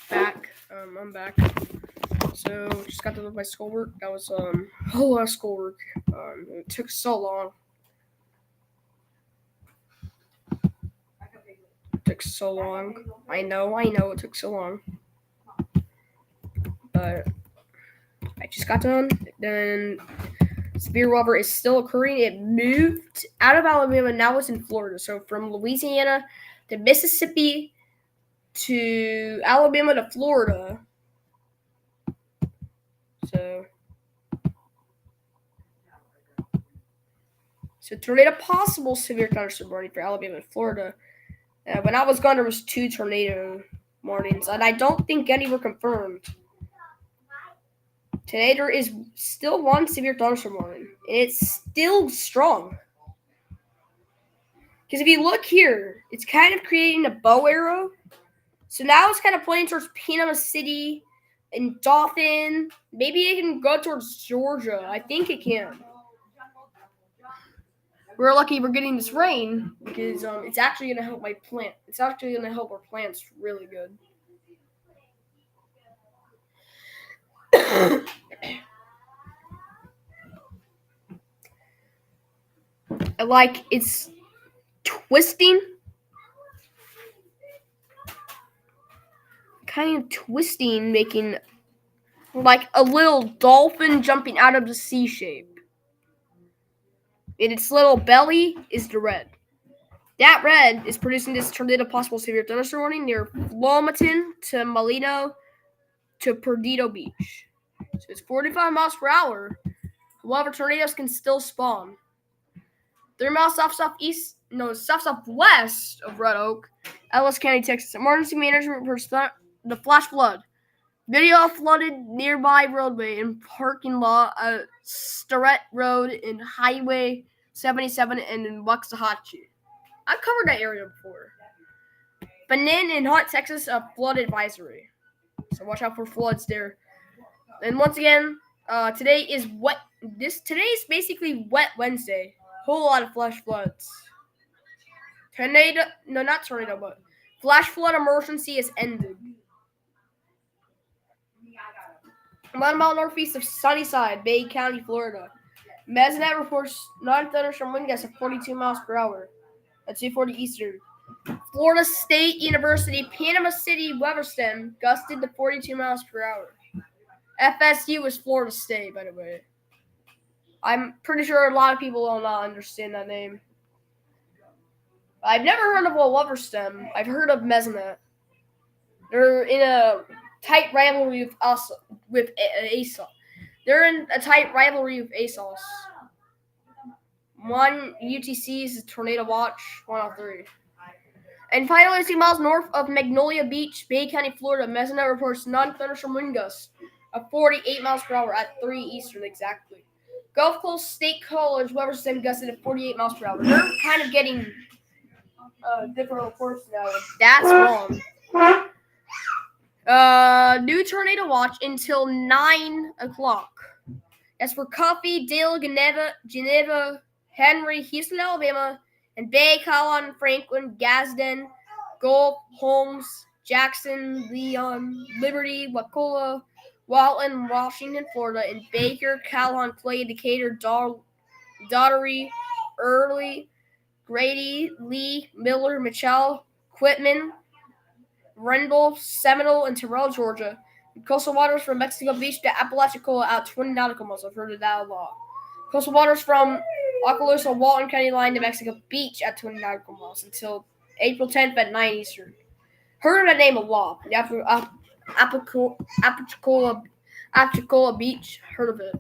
Back. I'm back. So just got done with my schoolwork. That was a whole lot of schoolwork. It took so long. It took so long. I know. It took so long. But I just got done. Then severe weather is still occurring. It moved out of Alabama. Now it's in Florida. So from Louisiana to Mississippi to Alabama to Florida. So tornado possible, severe thunderstorm warning for Alabama and Florida. When I was gone, there was 2 tornado warnings, and I don't think any were confirmed. Today there is still 1 severe thunderstorm warning, and it's still strong. Because if you look here, it's kind of creating a bow arrow. So now it's kind of pointing towards Panama City and Dauphin. Maybe it can go towards Georgia. I think it can. We're lucky we're getting this rain because it's actually going to help my plant. It's actually going to help our plants really good. Like it's twisting. Kind of twisting, making like a little dolphin jumping out of the C shape. And its little belly is the red. That red is producing this tornado possible severe thunderstorm warning near Flomaton to Malino to Perdido Beach. So it's 45 miles per hour. However, tornadoes can still spawn. 3 miles southwest of Red Oak, Ellis County, Texas. Emergency management for the flash flood. Video of flooded nearby roadway and parking lot at Starrett Road and Highway 77 and in Waxahachie. I've covered that area before. Benin and Hunt, Texas, a flood advisory. So watch out for floods there. And once again, today is wet. Today is basically Wet Wednesday. Whole lot of flash floods. Not tornado, but flash flood emergency is ended. 1 mile northeast of Sunnyside, Bay County, Florida. Mesnet reports non-thunderstorm wind gusts of 42 miles per hour at 2:40 Eastern. Florida State University, Panama City, Weatherstem gusted to 42 miles per hour. FSU is Florida State, by the way. I'm pretty sure a lot of people will not understand that name. I've never heard of a Weatherstem. I've heard of Mesnet. They're in a tight rivalry with ASOS. They're in a tight rivalry with ASOS. One UTC is Tornado Watch 103. And finally, 2 miles north of Magnolia Beach, Bay County, Florida, Mesnet reports non-thunderstorm wind gusts of 48 miles per hour at 3 Eastern exactly. Gulf Coast State College, Weatherstem gusted at 48 miles per hour. They're kind of getting different reports now. That's wrong. New tornado watch until 9 o'clock. As for Coffee, Dale, Geneva, Henry, Houston, Alabama, and Bay, Collin, Franklin, Gadsden, Gulf, Holmes, Jackson, Leon, Liberty, Wakulla, Walton, Washington, Florida, and Baker, Calhoun, Clay, Decatur, Daughtery, Early, Grady, Lee, Miller, Mitchell, Quitman, Rendell, Seminole, and Terrell, Georgia. Coastal waters from Mexico Beach to Apalachicola at 20 nautical miles. I've heard of that a lot. Coastal waters from Okaloosa, Walton County line to Mexico Beach at 20 nautical miles until April 10th at 9 Eastern. Heard of that name a lot. Apalachicola Beach. Heard of it.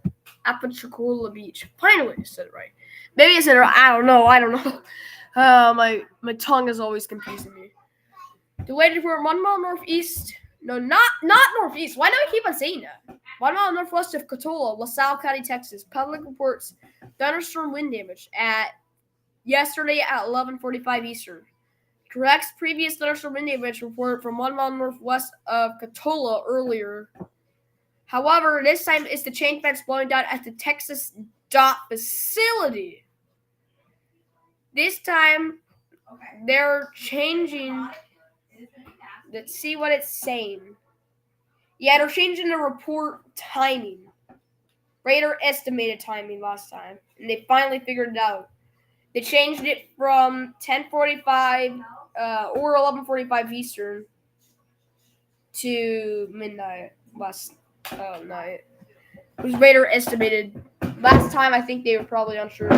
Apalachicola Beach. Finally, I said it right. Maybe I said it right. I don't know. My tongue is always confusing me. The wind for 1 mile northeast. No, not northeast. Why do I keep on saying that? 1 mile northwest of Cotulla, LaSalle County, Texas. Public reports thunderstorm wind damage yesterday at 11:45 Eastern. Corrects previous thunderstorm wind damage report from 1 mile northwest of Cotulla earlier. However, this time it's the chain fence blowing down at the Texas Dot facility. This time, they're changing. Let's see what it's saying. Yeah, they're changing the report timing. Radar estimated timing last time, and they finally figured it out. They changed it from 10:45 or 11:45 Eastern to midnight last night. It was radar estimated. Last time, I think they were probably unsure,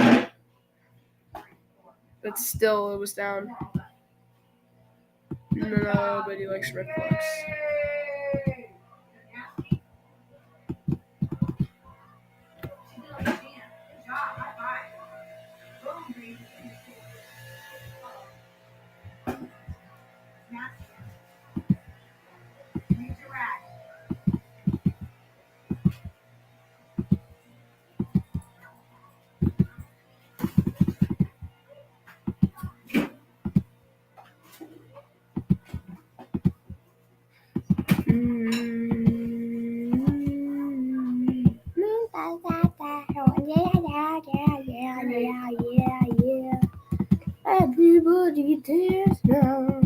but still, it was down. Nobody likes red flags. Yeah. Everybody dance now.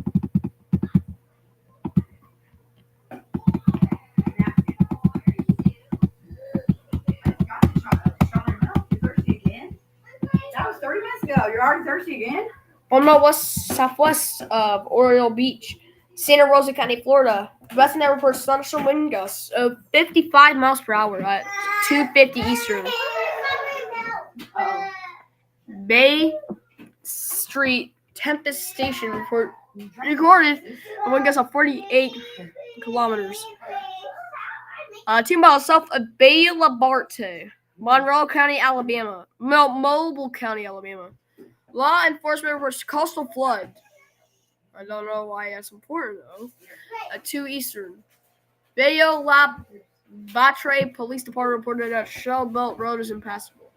That was 30 minutes ago. You're already thirsty again? On the southwest of Oriole Beach, Santa Rosa County, Florida, Western Air reports thunderstorm wind gusts of 55 miles per hour at 2:50 Eastern. Bay Street Tempest Station recorded a wind gust of 48 kilometers. 2 miles south of Bay Labarte, Monroe County, Alabama. Mobile County, Alabama. Law enforcement reports coastal flood. I don't know why that's important though. At 2 Eastern. Bayo Labatre Police Department reported that Shell Belt Road is impassable.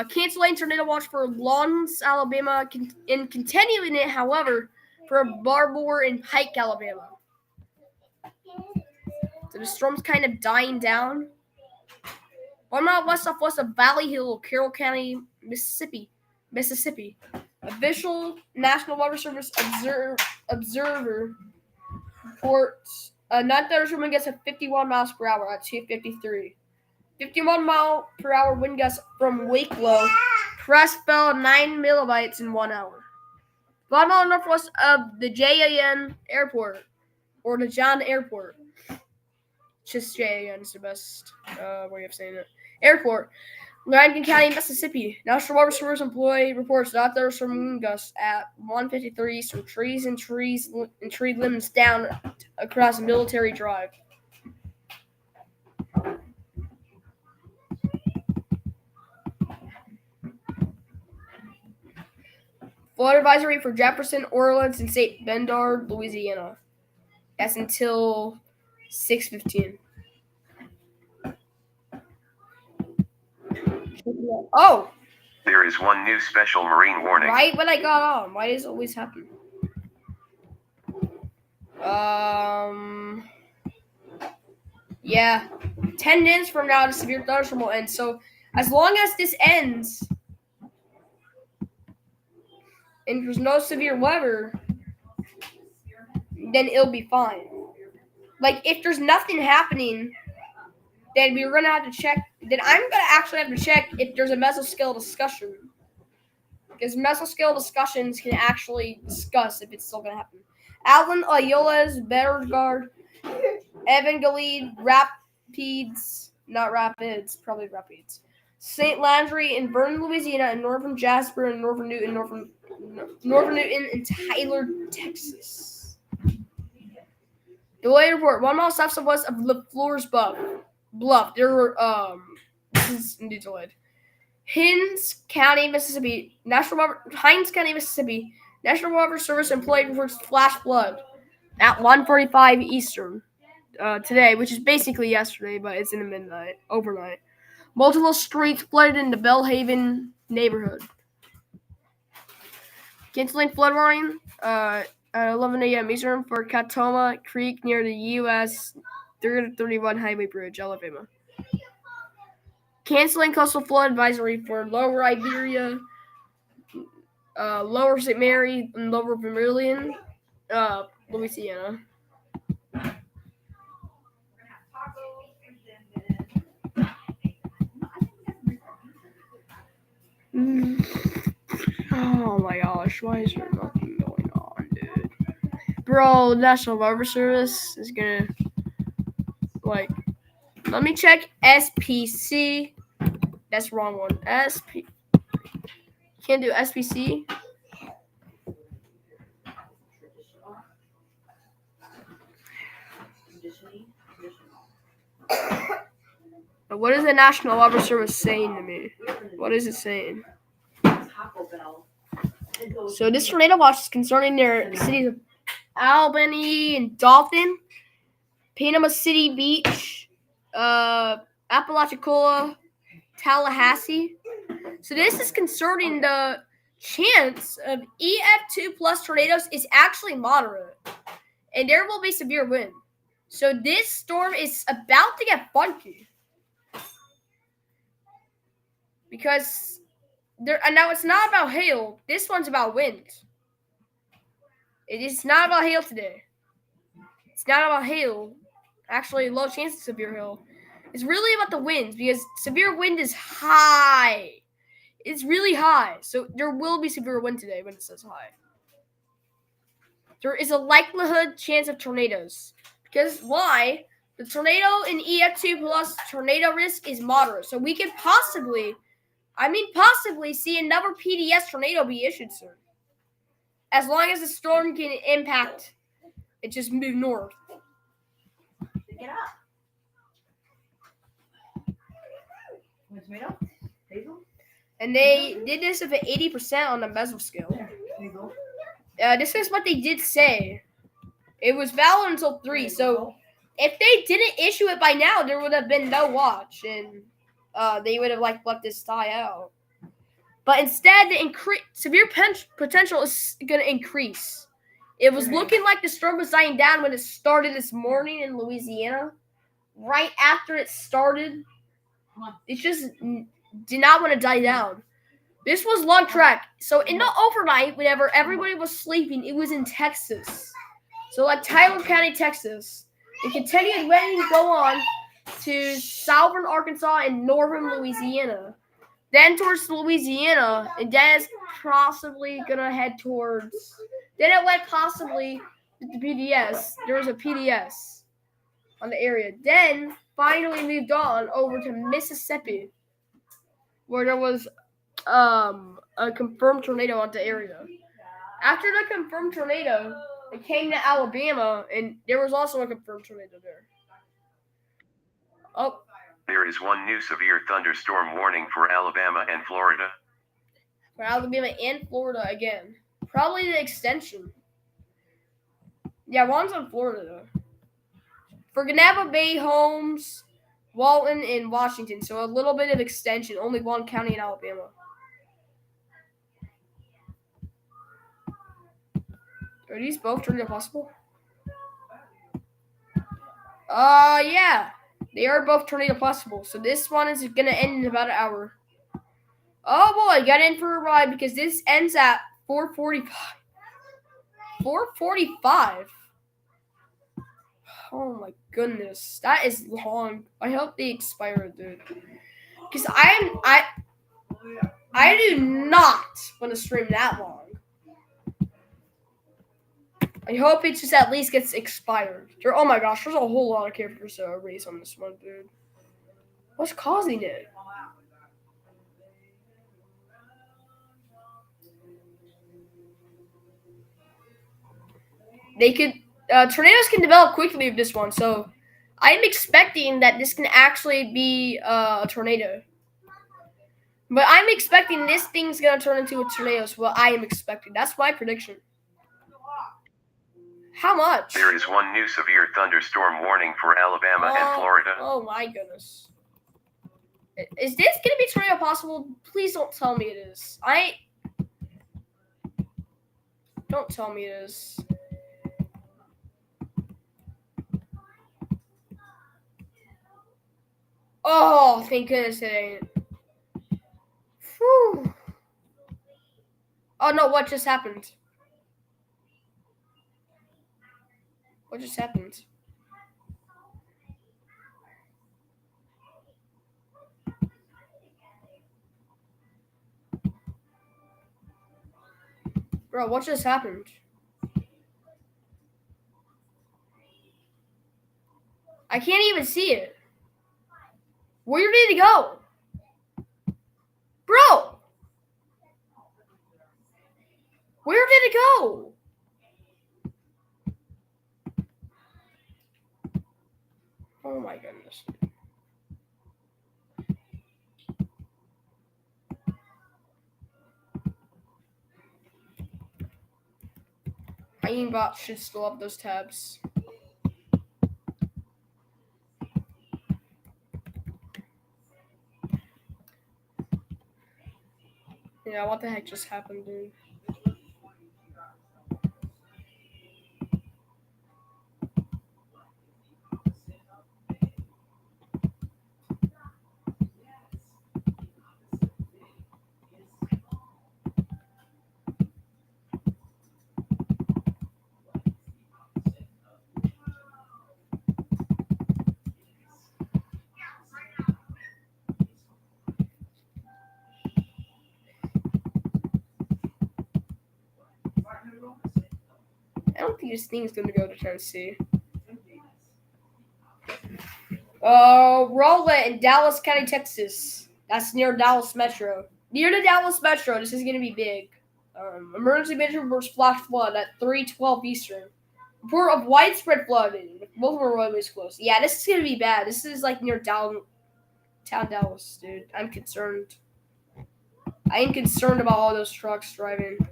Canceling tornado watch for Lawrence, Alabama, and continuing it, however, for Barbour and Pike, Alabama. So the storm's kind of dying down. 1 mile west of Valley Hill, Carroll County, Mississippi. Official National Weather Service observer reports a non-thunderstorm wind gust of 51 miles per hour at 2:53. 51 mile per hour wind gust from Wakelow. Crest fell 9 millibytes in 1 hour. 1 mile northwest of the JAN Airport, or the John Airport. Just JAN is the best way of saying it. Airport. Logan County, Mississippi. National Weather Service employee reports that there's some wind gusts at 1:53, so trees and tree limbs down across Military Drive. Flood advisory for Jefferson, Orleans, and St. Bernard, Louisiana. That's until 6:15. Oh! There is one new special marine warning. Right when I got on. Why does it always happen? Yeah. 10 minutes from now, the severe thunderstorm will end. So, as long as this ends, and there's no severe weather, then it'll be fine. Like, if there's nothing happening, then we're going to have to check. Then I'm going to actually have to check if there's a mesoscale discussion. Because mesoscale discussions can actually discuss if it's still going to happen. Allen, Ayolas, Bettergard, Evan Galid, Rapids, not Rapids, probably Rapids. St. Landry in Vernon, Louisiana, and Northern Jasper and Northern Newton, and Tyler, Texas. Delay report: 1 mile southwest of LaFleur's Bluff. There were this is indeed delayed. Hinds County, Mississippi. Hinds County, Mississippi. National Weather Service employee reports flash flood at 1:45 Eastern today, which is basically yesterday, but it's in the overnight. Multiple streets flooded in the Bellhaven neighborhood. Canceling flood warning at 11 a.m. Eastern for Catoma Creek near the U.S. 331 Highway Bridge, Alabama. Canceling coastal flood advisory for Lower Iberia, Lower St. Mary and Lower Vermilion, Louisiana. Oh my gosh, why is there nothing going on, dude? Bro, National Weather Service is gonna, like, let me check SPC. That's the wrong one. Can't do SPC. But what is the National Weather Service saying to me? What is it saying? So this tornado watch is concerning their cities of Albany and Dolphin, Panama City Beach, Apalachicola, Tallahassee. So this is concerning the chance of EF2 plus tornadoes is actually moderate, and there will be severe wind. So this storm is about to get funky because and now it's not about hail. This one's about wind. It is not about hail today. It's not about hail. Actually, low chance of severe hail. It's really about the winds because severe wind is high. It's really high. So there will be severe wind today when it says high. There is a likelihood chance of tornadoes. Because why? The tornado in EF2 plus tornado risk is moderate. So we could possibly see another PDS tornado be issued soon. As long as the storm can impact, it just move north. Get up. Tomato? Basil? And they did this with an 80% on the Mesel scale. Basil? This is what they did say. It was valid until 3. So if they didn't issue it by now, there would have been no watch, and they would have let this die out. But instead, the severe potential is going to increase. It was looking like the storm was dying down when it started this morning in Louisiana. Right after it started, it just did not want to die down. This was long track. So in the overnight, whenever everybody was sleeping, it was in Texas. So like Tyler County, Texas. It continued letting go on to southern Arkansas and northern Louisiana. Then towards Louisiana, and then it's possibly gonna head towards. Then it went possibly with the PDS. There was a PDS on the area. Then finally moved on over to Mississippi, where there was a confirmed tornado on the area. After the confirmed tornado, it came to Alabama, and there was also a confirmed tornado there. Oh. There is one new severe thunderstorm warning for Alabama and Florida. For Alabama and Florida again. Probably the extension. Yeah, one's on Florida though. For Ganava Bay, Holmes, Walton, and Washington. So a little bit of extension. Only one county in Alabama. Are these both tornado possible? Yeah. They are both tornado possible. So this one is going to end in about an hour. Oh boy, got in for a ride because this ends at 4:45. 4:45? Oh my goodness. That is long. I hope they expire, dude. Because I do not want to stream that long. I hope it just at least gets expired. Oh my gosh, there's a whole lot of characters to erase on this one, dude. What's causing it? Tornadoes can develop quickly with this one, so I'm expecting that this can actually be a tornado. But I'm expecting this thing's gonna turn into a tornado. So what I am expecting. That's my prediction. How much? There is one new severe thunderstorm warning for Alabama and Florida. Oh my goodness. Is this gonna be tornado possible? Please don't tell me it is. Don't tell me it is. Oh, thank goodness it ain't. Whew. Oh no, what just happened? What just happened? Bro, what just happened? I can't even see it. Where did it go? Bro! Where did it go? Oh my goodness. My aimbot should still have those tabs. Yeah, what the heck just happened, dude? I don't think this thing's gonna go to Tennessee. Rowlett in Dallas County, Texas. That's near Dallas Metro. Near the Dallas Metro, this is gonna be big. Emergency measure reports flash flood at 3:12 Eastern. Report of widespread flooding. Multiple roadways closed. Yeah, this is gonna be bad. This is like near downtown Dallas, dude. I'm concerned. I am concerned about all those trucks driving.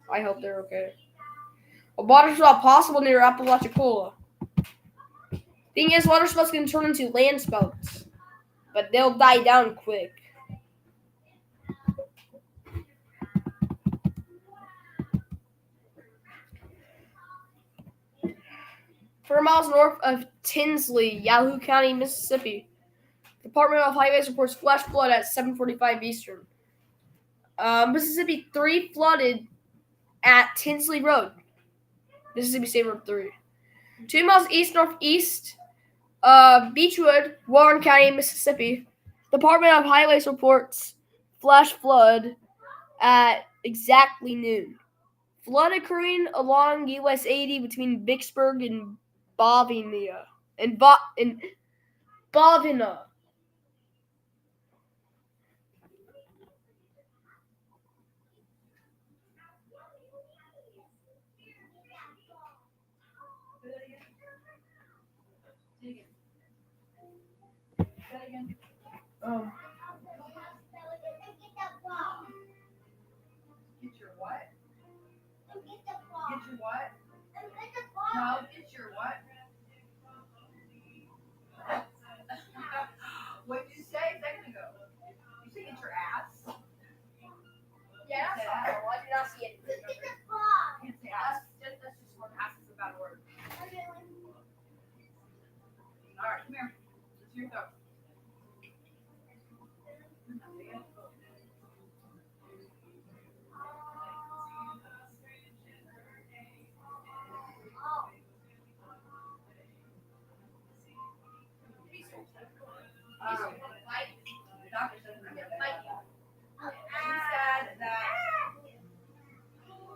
I hope they're okay. A water spout possible near Apalachicola. Thing is, water spouts can turn into land spouts, but they'll die down quick. 4 miles north of Tinsley, Yahoo County, Mississippi. Department of Highways reports flash flood at 7:45 Eastern. Mississippi 3 flooded at Tinsley Road. Mississippi State Road 3. 2 miles east-northeast Beechwood, Warren County, Mississippi. Department of Highways reports flash flood at exactly noon. Flood occurring along US 80 between Vicksburg and Bovina. Bovina. Get your what? Get your what? No, get your what? What did you say a second ago? You said get your ass? Yeah, that's not normal. I did not see it. You can't say ass. That's just one ass is a bad word. Alright, come here. It's your go. The doctor said we're gonna fight you. She said that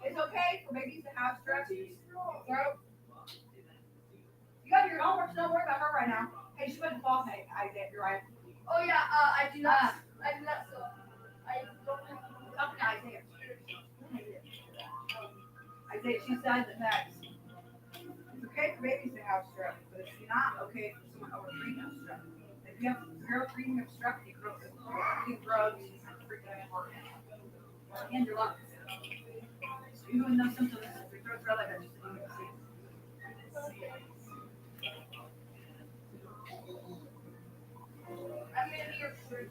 it's okay for babies to have strep throat. You got your homework, so don't worry about her right now. Hey, she went to fall night. You're right. Oh yeah, I do not. I do not. I don't. Talk to Isaiah. Isaiah, she said that it's okay for babies to have strep, but it's not okay for someone over 3 to have strep. If you have 0 3 of strep, you grow drugs and your lungs. So even those symptoms, if your throat's red like that, just so you can see. I'm gonna be your shirt.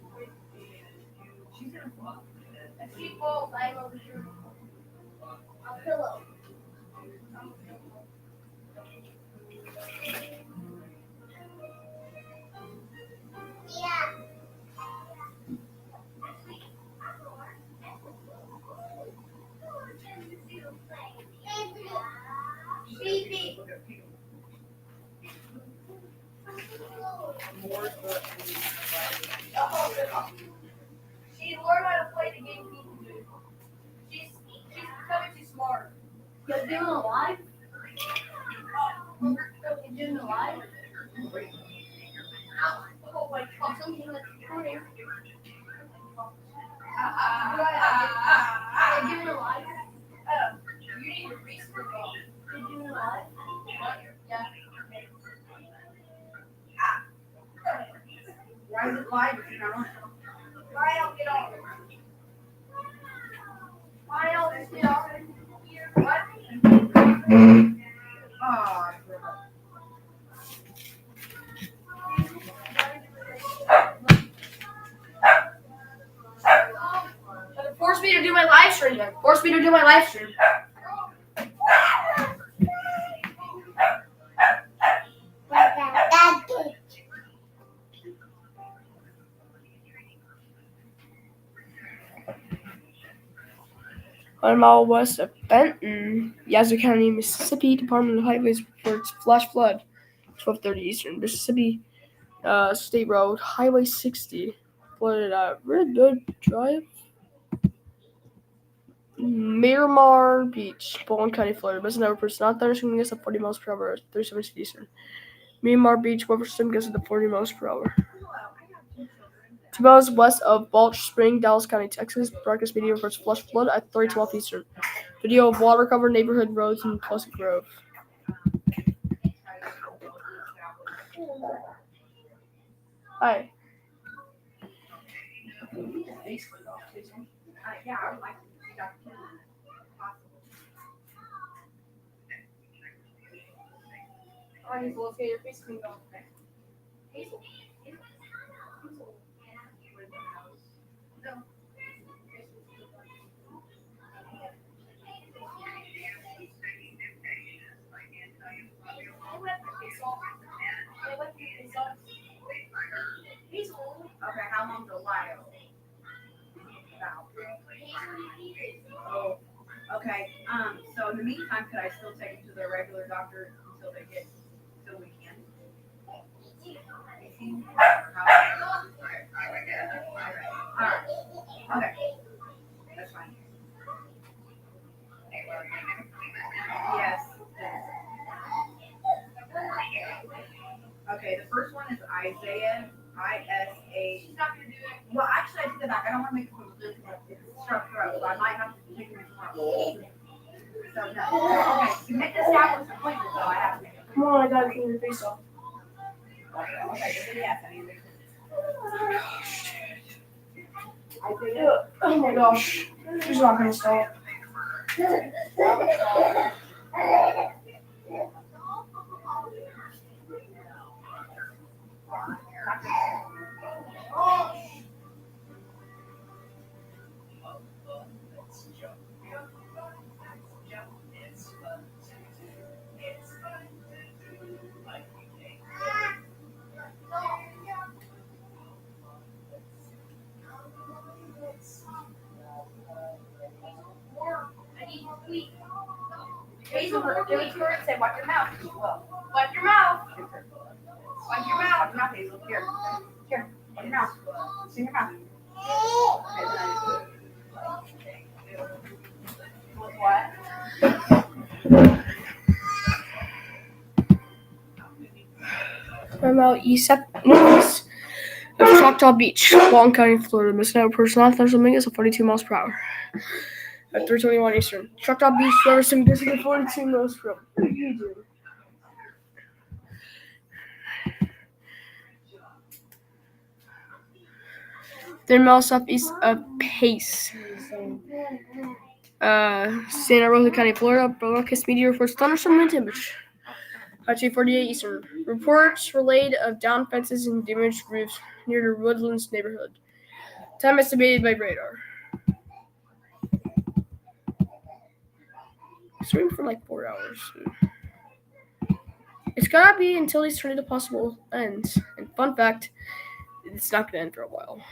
She's gonna fall. If she falls, I will be your a pillow. You're doing a live? You're doing a live? Oh my God, something that's recording. You're doing a live? You need to restart. You're doing a live? Yeah. Why is it live if you're not on it? Why else get on? Why else get on? What? Oh, Force me to do my live stream then. Force me to do my live stream. One mile west of Benton, Yazoo County, Mississippi, Department of Highways reports flash flood, 12:30 Eastern. Mississippi State Road, Highway 60, flooded at Red Dead Drive, Miramar Beach, Baldwin County, Florida. Resident reports not thunderstorm gusts at 40 miles per hour, 37 Eastern. Miramar Beach, weather system gusts at 40 miles per hour. 2 miles west of Balch Spring, Dallas County, Texas. Broadcast media reports flash flood at 3:12 Eastern. Video of water-covered neighborhood roads in Pleasant Grove. Hi. yeah, I would like to see Dr. Kim if possible. Alright, Hazel, let's get your face cleaned off. Hazel. Okay, how long's a while? About. Oh, okay. So in the meantime, could I still take him to the regular doctor until we can? Alright. Okay. That's fine. Yes. Okay, the first one is Isaiah. ISA. She's not gonna do it. Well, actually, I take that back. I don't want to make it from this one. It's strep throat, so I might have to take him tomorrow. So, no. Okay, to make the established appointment, though, I have to make it. Come on, I gotta clean your face off. Okay, so yes, I mean, Oh my gosh. She's not gonna stop. Hazel, give it to her and say, wipe your mouth. Wipe your mouth. Wipe your mouth. Not Hazel. Here. Here. Wipe your mouth. See your mouth. With what? I'm out east northeast of Choctaw Beach, Baldwin County, Florida. Missing out person not thunderstorm winds of 42 miles per hour. At 3:21 Eastern. Choctaw Beach, weather system gusts at 42 miles per hour. What are you doing? They're miles southeast of Pace. Santa Rosa County, Florida. Broadcast media reports thunderstorm wind temperature. At 2:48 Eastern. Reports relayed of down fences and damaged roofs near the Woodlands neighborhood. Time estimated by radar. It's raining for like 4 hours. It's gotta be until these tornado possible ends. And fun fact, it's not gonna end for a while.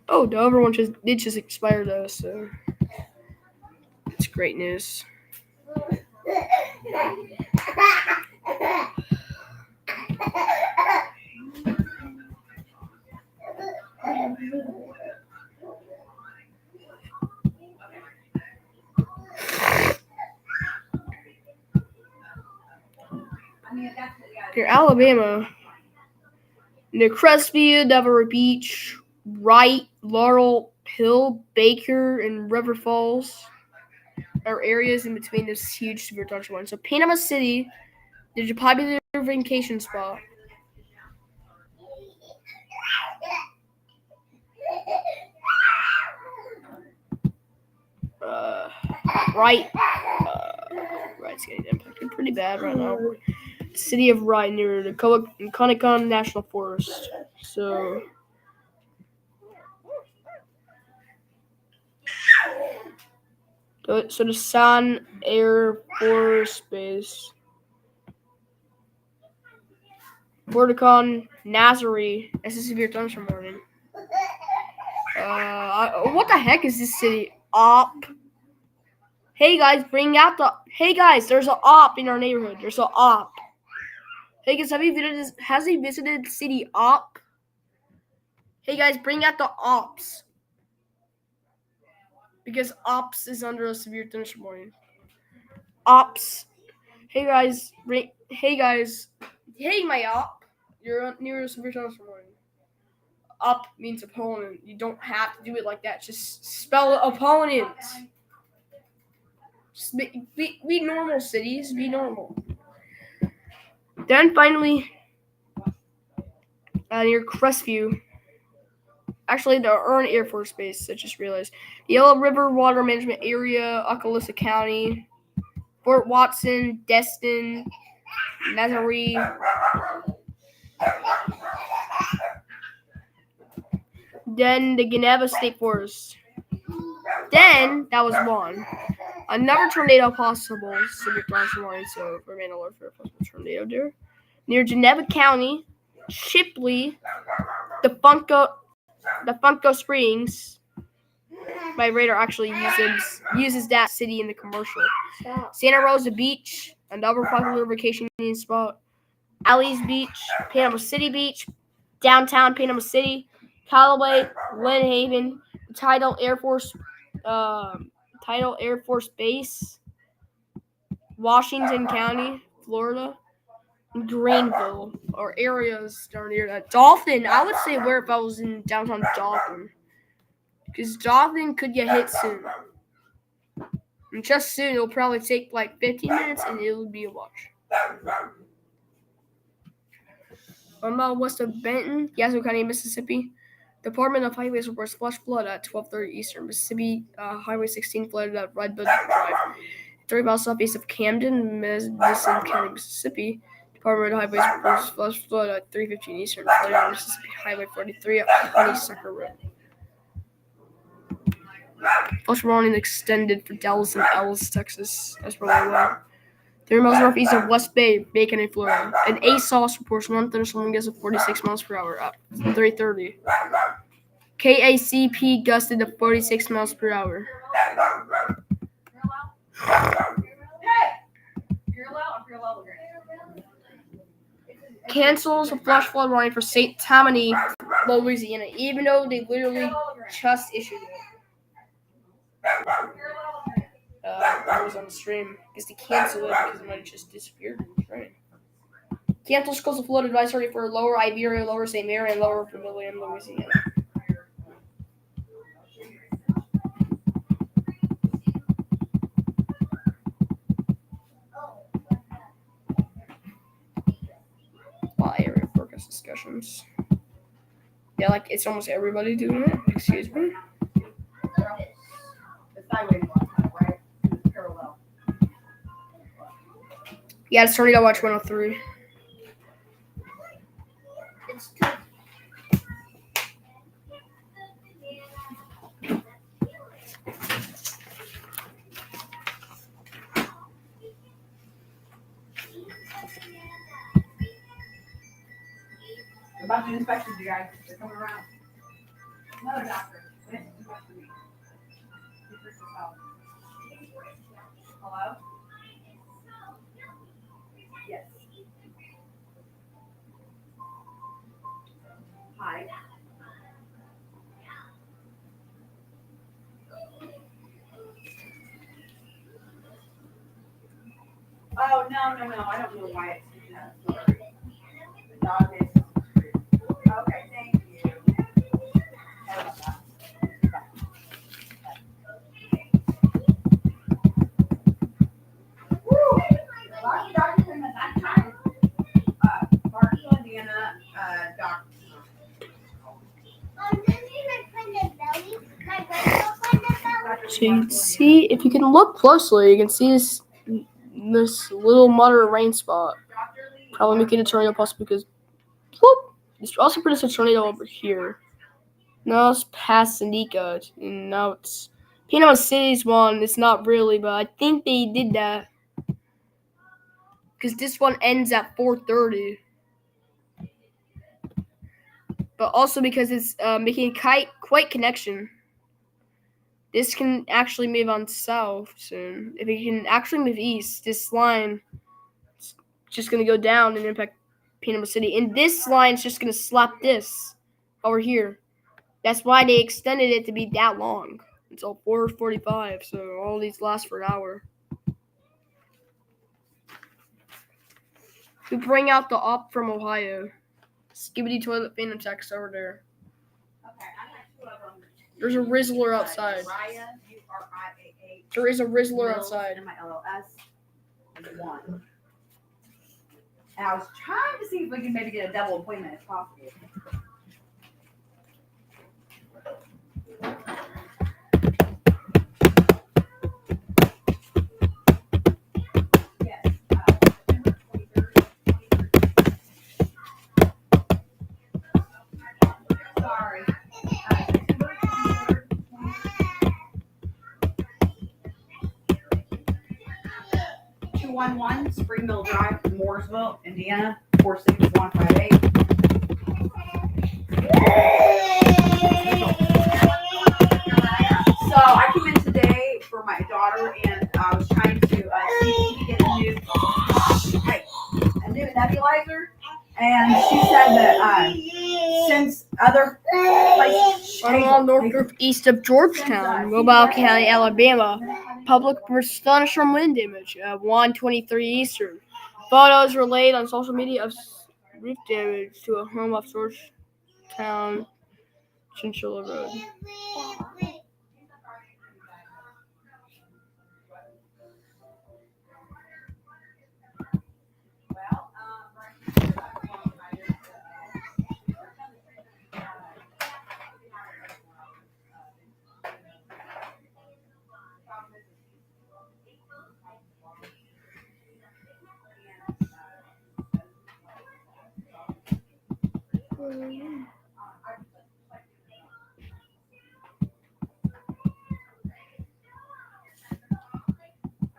Oh, the other one did just expire though, so it's great news. Near Alabama. Near Crestview, Delaware Beach, Wright, Laurel Hill, Baker, and River Falls are areas in between this huge severe thunderstorm warning. So Panama City is a popular vacation spot. Wright, Wright's getting impacted pretty bad right now. City of Wright near the Conicon National Forest. So the San Air Force Base. Vorticon, Nazarene. That's a severe thunderstorm warning. What the heck is this city? Op. Hey guys, bring out the. Hey guys, there's an op in our neighborhood. There's an op. Hey guys, has he visited city op? Hey guys, bring out the ops. Because ops is under a severe thunderstorm warning. Ops. Hey guys, Hey my op. You're near a severe thunderstorm warning. Up means opponent. You don't have to do it like that. Just spell opponent. Just be normal, cities. Be normal. Then finally, near Crestview. Actually, the Earn Air Force Base. I just realized. The Yellow River Water Management Area, Okaloosa County, Fort Watson, Destin, Nazarene. Then the Geneva State Forest. Then that was one. Another tornado possible. Severe thunderstorm warning, so remain alert for a possible tornado there. Near Geneva County, Shipley, the Funko Springs. My radar actually uses that city in the commercial. Santa Rosa Beach, another popular vacation spot. Alice Beach, Panama City Beach, downtown Panama City, Callaway, Lynn Haven, Tidal Air Force Base, Washington County, Florida, and Greenville are areas that are near that. Dolphin, I would say where if I was in downtown Dolphin. Because Dolphin could get hit soon. And just soon, it'll probably take like 15 minutes and it'll be a watch. 1 mile west of Benton, Yazoo County, Mississippi. Department of Highways reports flash flood at 12:30 Eastern. Mississippi Highway 16 flooded at Redbud Drive. 3 miles southeast of Camden, Madison County, Mississippi. Department of Highways reports flash flood at 3:15 Eastern. Flooded on Mississippi Highway 43 at Honeysucker Road. Flash warning extended for Dallas and Ellis, Texas. That's probably why. 3 miles northeast of West Bay, Bacon, and Florida. And ASOS reports one thunderstorm gusts of 46 miles per hour at 3:30. KACP gusted to 46 miles per hour. Cancels a flash flood warning for St. Tammany, Louisiana, even though they literally just issued it. I was on the stream because they canceled it because it might have just disappeared in the train. Cancels coastal flood advisory for Lower Iberia, Lower St. Mary, and Lower Vermilion, Louisiana. Area forecast discussions. Yeah, like it's almost everybody doing it. Excuse me. Yeah, it's turning to watch 103. It's too. About the inspections, you guys. They're coming around. Another doctor. Hello? Yes. Hi. Oh, no. I don't know why it's doing that. Sorry. Okay, thank you. Lucky doctor came at that time. Barney, Indiana, doctor. So you can see, if you can look closely, you can see this little moderate rain spot. Probably making a tornado possible because whoop, it's also produced a tornado over here. Now it's past Seneca, and now it's Panama City's one. It's not really, but I think they did that because this one ends at 4:30. But also because it's making a quite connection. This can actually move on south soon. If it can actually move east, this line is just going to go down and impact Panama City. And this line is just going to slap this over here. That's why they extended it to be that long until 4:45. So all these last for an hour. To bring out the op from Ohio. Skibbity toilet phantom text over there. Okay, I got two of them. There's a Rizzler outside. Raya, URIAH. There is a Rizzler Mills, outside. MILLS. One. And I was trying to see if we can maybe get a double appointment if possible. Yes, September 23rd, 23rd. Sorry. September 23rd, 23rd. 211 Spring Mill Drive, Mooresville, Indiana, 46158. So I came in today for my daughter, and I was trying to see if we could get a new nebulizer. And she said that since other places, Along northeast of Georgetown, Mobile County, Alabama, public thunderstorm wind damage at 1:23 Eastern. Photos relayed on social media of roof damage to a home off Georgetown, Chinchilla Road.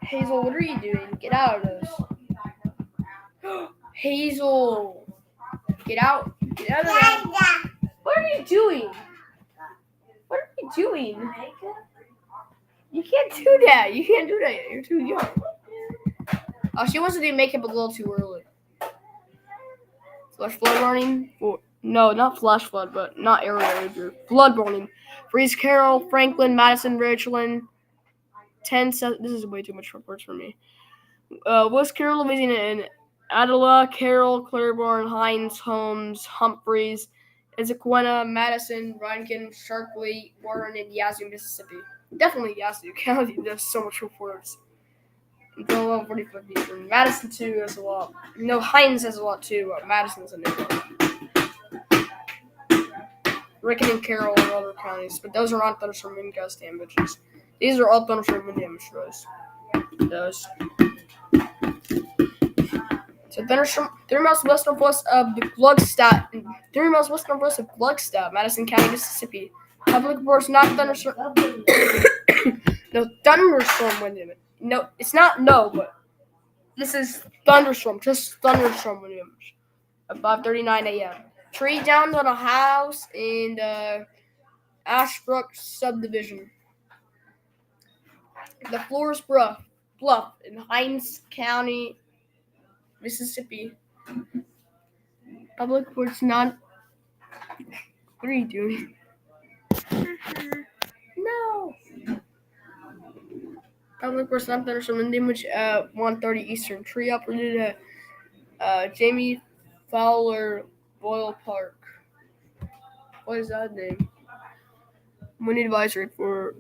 Hazel, what are you doing? Get out of this. Hazel, get out. Get out of that. What are you doing? What are you doing? You can't do that. You can't do that. You're too young. Oh, she wants to do makeup a little too early. Flash flood warning. No, not flash flood, but not area danger. Flood warning. Freeze Carroll, Franklin, Madison, Richland. 10. This is way too much reports for me. West Carroll, Louisiana, and Adela, Carroll, Claiborne, Hines, Holmes, Humphreys, Ezequiel, Madison, Rankin, Sharpley, Warren, and Yazoo, Mississippi. Definitely Yazoo County. There's so much reports. Until 11:45 Eastern. Madison too has a lot. No, Hines has a lot too. Madison's a new one. Rankin and Carroll and other counties, but those are not thunderstorm wind gust damages. These are all thunderstorm wind damage shows. Those. So thunderstorm 3 miles west northwest of the Gluckstadt, 3 miles west northwest of Gluckstadt, Madison County, Mississippi. Public reports not thunderstorm. No thunderstorm wind damage. No, it's not no, but this is thunderstorm, just thunderstorm wind damage. At 5:39 a.m. Tree down on a house in Ashbrook subdivision. The Flores Bluff in Hines County, Mississippi. Public reports not. What are you doing? No. Public reports not thunderstorm wind damage at 1:30 Eastern. Tree uprooted at Jamie Fowler Boyle Park. What is that name? Wind advisory for.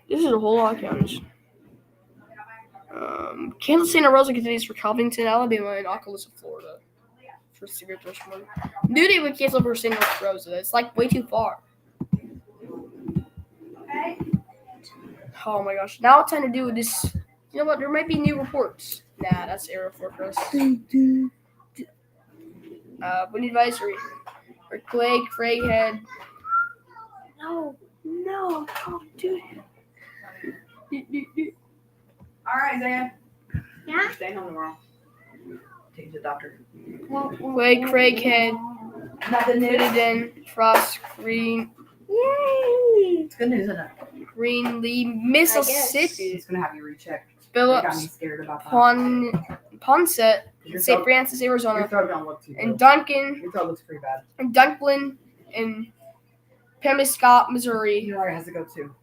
This is a whole lot of counties. Kansas Santa Rosa continues for Covington, Alabama, and Okaloosa, Florida. For severe thirst warning. New Day would cancel for Santa Rosa. It's like way too far. Oh my gosh. Now it's time to do this. You know what? There might be new reports. Nah, that's Aero Forecast. Wind advisory. For Clay, Craighead. No, dude. All right, Zan. Yeah? You're staying home tomorrow. Take you to the doctor. Clay, Craighead, Nothing new. Crittenden, Frost, Green, Yay! It's good news, isn't it? Greenlee, Mississippi. It's gonna have you rechecked. They got me Phillips, scared about that. Ponset, Your St. throat- Francis, Your Arizona, throat don't look too good. and Duncan, Your throat looks pretty bad. and Dunklin, and Pemiscot, Missouri. You know where it has to go to. You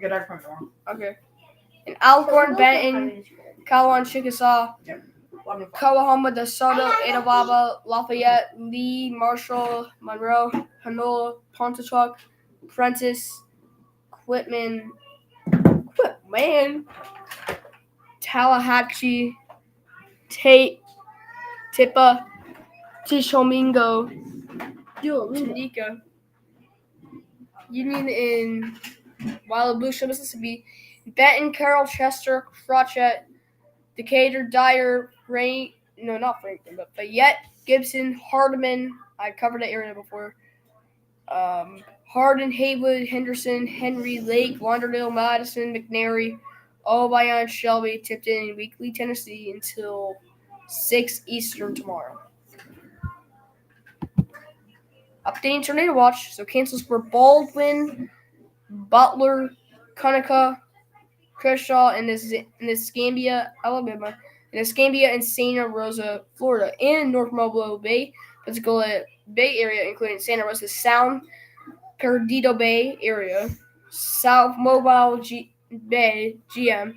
got Dr. Pump tomorrow. Okay. And Alcorn, Benton, Kawan, Chickasaw, Coahoma, DeSoto, Etowah, Lafayette, Lee, Marshall, Monroe, Panola, Pontotoc, Prentice, Quitman, Tallahatchie, Tippa, Tishomingo, Tanika, Union in Wallabusha, Mississippi, Benton, Carroll, Chester, Crotchet, Decatur, Dyer, not Franklin, but Fayette, Gibson, Hardeman. I covered that area before. Hardin, Haywood, Henderson, Henry, Lake, Lauderdale, Madison, McNary, Obion, Shelby, Tipton, and Weekly, Tennessee until 6 Eastern tomorrow. Updating tornado watch. So cancels for Baldwin, Butler, Conecuh, Kershaw, and Escambia, Alabama, and Escambia and Santa Rosa, Florida, and North Mobile Bay, Pensacola Bay area, including Santa Rosa Sound, Perdido Bay area, South Mobile Bay, GM,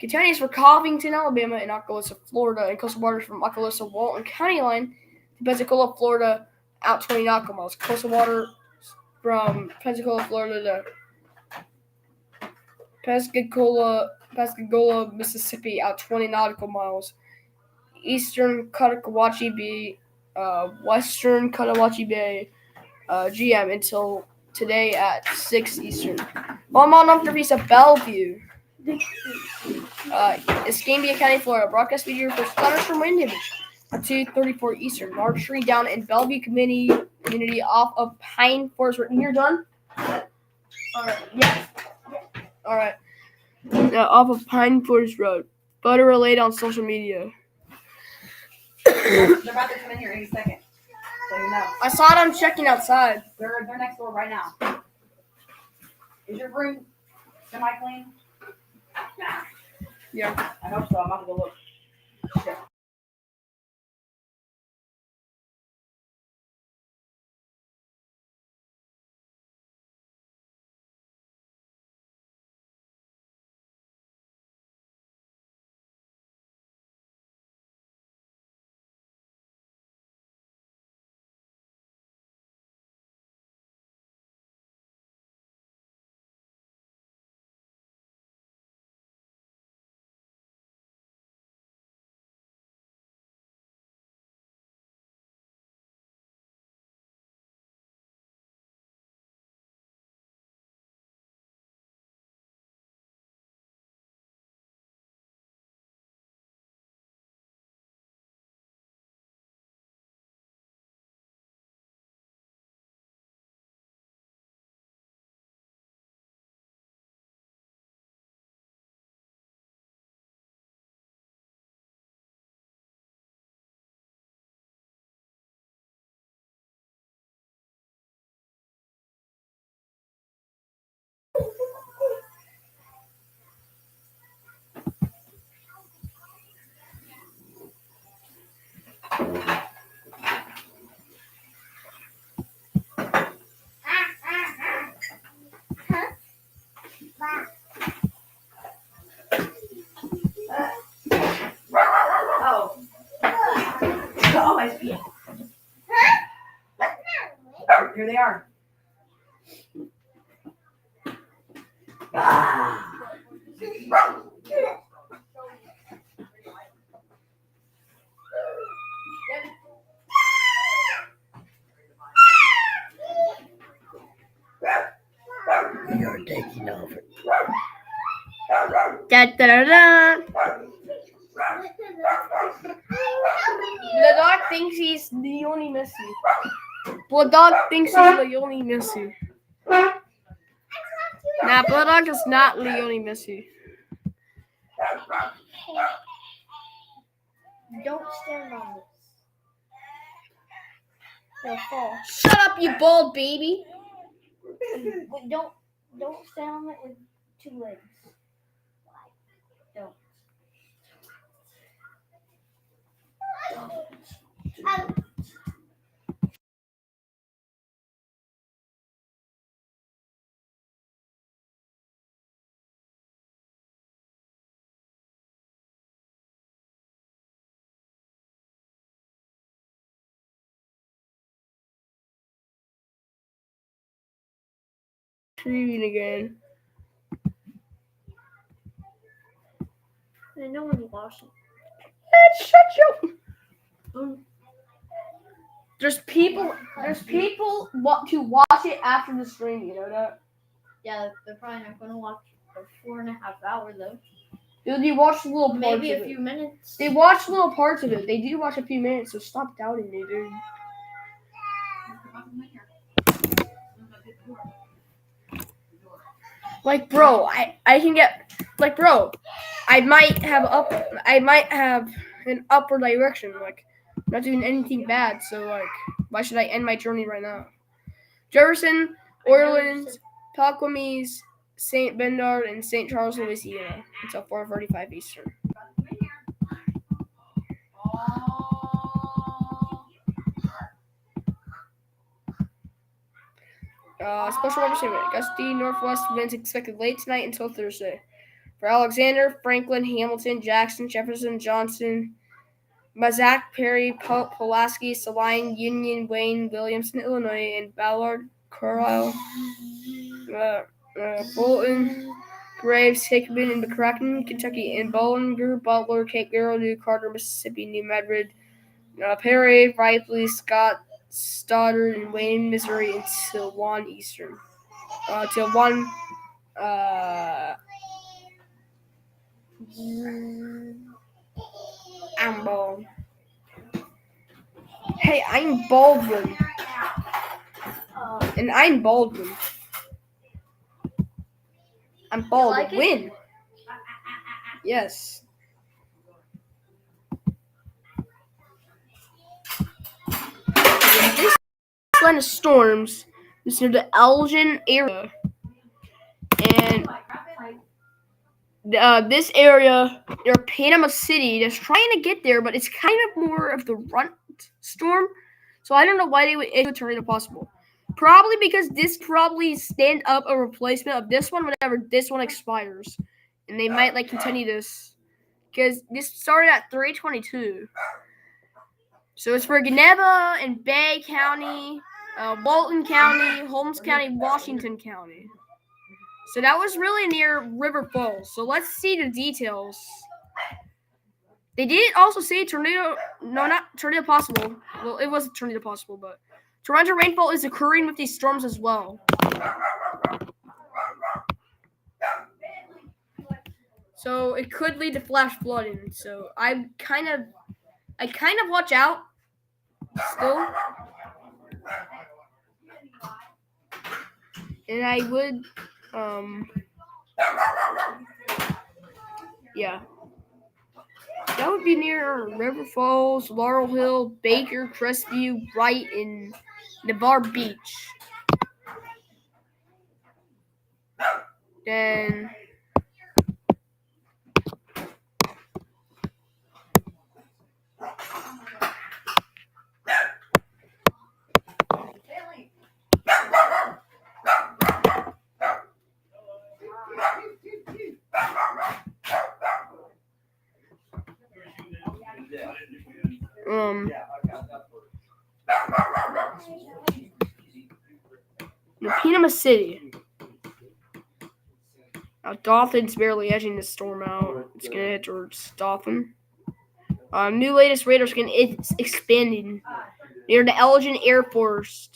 counties for Covington, Alabama, and Okaloosa, Florida, and coastal waters from Okaloosa Walton County line to Pensacola, Florida, out 20 nautical miles. Coastal water from Pensacola, Florida to Pascagoula, Mississippi, out 20 nautical miles. Eastern Cuttawachi Bay, Western Cuttawachi Bay, GM until today at 6 Eastern. One mile north of Bellevue, Escambia County, Florida. Broadcast video for thunderstorm wind image at 2:34 Eastern. Large tree down in Bellevue community off of Pine Forest Road. You're done? Alright, yeah. Alright. Off of Pine Forest Road. Photo relayed on social media. They're about to come in here any second. So you know. I saw them checking outside. They're next door right now. Is your room semi-clean? Yeah. I hope so. I'm about to go look. Shit. Here they are. You're taking over. Da, da, da, da. The dog thinks he's Lionel Messi. Blood dog thinks he's Lionel Messi. Nah, Blood dog is not Lionel Messi. Don't stand on this. You'll fall. Shut up, you bald baby. Wait, don't stand on it with 2 legs. Don't. Screaming again. And no one's watching. Shut you. There's people want to watch it after the stream. You know that? Yeah, they're probably not going to watch for 4.5 hours though. Dude, they watch little parts Maybe of a few minutes. They watch little parts of it. They do watch a few minutes, so stop doubting me, dude. Like, bro, I can get, like, bro, I might have an upward direction. Like, I'm not doing anything bad, so like, why should I end my journey right now? Jefferson, Orleans, Palquamies, St. Bernard, and St. Charles, Louisiana, until 4:45 Eastern. Special weather statement. Gusty northwest winds expected late tonight until Thursday. For Alexander, Franklin, Hamilton, Jackson, Jefferson, Johnson, Mazak, Perry, Pope, Pulaski, Saline, Union, Wayne, Williamson, Illinois, and Ballard, Carlisle, Bolton, Graves, Hickman, and McCracken, Kentucky, and Bollinger, Butler, Cape Girardeau, New Carter, Mississippi, New Madrid, Perry, Ripley, Scott, Stoddard, and Wayne, Missouri, until 1 Eastern. Till 1. I'm bald. Hey, I'm Baldwin. And I'm Baldwin. I'm Baldwin. Yes. This line of storms is near the Elgin area. And this area near Panama City is trying to get there, but it's kind of more of the runt storm. So I don't know why they would issue a tornado possible. Probably because this probably stand up a replacement of this one whenever this one expires. And they might like continue this. Because this started at 322. So it's for Geneva and Bay County, Walton County, Holmes County, Washington County. So that was really near River Falls. So let's see the details. They did also say tornado. No, not tornado possible. Well, it was a tornado possible, but torrential rainfall is occurring with these storms as well. So it could lead to flash flooding. So I kind of watch out still. And I would, yeah. That would be near River Falls, Laurel Hill, Baker, Crestview, Wright, and Navarre Beach. Then Panama City. Now, Dothan's barely edging the storm out. It's going to head towards Dothan. New latest radar scan is expanding near the Elgin Air Force.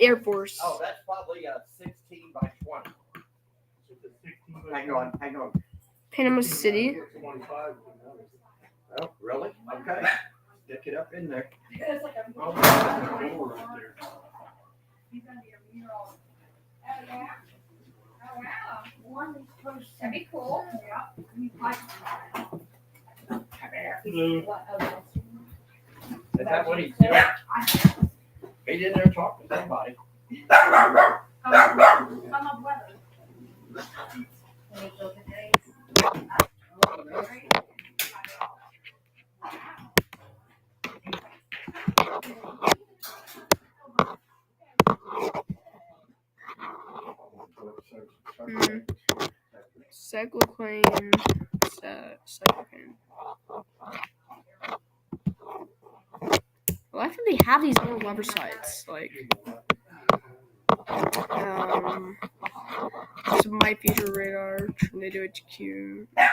Oh, that's probably a 16 by 20. Hang on. Panama City. Oh, really? Okay. Stick it up in there. It's like a Oh, yeah. Oh wow. That'd be cool. Is that what he's doing? He's in there talking to somebody. Come up weather. Cycloclane. Well, I think they have these little websites. Like, this is my future radar, tornado HQ.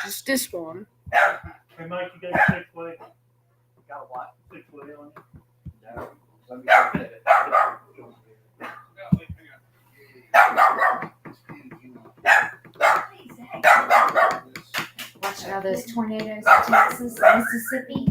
Just this one. Hey, Mike, you got 6-way? Got a what? 6-way on you? No. Let me look at it. Watching all those tornadoes in Texas, Mississippi.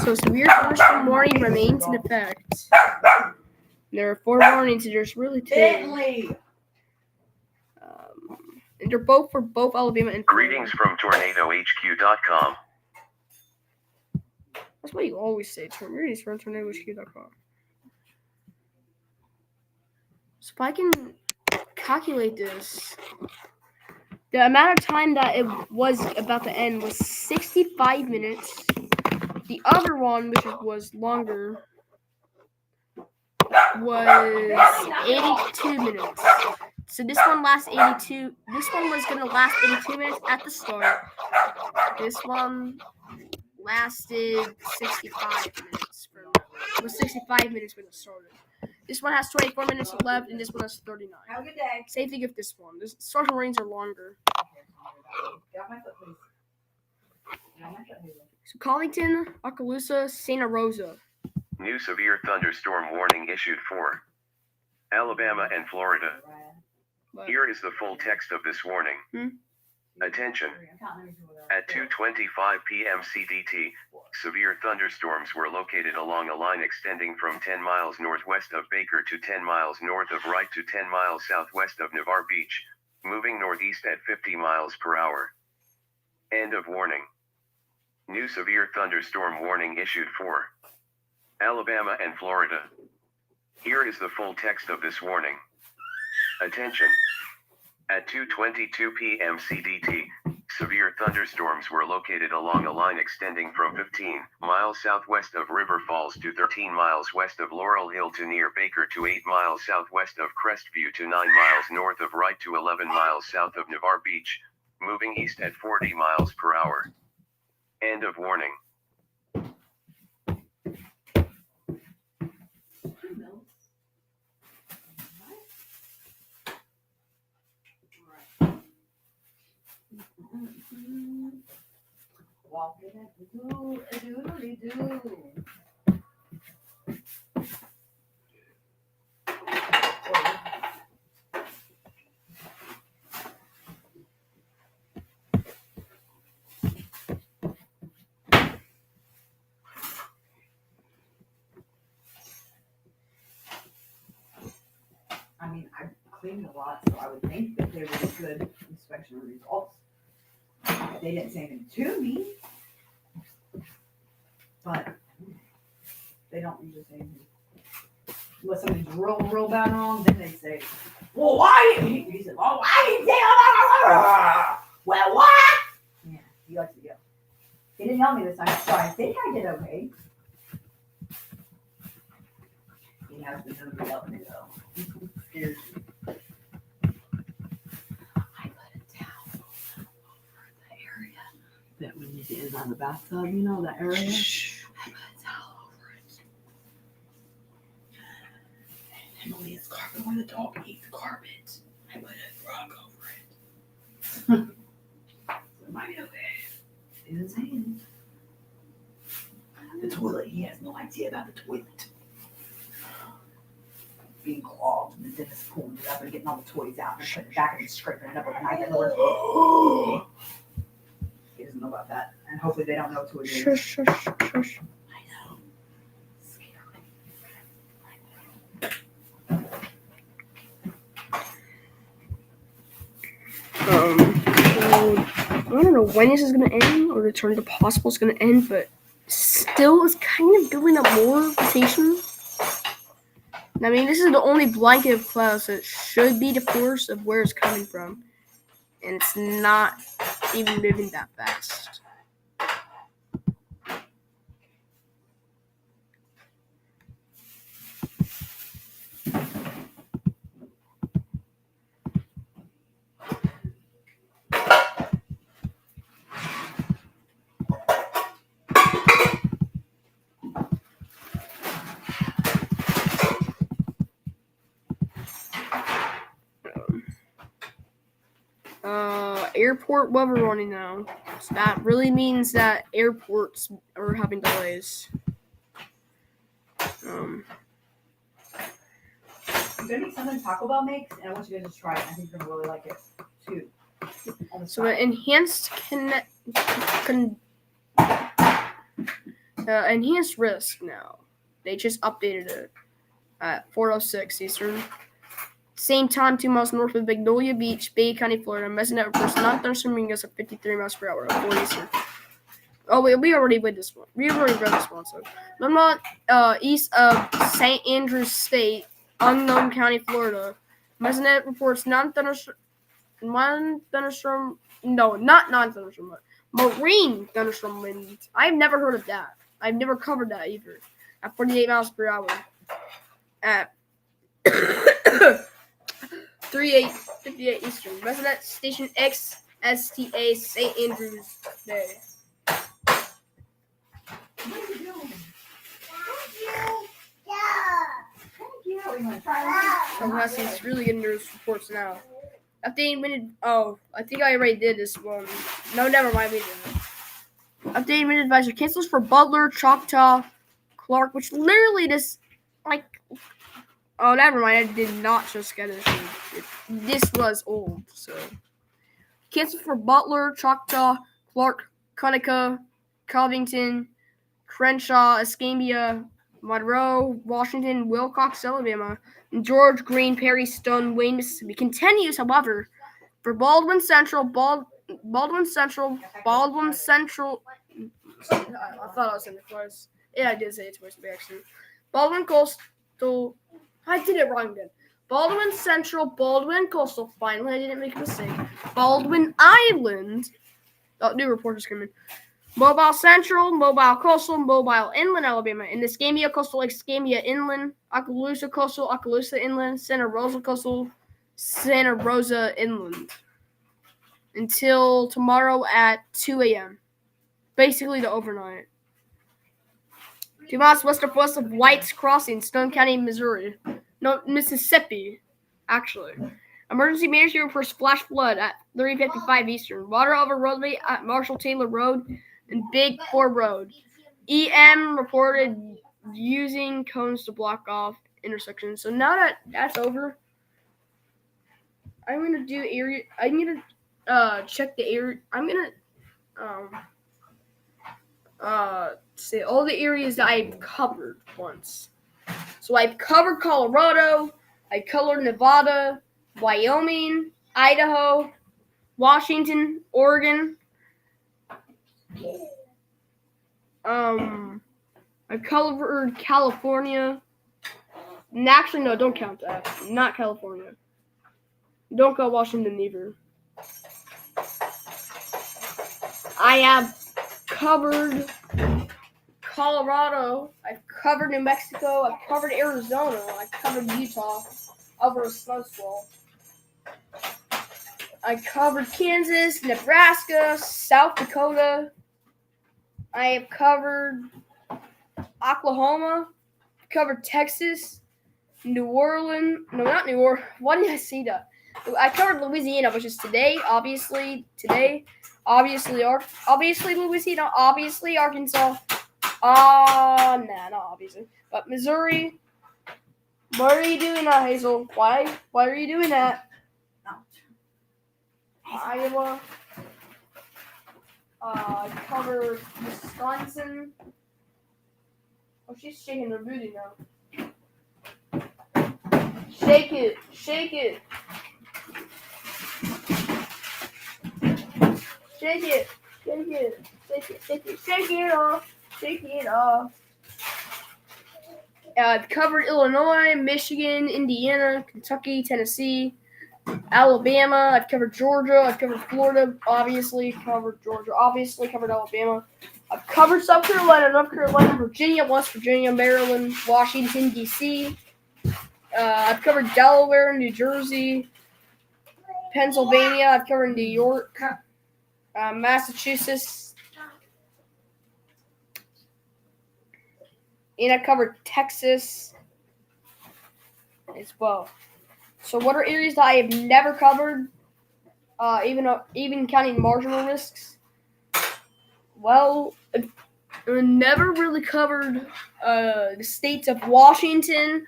So severe thunderstorm warning remains in effect. There are 4 warnings, and there's really 2. Bentley. And they're both for both Alabama and Florida. Greetings from TornadoHQ.com. That's what you always say. Greetings from TornadoHQ.com. So if I can calculate this, the amount of time that it was about to end was 65 minutes. The other one, which was longer, was 82 minutes. So this one lasts 82. This one was gonna last 82 minutes at the start. This one lasted 65 minutes. It was 65 minutes when it started. This one has 24 minutes left, and this one has 39. Have a good day. Same thing with this one. The storm warnings are longer. Get off my foot, please. Get off my foot, Hazel. So Collington, Okaloosa, Santa Rosa. New severe thunderstorm warning issued for Alabama and Florida. But Here is the full text of this warning. Attention. At 2:25 p.m. CDT, severe thunderstorms were located along a line extending from 10 miles northwest of Baker to 10 miles north of Wright to 10 miles southwest of Navarre Beach, moving northeast at 50 miles per hour. End of warning. New severe thunderstorm warning issued for Alabama and Florida. Here is the full text of this warning. Attention. At 2:22 p.m. CDT, severe thunderstorms were located along a line extending from 15 miles southwest of River Falls to 13 miles west of Laurel Hill to near Baker to 8 miles southwest of Crestview to 9 miles north of Wright to 11 miles south of Navarre Beach, moving east at 40 miles per hour. End of warning. Walk it up, do. I mean, I've cleaned a lot, so I would think that there was good inspection results. They didn't say anything to me, but they don't usually say anything. Unless something's real bad wrong, then they say, well, why? He said, well, why didn't you say, well, what? Yeah, he likes to yell. He didn't yell at me this time, so I think I did okay. He has been known to yell at me, though. Scares me. I put a towel over the area that when you get in the bathtub, you know, that area. I put a towel over it. And Emily is carpet where the dog eats the carpet. I put a rug over it. So it might be okay. He didn't say anything. The toilet, he has no idea about the toilet. Being clogged, and the dentist pulling it up and getting all the toys out and putting it back and scraping it up with a knife and going, he doesn't know about that. And hopefully they don't know to it. Shush. I know. So I don't know when this is gonna end or the tornado possible is gonna end, but still it's kind of building up more rotation. I mean, this is the only blanket of clouds that should be the force of where it's coming from, and it's not even moving that fast. Airport weather warning now. So that really means that airports are having delays. I'm gonna make something Taco Bell makes, and I want you guys to try it. I think you're gonna really like it too. So the enhanced enhanced risk now. They just updated it at 4:06 Eastern. Same time, 2 miles north of Magnolia Beach, Bay County, Florida. Messenger reports non-thunderstorm winds of 53 miles per hour at 4 Eastern. Oh wait, we already read this one. We already read this one. So, Lemont, east of St. Andrews State, unknown county, Florida. Messenger reports non-thunderstorm. No, not non-thunderstorm. Marine thunderstorm winds. I've never heard of that. I've never covered that either. At 48 miles per hour. At 3:58 Eastern. Resident Station XSTA St. Andrews Day. So Leslie's really getting those reports now. Updating wind. Oh, I think I already did this one. No, never mind. We didn't. Updating wind advisor cancels for Butler, Choctaw, Clark, which literally just like. Oh, never mind. I did not just get it. This was old, so. Canceled for Butler, Choctaw, Clark, Conecuh, Covington, Crenshaw, Escambia, Monroe, Washington, Wilcox, Alabama, and George, Green, Perry, Stone, Wayne, Mississippi. Continues, however, for Baldwin Central. I thought I was in the twice. Yeah, I did say it twice by accident. Baldwin Coastal. I did it wrong again. Baldwin Central, Baldwin Coastal. Finally, I didn't make a mistake. Baldwin Island. Oh, new reporters coming. Mobile Central, Mobile Coastal, Mobile Inland, Alabama. In the Escambia Coastal, Escambia Inland. Okaloosa Coastal, Okaloosa Inland. Santa Rosa Coastal, Santa Rosa Inland. Until tomorrow at 2 a.m. Basically the overnight. 2 miles west of White's Crossing, Stone County, Missouri. No, Mississippi, actually. Emergency management reports flash flood at 3:55 Eastern. Water over roadway at Marshall Taylor Road and Big Ford Road. EM reported using cones to block off intersections. So now that that's over, I'm gonna do area. I'm gonna check the area. I'm gonna say all the areas that I've covered once. So I've covered Colorado, I covered Nevada, Wyoming, Idaho, Washington, Oregon. I've covered California. And actually, no, don't count that. Not California. Don't go Washington either. I have covered Colorado, I've covered New Mexico, I've covered Arizona, I've covered Utah over a snowstorm. I covered Kansas, Nebraska, South Dakota. I have covered Oklahoma, covered Texas, New Orleans. No, not New Orleans. Why did I say that? I covered Louisiana, which is today, obviously. Obviously Louisiana, obviously Arkansas. Nah, not obviously. But Missouri. Why are you doing that, Hazel? Why are you doing that? No. Iowa. Cover Wisconsin. Oh, she's shaking her booty now. Shake it. Shake it. Shake it. Shake it. Shake it. Shake it. Shake it off. Shake it off. I've covered Illinois, Michigan, Indiana, Kentucky, Tennessee, Alabama. I've covered Georgia. I've covered Florida. Obviously covered Georgia. Obviously covered Alabama. I've covered South Carolina, North Carolina, Virginia, West Virginia, Maryland, Washington, D.C. I've covered Delaware, New Jersey, Pennsylvania. I've covered New York, Massachusetts. And I covered Texas as well. So what are areas that I have never covered, even counting marginal risks? Well, I've never really covered the states of Washington.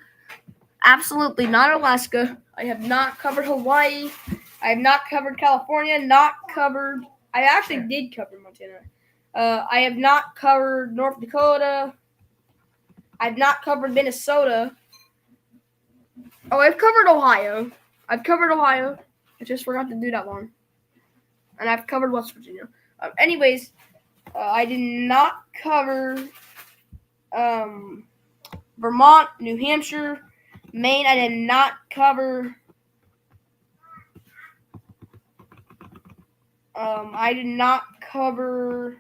Absolutely not Alaska. I have not covered Hawaii. I have not covered California. I actually did cover Montana. I have not covered North Dakota. I've not covered Minnesota. Oh, I've covered Ohio. I just forgot to do that one. And I've covered West Virginia. Anyways, I did not cover Vermont, New Hampshire, Maine. I did not cover. I did not cover.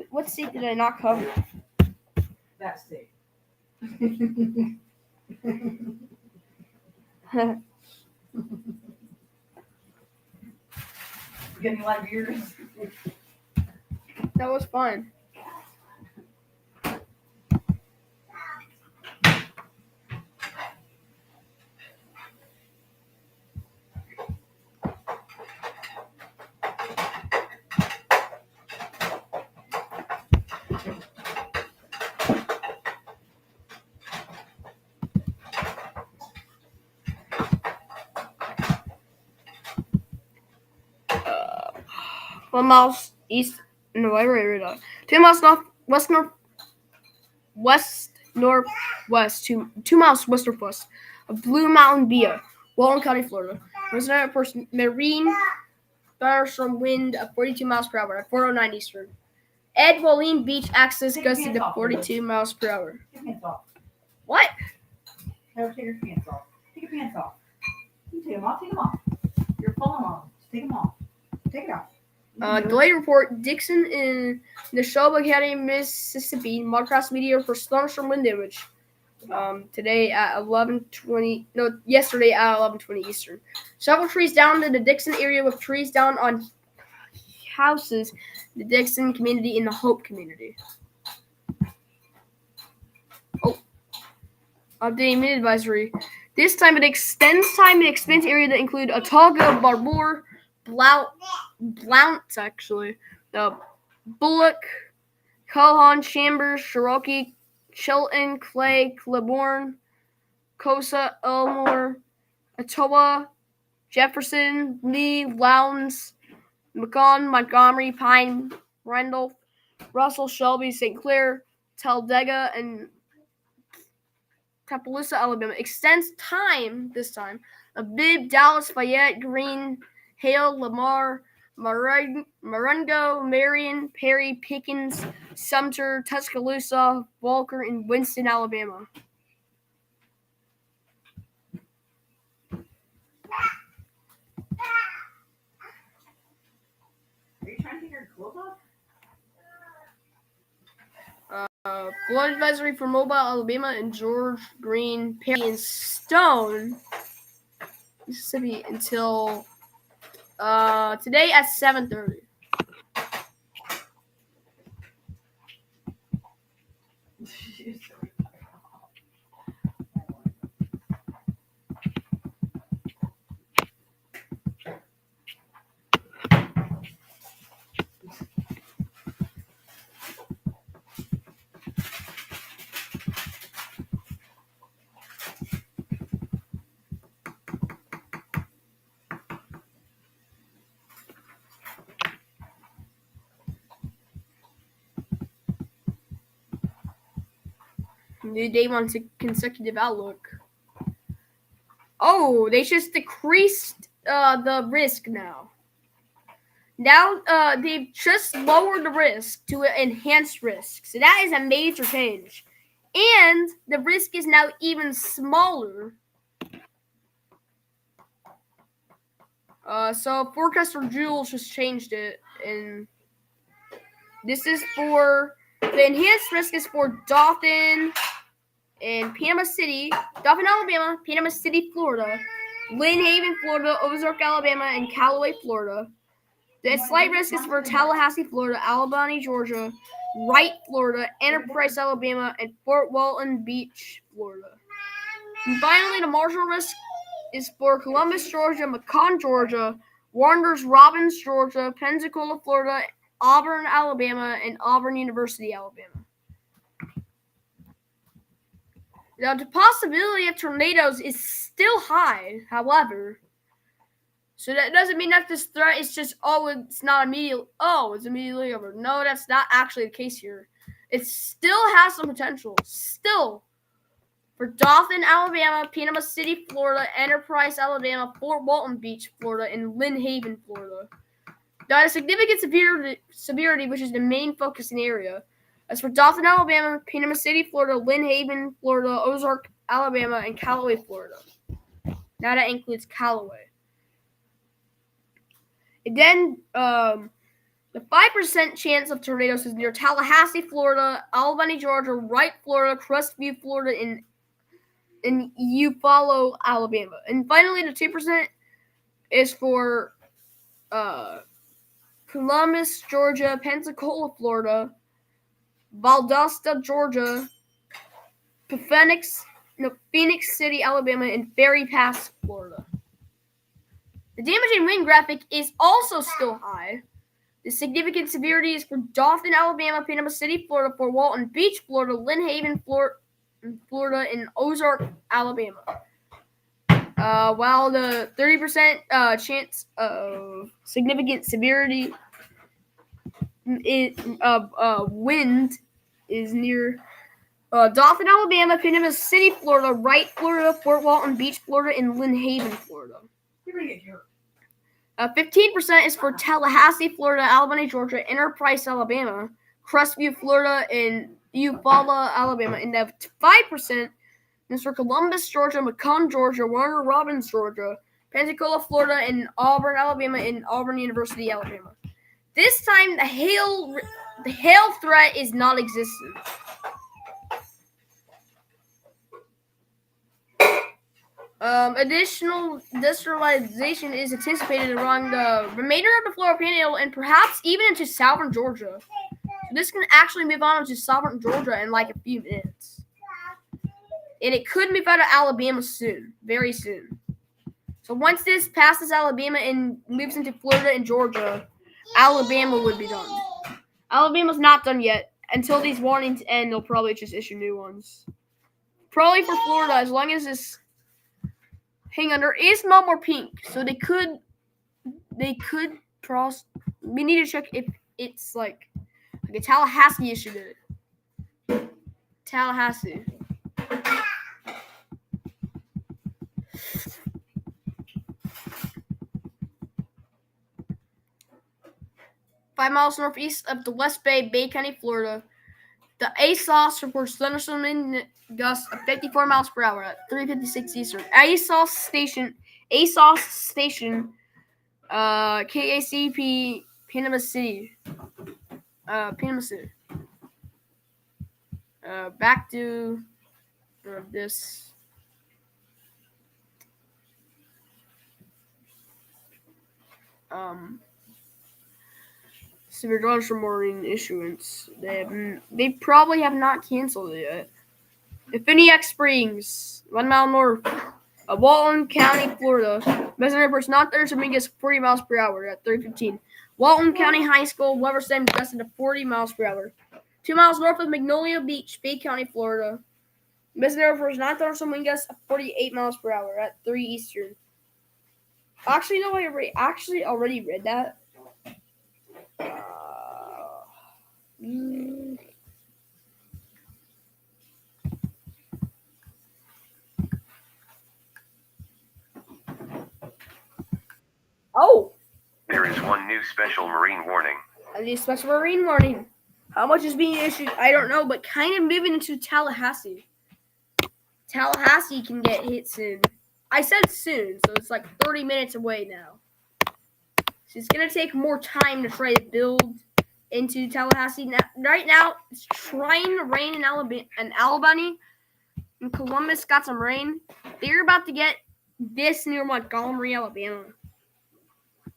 What state did I not cover? That state. Getting like yours. That was fun. Uh, 1 miles east. No, wait. 2 miles northwest. 2 miles west northwest of Blue Mountain Via, Walton County, Florida. Resident person marine from wind of 42 miles per hour at 4:09 Eastern. Ed Walleen Beach access gusted to 42 miles per hour. Take your pants off. What? No, take your pants off. Take your pants off. You take them off. Take them off. You're pulling them off. Just take them off. Take it off. Delayed report: Dixon in Neshoba County, Mississippi. Mudcross meteor for thunderstorm wind damage. Today at 11:20. No, yesterday at 11:20 Eastern. Several trees down in the Dixon area with trees down on houses. The Dixon community and the Hope community. Updating mid advisory. This time it extends time and expense area that include Otago, Barbour, Blount, actually, the Bullock, Calhoun, Chambers, Cherokee, Chilton, Clay, Claiborne, Cosa, Elmore, Ottawa, Jefferson, Lee, Lowndes, Macon, Montgomery, Pine, Randolph, Russell, Shelby, St. Clair, Talladega, and Tuscaloosa, Alabama. Extends time this time of Bibb, Dallas, Fayette, Greene, Hale, Lamar, Marengo, Marion, Perry, Pickens, Sumter, Tuscaloosa, Walker, and Winston, Alabama. Are you trying to take your clothes off? Flood advisory for Mobile, Alabama, and George, Green, Perry, and Stone, Mississippi, until today at 7:30. New day on consecutive outlook. Oh, they just decreased the risk now. Now they've just lowered the risk to enhanced risk. So that is a major change. And the risk is now even smaller. So forecaster Jules just changed it, and this is for the enhanced risk is for Dothan and Panama City, Dothan, Alabama, Panama City, Florida, Lynn Haven, Florida, Ozark, Alabama, and Callaway, Florida. The slight risk is for Tallahassee, Florida, Albany, Georgia, Wright, Florida, Enterprise, Alabama, and Fort Walton Beach, Florida. And finally, the marginal risk is for Columbus, Georgia, Macon, Georgia, Warners, Robins, Georgia, Pensacola, Florida, Auburn, Alabama, and Auburn University, Alabama. Now, the possibility of tornadoes is still high, however. So that doesn't mean that this threat is just, it's not immediate. It's immediately over. No, that's not actually the case here. It still has some potential. Still. For Dothan, Alabama, Panama City, Florida, Enterprise, Alabama, Fort Walton Beach, Florida, and Lynn Haven, Florida. That is significant severity, which is the main focusing area. As for Dothan, Alabama, Panama City, Florida, Lynn Haven, Florida, Ozark, Alabama, and Callaway, Florida. Now that includes Callaway. And then the 5% chance of tornadoes is near Tallahassee, Florida, Albany, Georgia, Wright, Florida, Crestview, Florida, and Eufaula, Alabama. And finally, the 2% is for Columbus, Georgia, Pensacola, Florida, Valdosta, Georgia, Phoenix City, Alabama, and Ferry Pass, Florida. The damaging wind graphic is also still high. The significant severity is for Dothan, Alabama, Panama City, Florida, Fort Walton Beach, Florida, Lynn Haven, Florida, and Ozark, Alabama. While the 30% chance of significant severity wind is near Dothan, Alabama, Panama City, Florida, Wright, Florida, Fort Walton Beach, Florida, and Lynn Haven, Florida. You're gonna get hurt. 15% is for Tallahassee, Florida, Albany, Georgia, Enterprise, Alabama, Crestview, Florida, and Eufaula, Alabama. And the 5% is for Columbus, Georgia, Macomb, Georgia, Warner Robins, Georgia, Pensacola, Florida, and Auburn, Alabama, and Auburn University, Alabama. This time, the hail threat is non-existent. Additional destabilization is anticipated along the remainder of the Florida Panhandle and perhaps even into southern Georgia. So this can actually move on into southern Georgia in like a few minutes. And it could move out of Alabama soon, very soon. So once this passes Alabama and moves into Florida and Georgia, Alabama would be done. Alabama's not done yet. Until these warnings end, they'll probably just issue new ones. Probably for Florida, as long as this... Hang on, there is no more pink, so they could cross. We need to check if it's like a Tallahassee issued it. Tallahassee. Five miles northeast of the West Bay, Bay County, Florida. The ASOS reports thunderstorm wind gusts of 54 miles per hour at 3:56 Eastern. ASOS station, KACP, Panama City. Panama City. Back to this. Severe thunderstorm warning issuance. They probably have not canceled it yet. Infiniac Springs, 1 mile north of Walton County, Florida. Messenger reports not thunderstorm winds 40 miles per hour at 3:15. Walton County High School, weather stem gusted to 40 miles per hour. 2 miles north of Magnolia Beach, Bay County, Florida. Messenger reports not thunderstorm wind gusts of 48 miles per hour at 3 Eastern. Actually, no, I already read that. Oh! There is one new special marine warning. A new special marine warning. How much is being issued? I don't know, but kind of moving into Tallahassee. Tallahassee can get hit soon. I said soon, so it's like 30 minutes away now. So it's going to take more time to try to build into Tallahassee. Now, right now, it's trying to rain in Albany. And Columbus got some rain. They're about to get this near Montgomery, Alabama.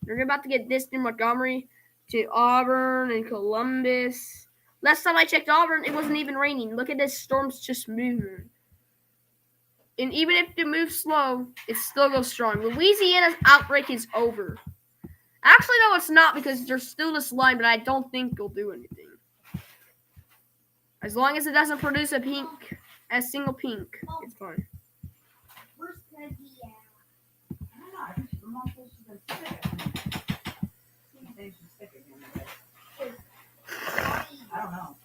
They're about to get this near Montgomery to Auburn and Columbus. Last time I checked Auburn, it wasn't even raining. Look at this, storm's just moving. And even if it moves slow, it still goes strong. Louisiana's outbreak is over. Actually, no, it's not because there's still this line, but I don't think it'll do anything. As long as it doesn't produce a single pink, it's fine. Where's Peggy at? I don't know. I think she's not supposed to stick it. I think she's sick again, but I don't know.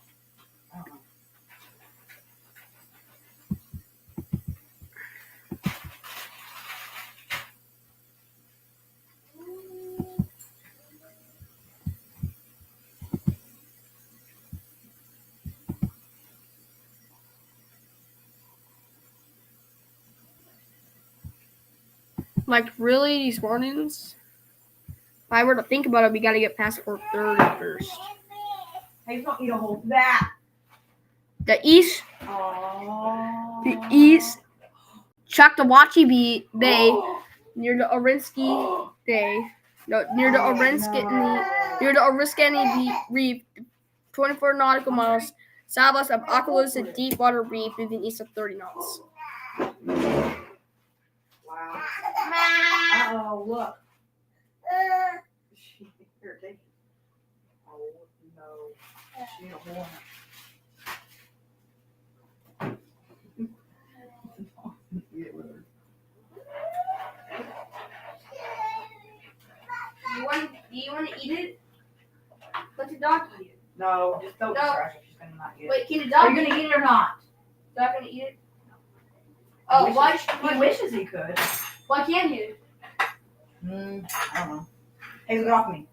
Like, really, these warnings? If I were to think about it, we gotta get past 4:30 first. Hey, don't eat a whole that. The East, Oh. the East, Choctawhatchee Bay, near the Orinsky Bay, no, near the Oriskany Reef, 24 nautical miles southwest of Okaloosa Deepwater Reef, moving east of 30 knots. Wow. Uh-oh, look. Here, take it. Oh, no. She ate a hole in it. Eat it with her. Do you want to eat it? Let the dog eat it. No, just don't No. distract her. She's gonna not eat it. Wait, can the Are dog you gonna eat it or not? Dog gonna eat it? Oh, He wishes he could. why can't you? I don't know. Hey, get off me.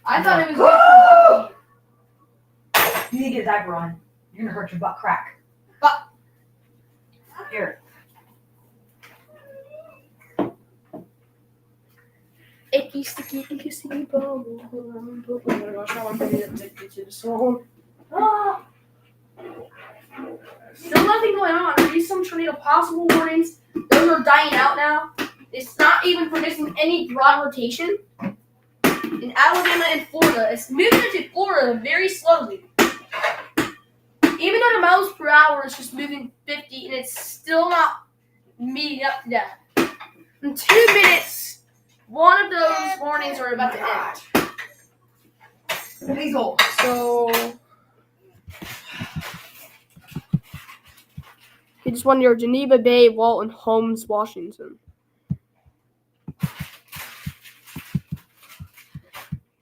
I thought it was good for the dog to eat. You need to get a diaper on. You're gonna hurt your butt crack. But Here. icky, sticky, kissy, bubble. Oh my gosh, how I'm getting addicted to the song. Ah. Still nothing going on. Are these some tornado possible warnings? Those are dying out now. It's not even producing any broad rotation. In Alabama and Florida, it's moving into Florida very slowly. Even though the miles per hour is just moving 50, and it's still not meeting up to that. In 2 minutes, one of those warnings are about to end. Hazel. So, he just won near Geneva Bay, Walton, Holmes, Washington.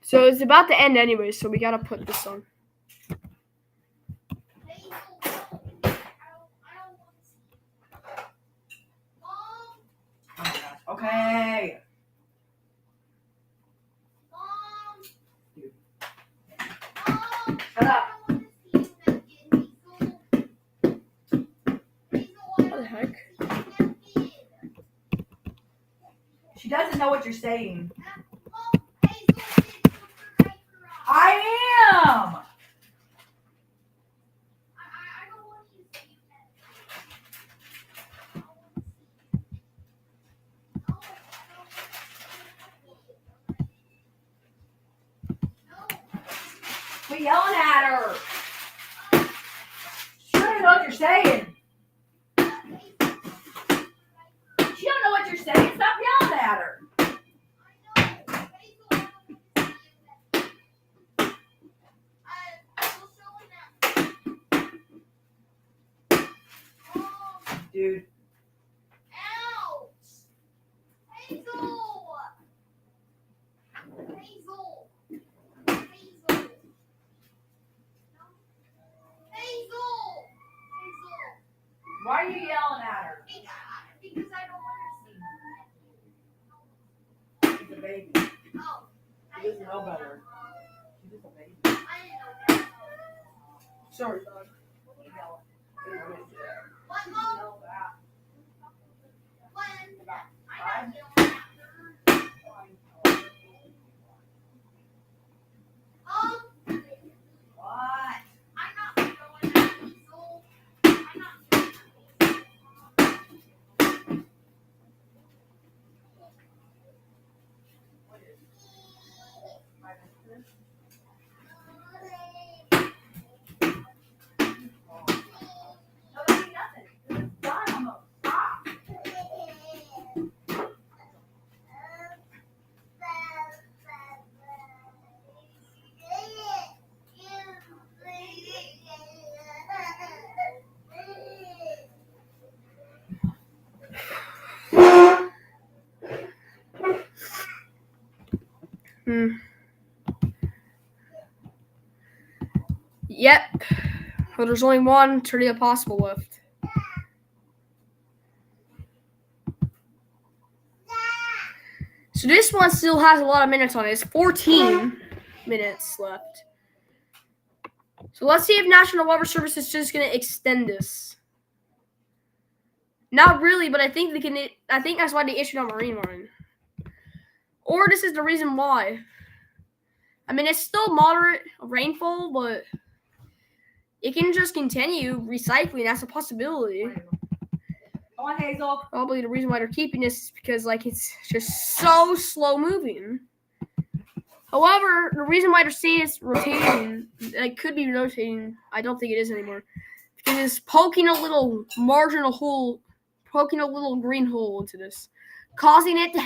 So it's about to end anyway, so we gotta put this on. Oh my gosh. Okay. Shut up. What the heck? She doesn't know what you're saying. I am. Quit yelling at her. She doesn't know what you're saying. She don't know what you're saying. Stop yelling at her. Dude. Why are you yelling at her? Because I don't want to see. She's a baby. Oh. She doesn't know better. She's just a baby. I didn't know that. Sorry, dog. What, Mom? When? I know. What? I'm not throwing that weasel. I'm not throwing that weasel. No, that ain't nothing. It's done almost. Stop. Yep. Well, there's only one tornado possible left. So this one still has a lot of minutes on it. It's 14 minutes left. So let's see if National Weather Service is just going to extend this. Not really, but I think they can. I think that's why they issued a marine warning. Or this is the reason why. I mean, it's still moderate rainfall, but it can just continue recycling. That's a possibility. Come on, Hazel. Probably the reason why they're keeping this is because it's just so slow moving. However, the reason why they're saying it's rotating, it could be rotating. I don't think it is anymore, because it's poking a little marginal hole, poking a little green hole into this, causing it to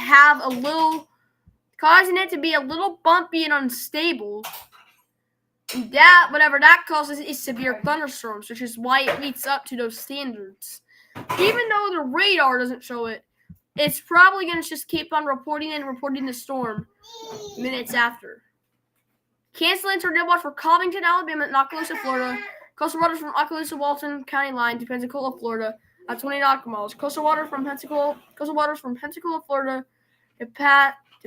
be a little bumpy and unstable. And that, whatever that causes, is severe thunderstorms, which is why it meets up to those standards. Even though the radar doesn't show it, it's probably going to just keep on reporting the storm minutes after. Canceling tornado watch for Covington, Alabama, and Okaloosa, Florida. Coastal waters from Okaloosa, Walton County line to Pensacola, Florida, at 20 nautical miles. Coastal waters from Pensacola, Florida, to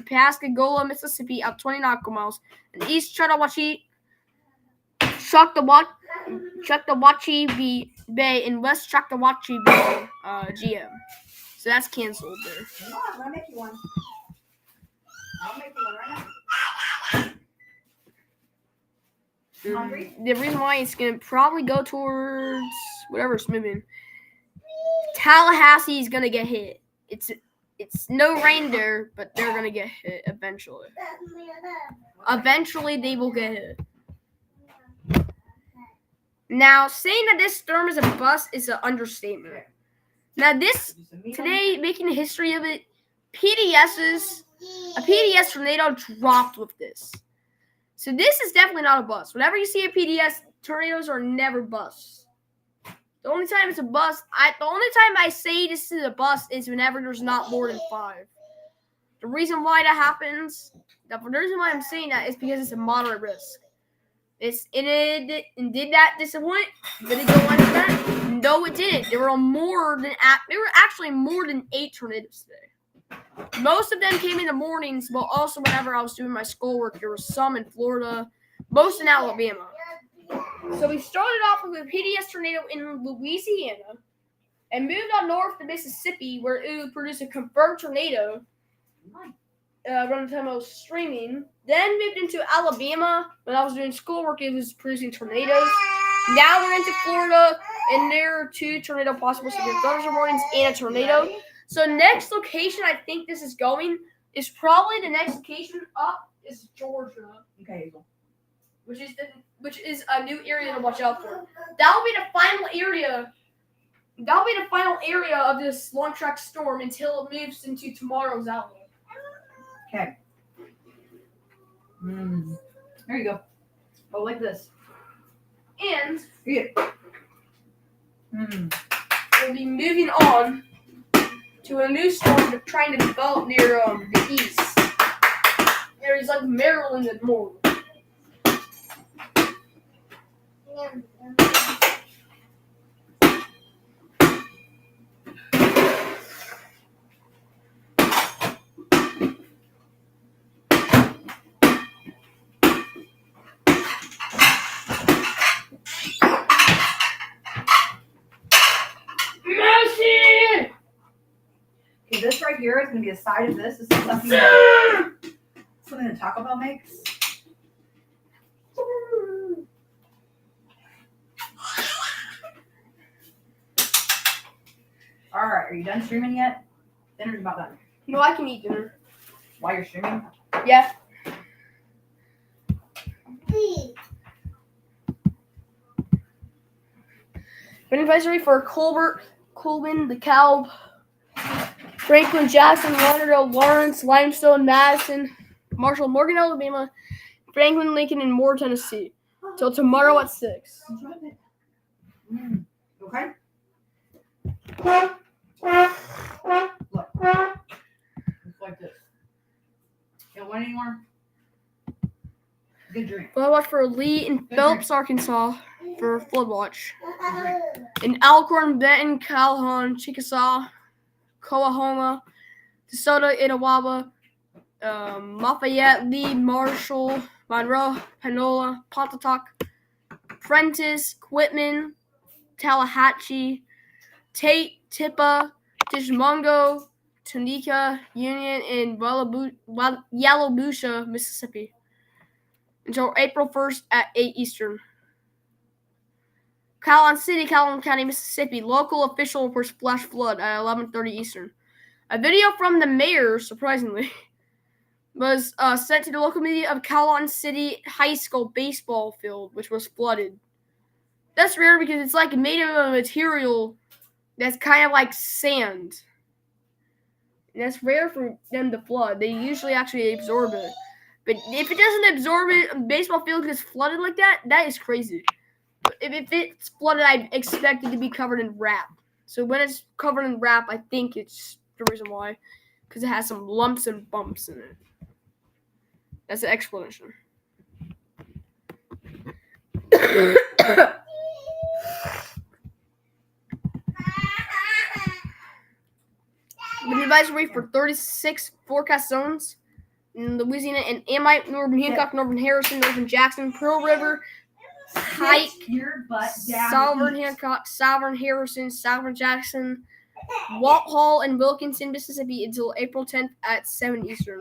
Pascagoula, Mississippi, at 20 nautical miles. And East Chattahoochee, Chattahoochee Bay, and West Chattahoochee Bay, GM. So that's canceled there. Come on, I'm gonna make you one. I'll make you one right now. Hungry? The reason why it's going to probably go towards whatever's moving. Tallahassee is going to get hit. It's no rain there, but they're going to get hit eventually. Eventually, they will get hit. Now, saying that this storm is a bust is an understatement. Now, today, making a history of it, a PDS tornado dropped with this. So this is definitely not a bust. Whenever you see a PDS, tornadoes are never busts. The only time it's a bust, the only time I say this is a bust is whenever there's not more than 5. The reason why that happens, the reason why I'm saying that is because it's a moderate risk. Did that disappoint? Did it go under that? No, it didn't. There were actually more than 8 tornadoes today. Most of them came in the mornings, but also whenever I was doing my schoolwork, there were some in Florida, most in Alabama. So we started off with a PDS tornado in Louisiana and moved on north to Mississippi, where it would produce a confirmed tornado around the time I was streaming. Then moved into Alabama. When I was doing schoolwork, it was producing tornadoes. Now we're into Florida, and there are 2 tornado possible severe thunderstorm warnings and a tornado. So next location I think this is going is probably the next location up is Georgia. Okay, Hazel. Which is a new area to watch out for. That'll be the final area. That'll be the final area of this long track storm until it moves into tomorrow's outlook. Okay. There you go. Oh, like this. And we'll be moving on to a new storm trying to develop near the east. Areas like Maryland and more. Okay, this right here is going to be the side of this. This is something that Taco Bell makes. All right, are you done streaming yet? Dinner's about done. No, I can eat dinner. While you're streaming? Yeah. Wind advisory for Colbert, Colvin, DeKalb, Franklin, Jackson, Lauderdale, Lawrence, Limestone, Madison, Marshall, Morgan, Alabama, Franklin, Lincoln, and Moore, Tennessee. Till tomorrow at 6. Okay. Look. It's like this. You don't want any more? Good drink. Flood watch for Lee and Phillips, Arkansas for flood watch. In Alcorn, Benton, Calhoun, Chickasaw, Coahoma, DeSoto, Itawamba, Lafayette, Lee, Marshall, Monroe, Panola, Pontotoc, Prentice, Quitman, Tallahatchie, Tate, Tipa, Tishomingo, Tunica, Union, and Yallowbusha, Mississippi, until April 1st at 8 Eastern. Calhoun City, Calhoun County, Mississippi. Local official reports flash flood at 11:30 Eastern. A video from the mayor, surprisingly, was sent to the local media of Calhoun City High School baseball field, which was flooded. That's rare because it's like made of a material that's kind of like sand. And that's rare for them to flood. They usually actually absorb it. But if it doesn't absorb it, a baseball field gets flooded like that, that is crazy. But if it's flooded, I expect it to be covered in wrap. So when it's covered in wrap, I think it's the reason why. Because it has some lumps and bumps in it. That's the explanation. An advisory for 36 forecast zones in Louisiana and Amite, Northern Hancock, Northern Harrison, Northern Jackson, Pearl River, Pike, Southern Hancock, Southern Harrison, Southern Jackson, Walthall, and Wilkinson, Mississippi until April 10th at 7 Eastern.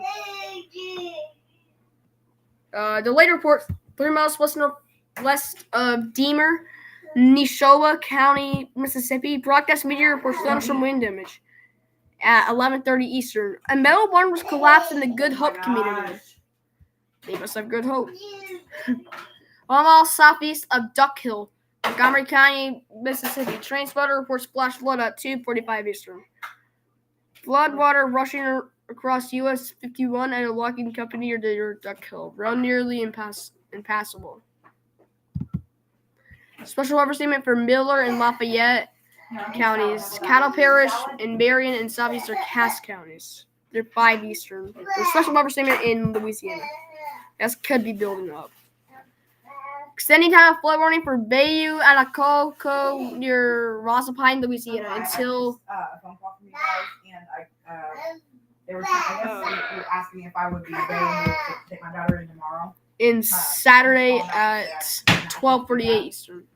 The later report, 3 miles west of Deemer, Neshoba County, Mississippi, broadcast media reports thunderstorm wind damage at 11:30 Eastern. A metal barn was collapsed in the Good Hope community. They must have good hope. 1 mile southeast of Duck Hill, Montgomery County, Mississippi. Transporter reports flash flood at 2:45 Eastern. Flood water rushing across US 51 at a logging company near Duck Hill. Road nearly impassable. Special weather statement for Miller and Lafayette counties, Cattle Parish, and Marion and southeastern Cass counties. They're 5 Eastern. There's special weather statement in Louisiana. That could be building up. Extending time of flood warning for Bayou and Acoko near Rossapine, Louisiana until. A phone call from you guys, and they were asking me if I would be available to take my daughter in tomorrow. In Saturday at 12:48 Eastern.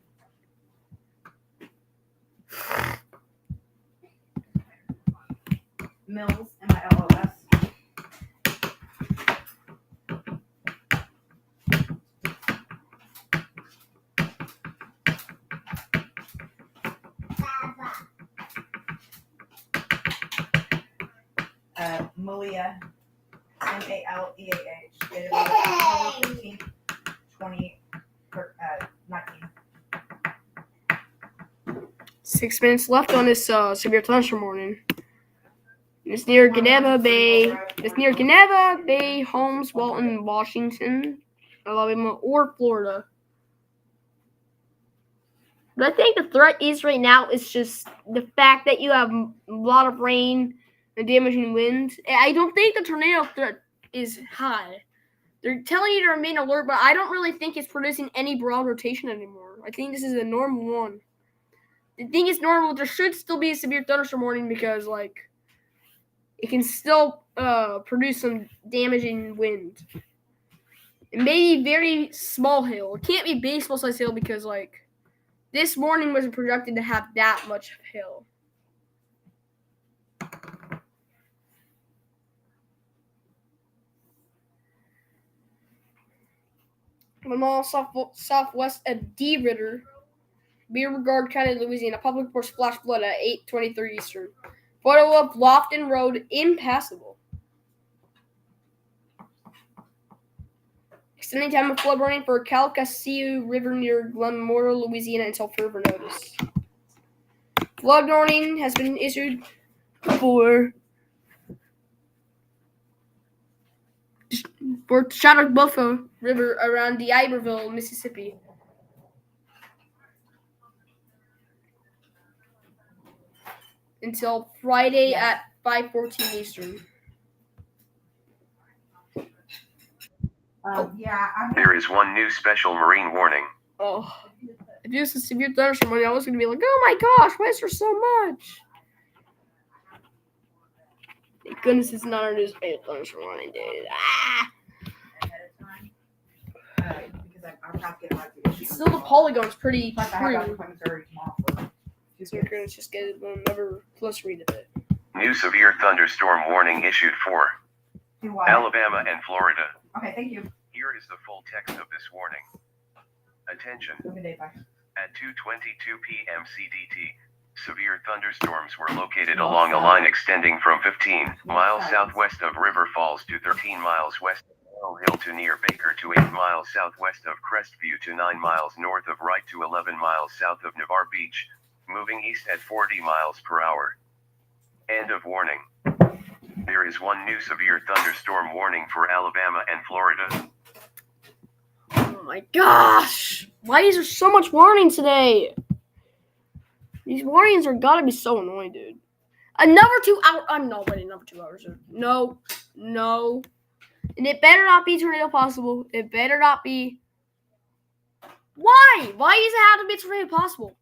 Mills, MILLOS. Malia, MALEAH, dated October 15th, 2019. 6 minutes left on this severe thunderstorm warning. It's near Geneva Bay. It's near Geneva Bay, Holmes, Walton, Washington, Alabama, or Florida. But I think the threat is right now is just the fact that you have a lot of rain and damaging wind. I don't think the tornado threat is high. They're telling you to remain alert, but I don't really think it's producing any broad rotation anymore. I think this is a normal one. The thing is normal. There should still be a severe thunderstorm warning because, like, it can still produce some damaging wind. It may be very small hail. It can't be baseball-sized hail because, like, this warning wasn't projected to have that much hail. Lamar, southwest of D. Ritter, Beauregard County, Louisiana. Public reports flash flood at 8:23 Eastern. Photo of Lofton Road impassable. Extending time of flood warning for Calcasieu River near Glenmora, Louisiana until further notice. Flood warning has been issued for Chattahoochee River around the Iberville, Mississippi. Until Friday at 5:14 Eastern. Yeah, I'm There is one new special marine warning. Oh, if it was a severe thunderstorm, I was gonna be like, oh my gosh, why is there so much? Thank goodness it's not a new special thunderstorm warning, dude. Ah! ahead of time. Because I'm not getting out of Still, the polygon's pretty Plus, I have true. appointments already tomorrow for So we're gonna just get another plus read of it. New severe thunderstorm warning issued for Do what? Alabama and Florida. Okay, thank you. Here is the full text of this warning. Attention. Good day, bye. At 2:22 p.m. CDT, severe thunderstorms were located along a line extending from 15 miles southwest of River Falls to 13 miles west of Laurel Hill to near Baker to 8 miles southwest of Crestview to 9 miles north of Wright to 11 miles south of Navarre Beach, moving east at 40 miles per hour. End of warning. There is one new severe thunderstorm warning for Alabama and Florida. Oh my gosh! Why is there so much warning today? These warnings are gotta be so annoying, dude. Another 2 hours. I'm not waiting another 2 hours. No. And it better not be tornado possible. It better not be. Why? Why does it have to be tornado possible?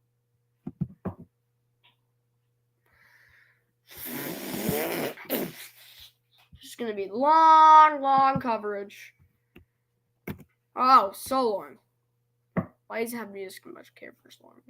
It's gonna be long coverage. Oh, so long. Why does it have to be this much care for so long?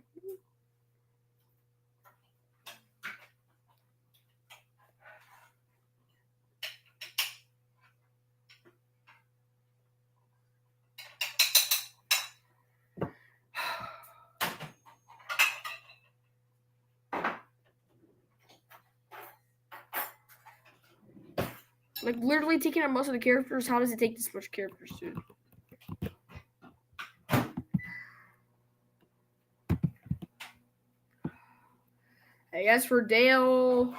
Like, literally taking out most of the characters, how does it take this much characters, dude? I guess for Dale,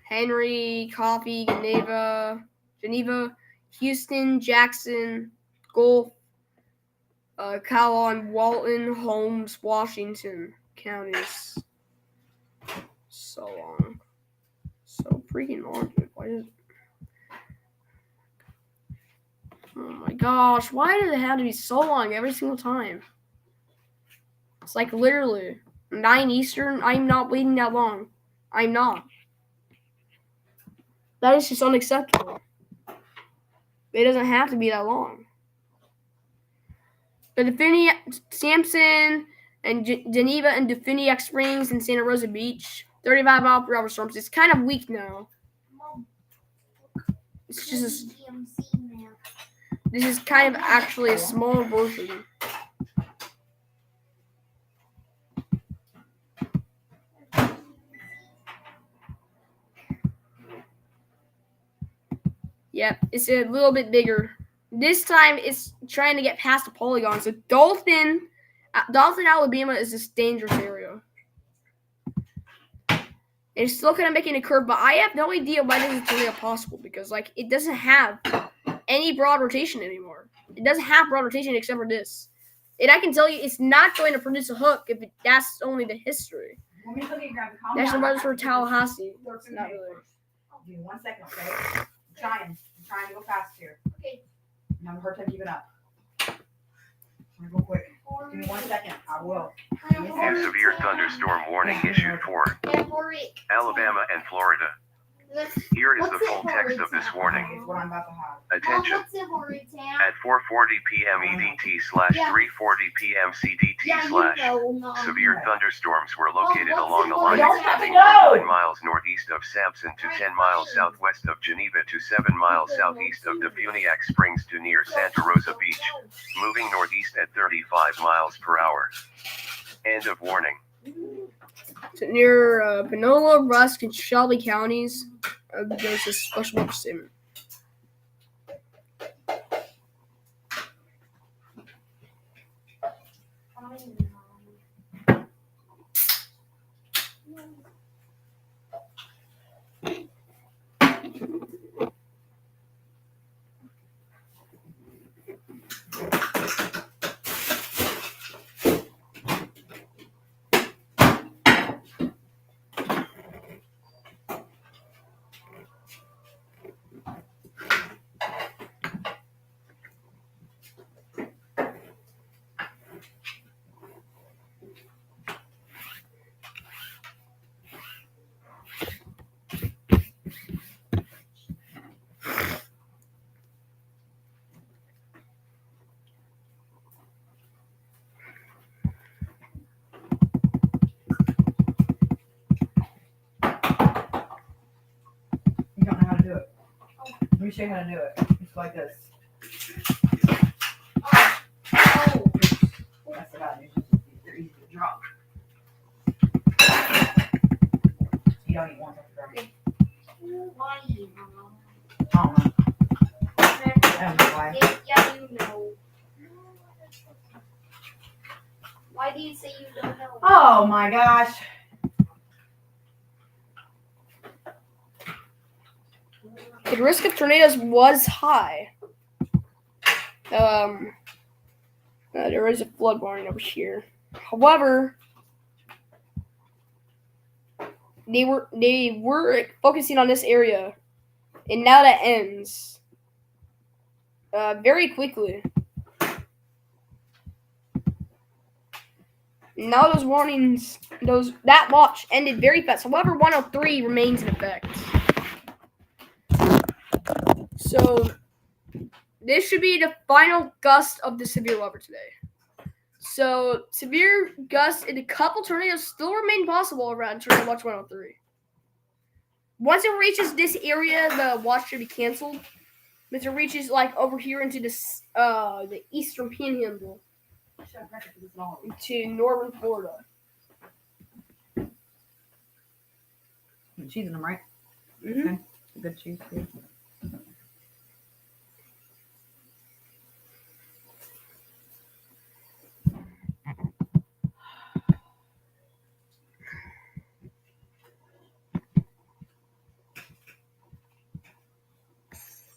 Henry, Coffee, Geneva, Houston, Jackson, Gulf, Calhoun, Walton, Holmes, Washington counties. So long. So freaking long, dude. Why is it? Oh my gosh, why does it have to be so long every single time? It's like literally 9 Eastern. I'm not waiting that long. I'm not. That is just unacceptable. It doesn't have to be that long. But Sampson and Geneva and Definiac Springs and Santa Rosa Beach, 35 mile per hour storms. It's kind of weak now. It's just this is kind of actually a small version. Yep, it's a little bit bigger. This time it's trying to get past the polygon. So Dalton, Alabama is this dangerous area. It's still kind of making a curve, but I have no idea why this is really possible because like it doesn't have any broad rotation anymore. It doesn't have broad rotation except for this. And I can tell you it's not going to produce a hook if that's only the history. National Brothers for Tallahassee. It's not really. Give me 1 second, okay? I'm trying to go fast here. Okay. I'm having a hard time keeping up. I'm gonna go quick. Give me 1 second. I will. New severe thunderstorm warning issued for Alabama and Florida. Here is the full text of this warning. It's what I'm about to have. Attention. At 4:40 p.m. EDT/3:40 p.m. CDT/ severe thunderstorms were located along a line extending from 9 miles northeast of Sampson to 10 miles southwest of Geneva to 7 miles southeast of Defuniak Springs to near Santa Rosa Beach, moving northeast at 35 miles per hour. End of warning. So near Panola, Rusk, and Shelby counties, there's this special weather statement. me show you how to do it. It's like this. Oh. That's the bad news. They're easy to drop. You don't eat one of them. Why do you know? I don't know. I don't know why. Yeah, you know. Why do you say you don't know? Oh my gosh. The risk of tornadoes was high. There is a flood warning over here. However, they were focusing on this area, and now that ends very quickly. Now those warnings, that watch ended very fast. However, 103 remains in effect. So this should be the final gust of the severe weather today. So severe gusts and a couple tornadoes still remain possible around Tornado Watch 103. Once it reaches this area, the watch should be canceled. Once it reaches like over here into the eastern panhandle to northern Florida. Cheese in them, right? Mm-hmm. Okay. Good cheese too.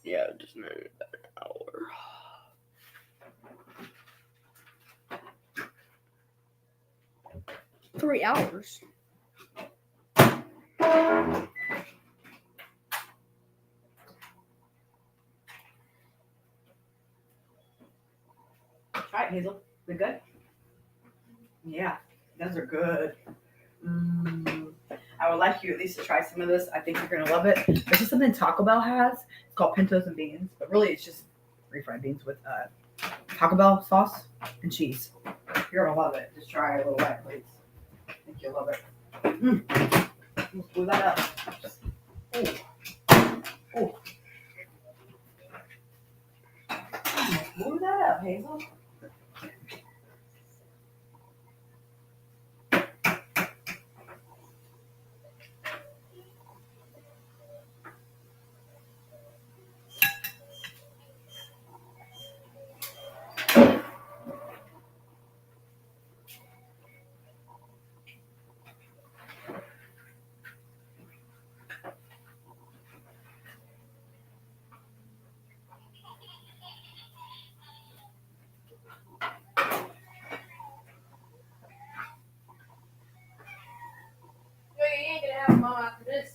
Yeah, just maybe about an hour. Three hours. Try it, Hazel. They're good? Yeah, those are good. I would like you at least to try some of this. I think you're going to love it. It's just something Taco Bell has. It's called pintos and beans. But really, it's just refried beans with Taco Bell sauce and cheese. You're going to love it. Just try a little bite, please. I think you'll love it. Let's glue that up. Oh. Glue that up, Hazel. You ain't gonna have mom after this.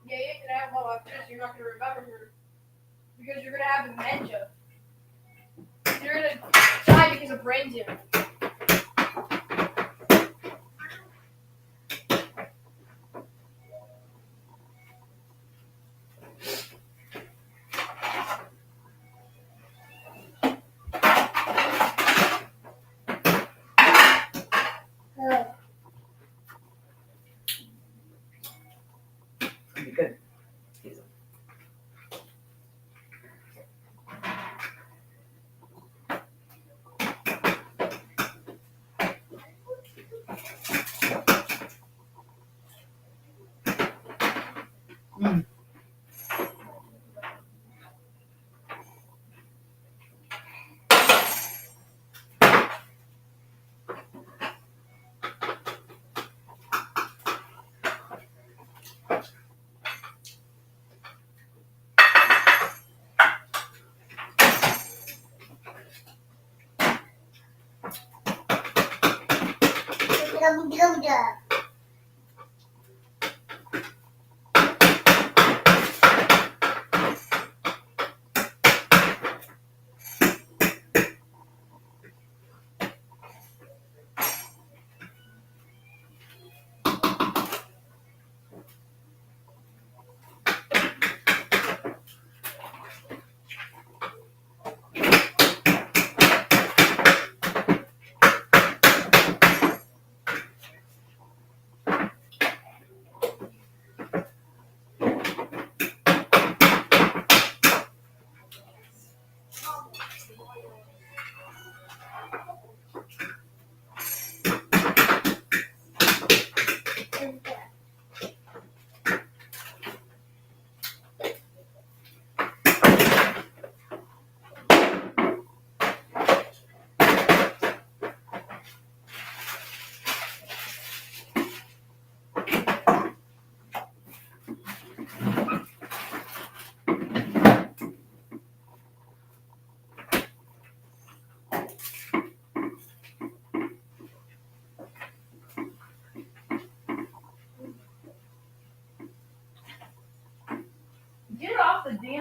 Yeah, you ain't gonna have mom after this. You're not gonna remember her because you're gonna have dementia. You're gonna die because of brain damage. It'll be good. Hazel.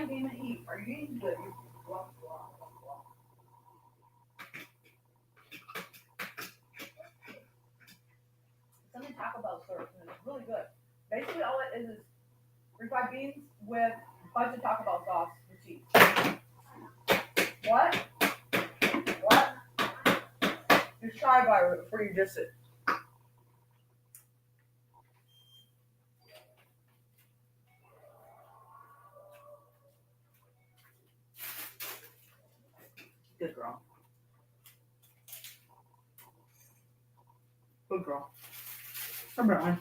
can, Demon, eat. Are you eating good? Something Taco Bell serves, and it's really good. Basically, all it is refried beans with a bunch of Taco Bell sauce and cheese. What? What? Just try by before you diss it. Good girl. Good girl. Come on.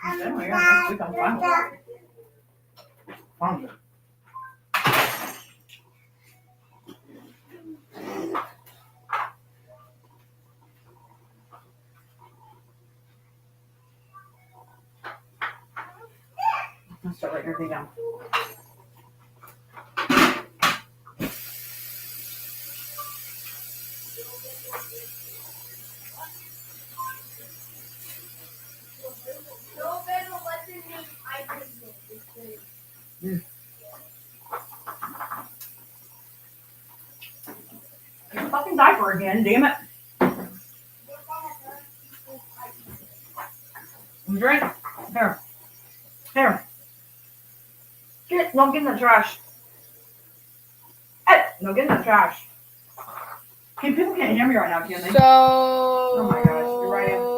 Anyway, yeah, we can find it. Found it. Let's start writing everything down. No better lesson than I did. Your fucking diaper again, damn it. Drink. Here. Here. No, get in the trash. Hey, no, get in the trash. Hey, people can't hear me right now, can they? So. Oh my gosh, you're right in.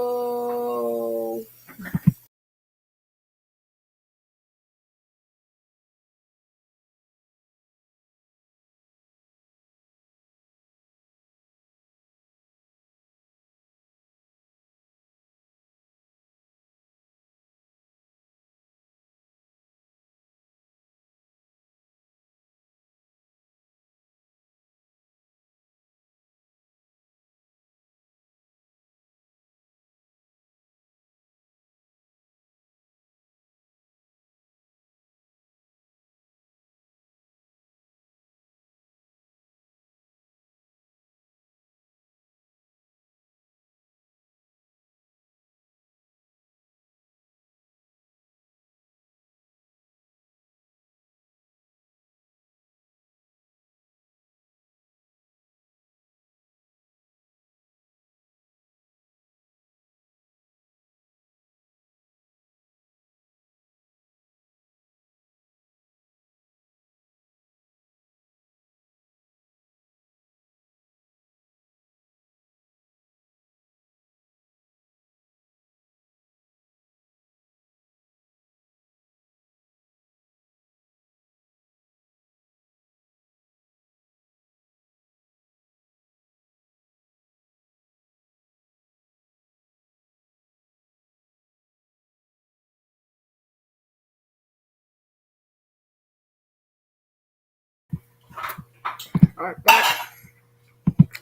Alright, back.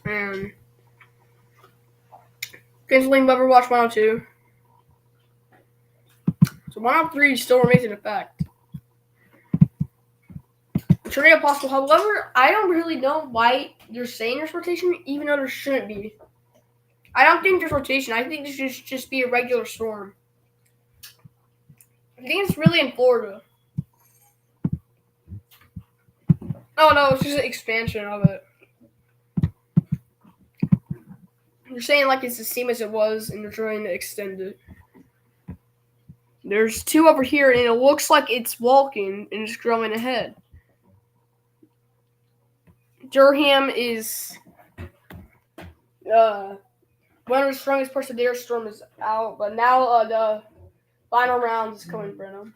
And. Canceling Lover Watch 102. So 103 still remains in effect. Tornado possible. However, I don't really know why they're saying there's rotation, even though there shouldn't be. I don't think there's rotation. I think this should just be a regular storm. I think it's really in Florida. Oh no, it's just an expansion of it. They're saying like it's the same as it was, and they're trying to extend it. There's two over here, and it looks like it's walking and it's growing ahead. Durham is one of the strongest parts of their storm is out, but now the final round is coming for them.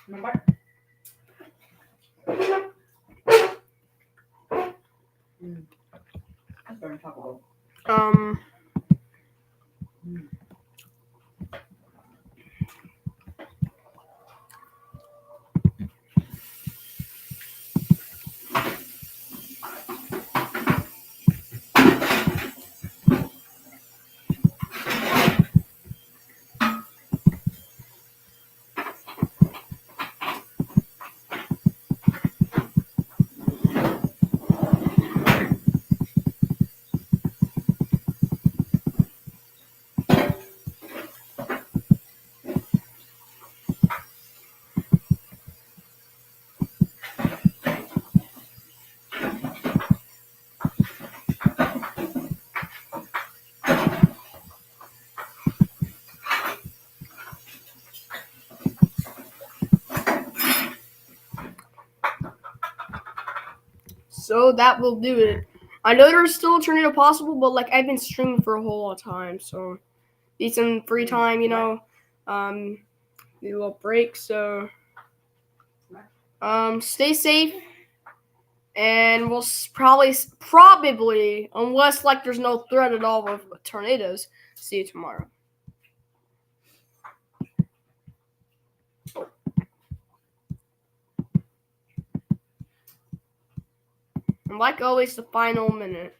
Remember? That's better than Taco Bell. So that will do it. I know there's still a tornado possible, but like I've been streaming for a whole lot of time, so need some free time, need a little break. So stay safe, and we'll probably, unless like there's no threat at all of tornadoes, see you tomorrow. And like always, the final minute.